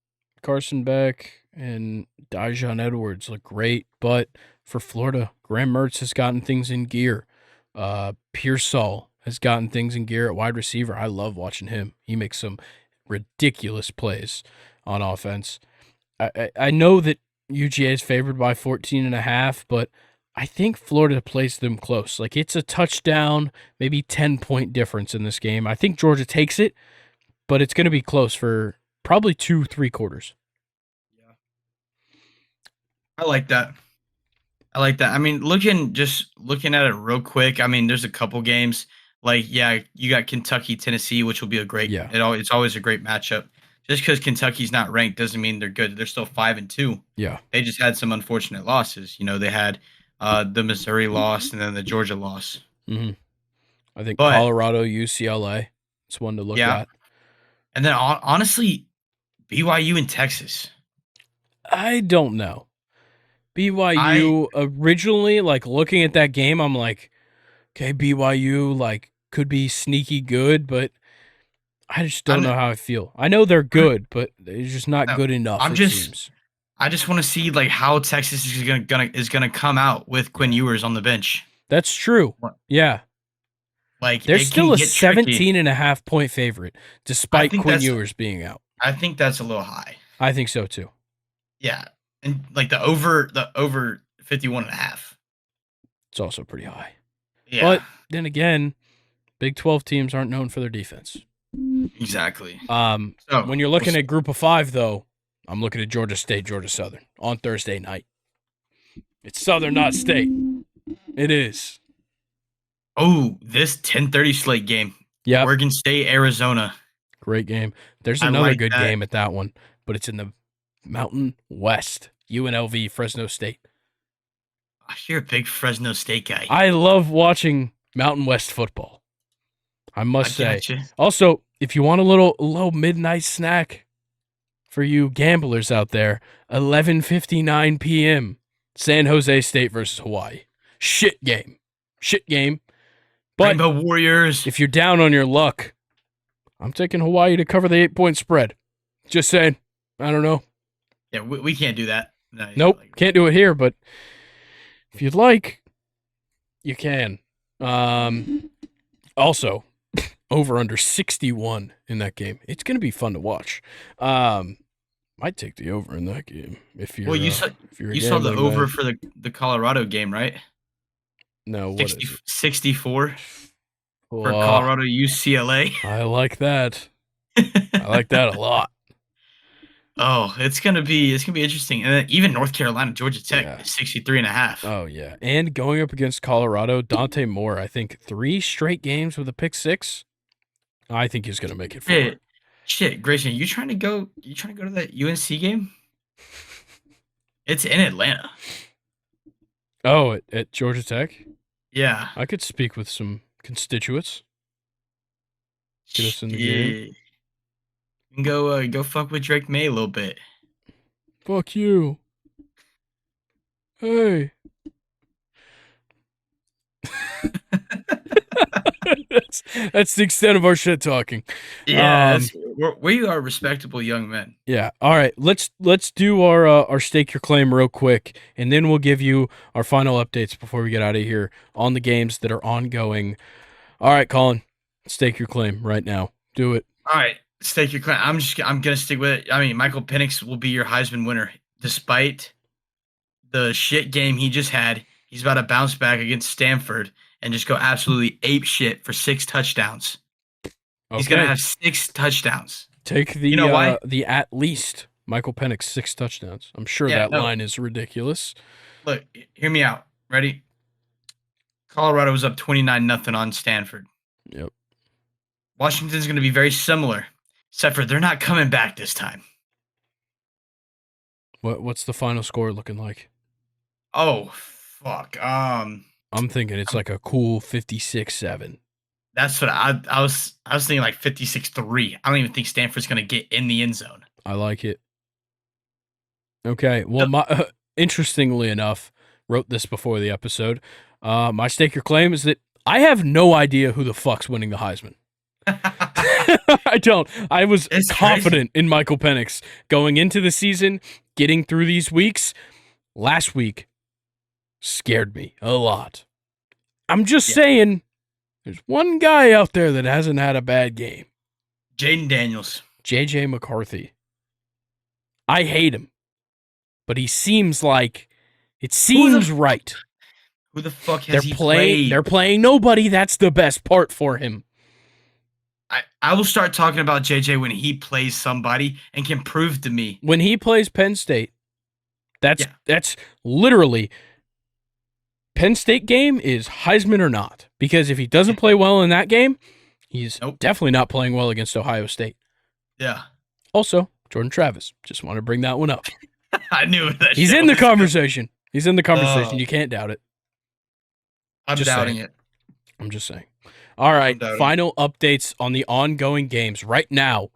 Carson Beck and Dijon Edwards look great, but for Florida, Graham Mertz has gotten things in gear. Pearsall has gotten things in gear at wide receiver. I love watching him. He makes some ridiculous plays on offense. I know that UGA is favored by 14.5, but I think Florida plays them close. Like, it's a touchdown, maybe 10-point difference in this game. I think Georgia takes it, but it's going to be close for probably 2-3 quarters. Yeah. I like that. I mean, looking at it real quick, I mean, there's a couple games. Like, yeah, you got Kentucky, Tennessee, which will be a great. Yeah. It's always a great matchup. Just because Kentucky's not ranked doesn't mean they're good. They're still 5-2. Yeah. They just had some unfortunate losses. They had the Missouri loss and then the Georgia loss. Mm-hmm. I think But Colorado, UCLA, it's one to look at. And then honestly, BYU and Texas. I don't know. BYU originally, like, looking at that game, I'm like, okay, BYU like could be sneaky good, but I just don't know how I feel. I know they're good, but they're just not good enough. Seems. I just want to see like how Texas is gonna come out with Quinn Ewers on the bench. That's true. Yeah. Like, they're it still a can get tricky. 17.5-point favorite, despite Quinn Ewers being out. I think that's a little high. I think so too. Yeah. And like the over 51.5. It's also pretty high. Yeah. But then again, Big 12 teams aren't known for their defense. Exactly. So when you're looking at Group of 5, though, I'm looking at Georgia State, Georgia Southern on Thursday night. It's Southern, not State. It is. Oh, this 10:30 slate game. Yeah. Oregon State, Arizona. Great game. There's I another like good that. game at that one, but it's in the Mountain West. UNLV, Fresno State. You're a big Fresno State guy. I love watching Mountain West football, I I must say. got you. Also, if you want a little midnight snack for you gamblers out there, 11:59 p.m. San Jose State versus Hawaii. Shit game. Shit game. But Rainbow Warriors. if you're down on your luck, I'm taking Hawaii to cover the 8-point spread. Just saying. I don't know. Yeah, we can't do that. No, Nope, can't do it here, but if you'd like, you can. Also, over under 61 in that game. It's going to be fun to watch. Might take the over in that game if you're. Well, if you're a you saw the gambling over man. for the Colorado game, right? No, what is it? 64 for Oh, Colorado UCLA. I like that. I like that a lot. Oh, it's gonna be interesting. And then even North Carolina, Georgia Tech Yeah. is 63.5. Oh yeah, and going up against Colorado, Dante Moore. I think 3 straight games with a pick six. I think he's going to make it far. Shit, Grayson, you trying to go to that UNC game? It's in Atlanta. Oh, at Georgia Tech? Yeah. I could speak with some constituents. Get us in the game. You can go fuck with Drake May a little bit. Fuck you. Hey. that's the extent of our shit talking. Yeah, we are respectable young men. Yeah. All right. Let's do our stake your claim real quick, and then we'll give you our final updates before we get out of here on the games that are ongoing. All right, Colin, stake your claim right now. Do it. All right, stake your claim. I'm gonna stick with it. I mean, Michael Penix will be your Heisman winner, despite the shit game he just had. He's about to bounce back against Stanford and just go absolutely ape shit for 6 touchdowns. Okay. He's gonna have 6 touchdowns. Take the You know why? The at least Michael Penix 6 touchdowns. I'm sure that line is ridiculous. Look, hear me out. Ready? Colorado was up 29-0 on Stanford. Yep. Washington's going to be very similar, except for they're not coming back this time. What's the final score looking like? Oh, fuck. I'm thinking it's like a cool 56-7. That's what I was thinking, like 56-3. I don't even think Stanford's going to get in the end zone. I like it. Okay. Well, interestingly enough, wrote this before the episode. My stake your claim is that I have no idea who the fuck's winning the Heisman. I don't. I was confident in Michael Penix going into the season, getting through these weeks. Last week scared me a lot. I'm just saying, there's one guy out there that hasn't had a bad game. Jaden Daniels. JJ McCarthy. I hate him, but he seems like it seems right. Who the fuck has he played? They're playing nobody. That's the best part for him. I will start talking about JJ when he plays somebody and can prove to me. When he plays Penn State, that's literally Penn State game is Heisman or not. Because if he doesn't play well in that game, he's definitely not playing well against Ohio State. Yeah. Also, Jordan Travis. Just want to bring that one up. I knew that. He's in the conversation. He's in the conversation. You can't doubt it. I'm doubting it. I'm just saying. All right, final updates on the ongoing games. Right now,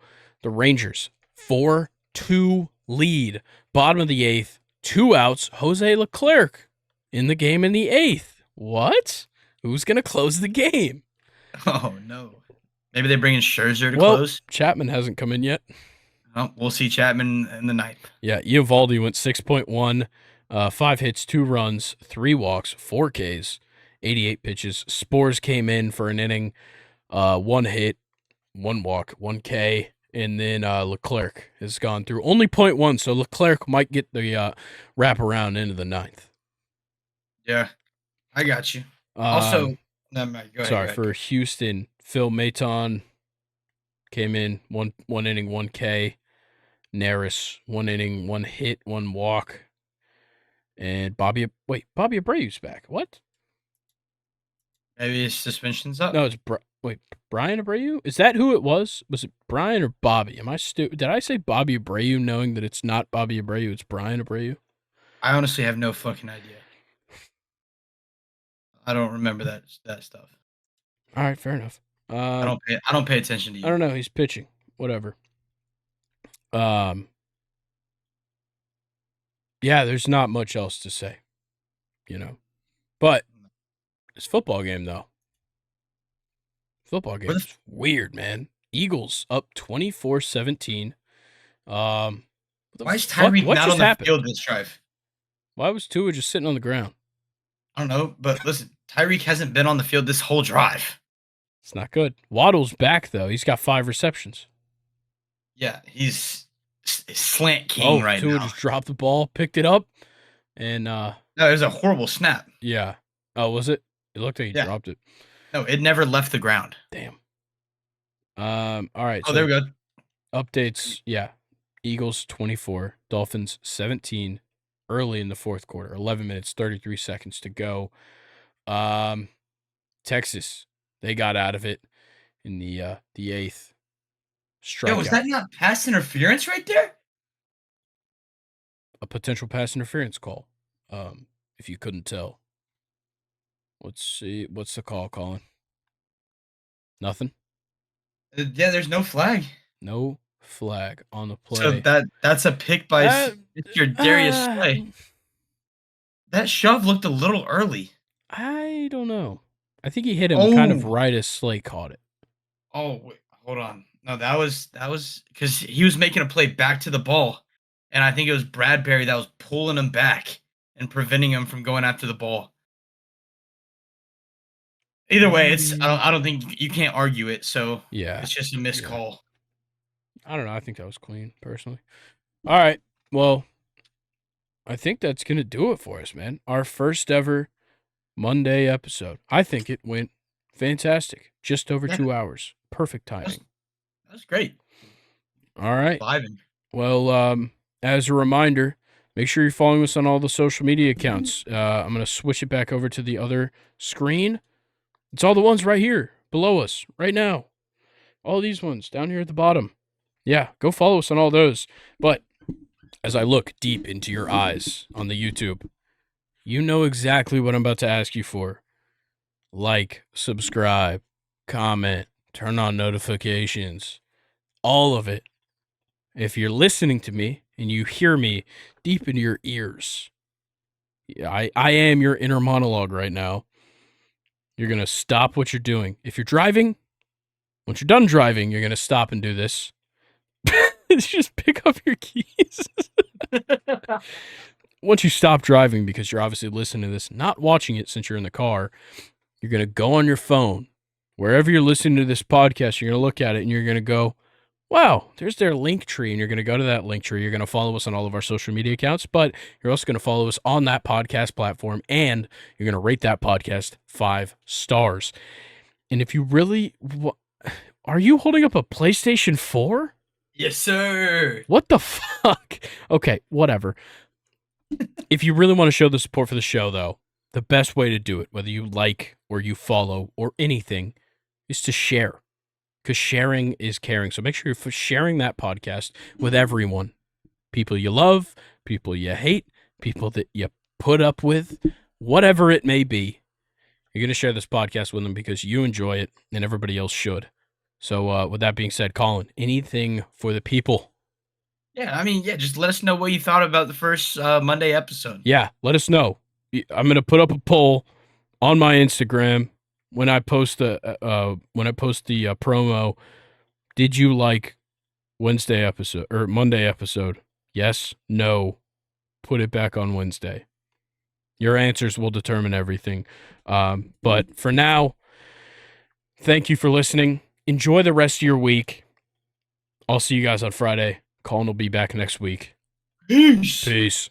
the Rangers, 4-2 lead. Bottom of the 8th, 2 outs. Jose Leclerc in the game in the 8th. What? Who's going to close the game? Oh, no. Maybe they bring in Scherzer to close? Chapman hasn't come in yet. Well, we'll see Chapman in the 9th. Yeah, Eovaldi went 6.1, 5 hits, 2 runs, 3 walks, 4 Ks. 88 pitches. Spores came in for an inning, 1 hit, 1 walk, 1 K, and then Leclerc has gone through only 0.1, so Leclerc might get the wraparound into the 9th. Yeah, I got you. Also, never mind. Go ahead. For Houston, Phil Maton came in, one inning, 1 K. Neris, 1 inning, 1 hit, 1 walk. And Bobby Abreu's back. What? Maybe his suspension's up. No, it's wait, Brian Abreu? Is that who it was? Was it Brian or Bobby? Am I stupid? Did I say Bobby Abreu knowing that it's not Bobby Abreu, it's Brian Abreu? I honestly have no fucking idea. I don't remember that stuff. All right, fair enough. I don't pay attention to you. I don't know. He's pitching. Whatever. Yeah, there's not much else to say, But it's football game though. Football game is weird, man. Eagles up 24-17. Why is Tyreek not on the field this drive? Why was Tua just sitting on the ground? I don't know, but listen, Tyreek hasn't been on the field this whole drive. It's not good. Waddle's back though. He's got 5 receptions. Yeah, he's slant king right Tua now. Just dropped the ball, picked it up, and no, it was a horrible snap. Yeah. Oh, was it? It looked like he dropped it. No, it never left the ground. Damn. All right. Oh, there we go. Updates. Yeah. Eagles 24, Dolphins 17 early in the fourth quarter. 11 minutes, 33 seconds to go. Texas, they got out of it in the 8th. Strikeout. Yo, was that not pass interference right there? A potential pass interference call. If you couldn't tell. Let's see. What's the call, Colin? Nothing? Yeah, there's no flag. No flag on the play. So that's a pick by Mr. Darius Slay. That shove looked a little early. I don't know. I think he hit him kind of right as Slay caught it. Oh, wait, hold on. No, that was because he was making a play back to the ball, and I think it was Bradbury that was pulling him back and preventing him from going after the ball. Either way, I don't think you can't argue it. So yeah, it's just a missed call. I don't know. I think that was clean, personally. All right. Well, I think that's gonna do it for us, man. Our first ever Monday episode. I think it went fantastic. Just over 2 hours. Perfect timing. That's great. All right. Vibing. Well, as a reminder, make sure you're following us on all the social media accounts. I'm gonna switch it back over to the other screen. It's all the ones right here below us right now. All these ones down here at the bottom. Yeah, go follow us on all those. But as I look deep into your eyes on the YouTube, you know exactly what I'm about to ask you for. Like, subscribe, comment, turn on notifications, all of it. If you're listening to me and you hear me deep into your ears, I am your inner monologue right now. You're going to stop what you're doing. If you're driving, once you're done driving, you're going to stop and do this. Just pick up your keys. Once you stop driving, because you're obviously listening to this, not watching it since you're in the car, you're going to go on your phone. Wherever you're listening to this podcast, you're going to look at it and you're going to go, wow, there's their link tree. And you're going to go to that link tree. You're going to follow us on all of our social media accounts, but you're also going to follow us on that podcast platform, and you're going to rate that podcast 5 stars. And if you really, are you holding up a PlayStation 4? Yes, sir. What the fuck? Okay, whatever. If you really want to show the support for the show, though, the best way to do it, whether you like or you follow or anything, is to share. Because sharing is caring. So make sure you're sharing that podcast with everyone. People you love, people you hate, people that you put up with, whatever it may be. You're going to share this podcast with them because you enjoy it and everybody else should. So with that being said, Colin, anything for the people? Yeah, just let us know what you thought about the first Monday episode. Yeah, let us know. I'm going to put up a poll on my Instagram when I post the promo. Did you like Wednesday episode or Monday episode? Yes, no. Put it back on Wednesday. Your answers will determine everything. But for now, thank you for listening. Enjoy the rest of your week. I'll see you guys on Friday. Colin will be back next week. Peace. Peace.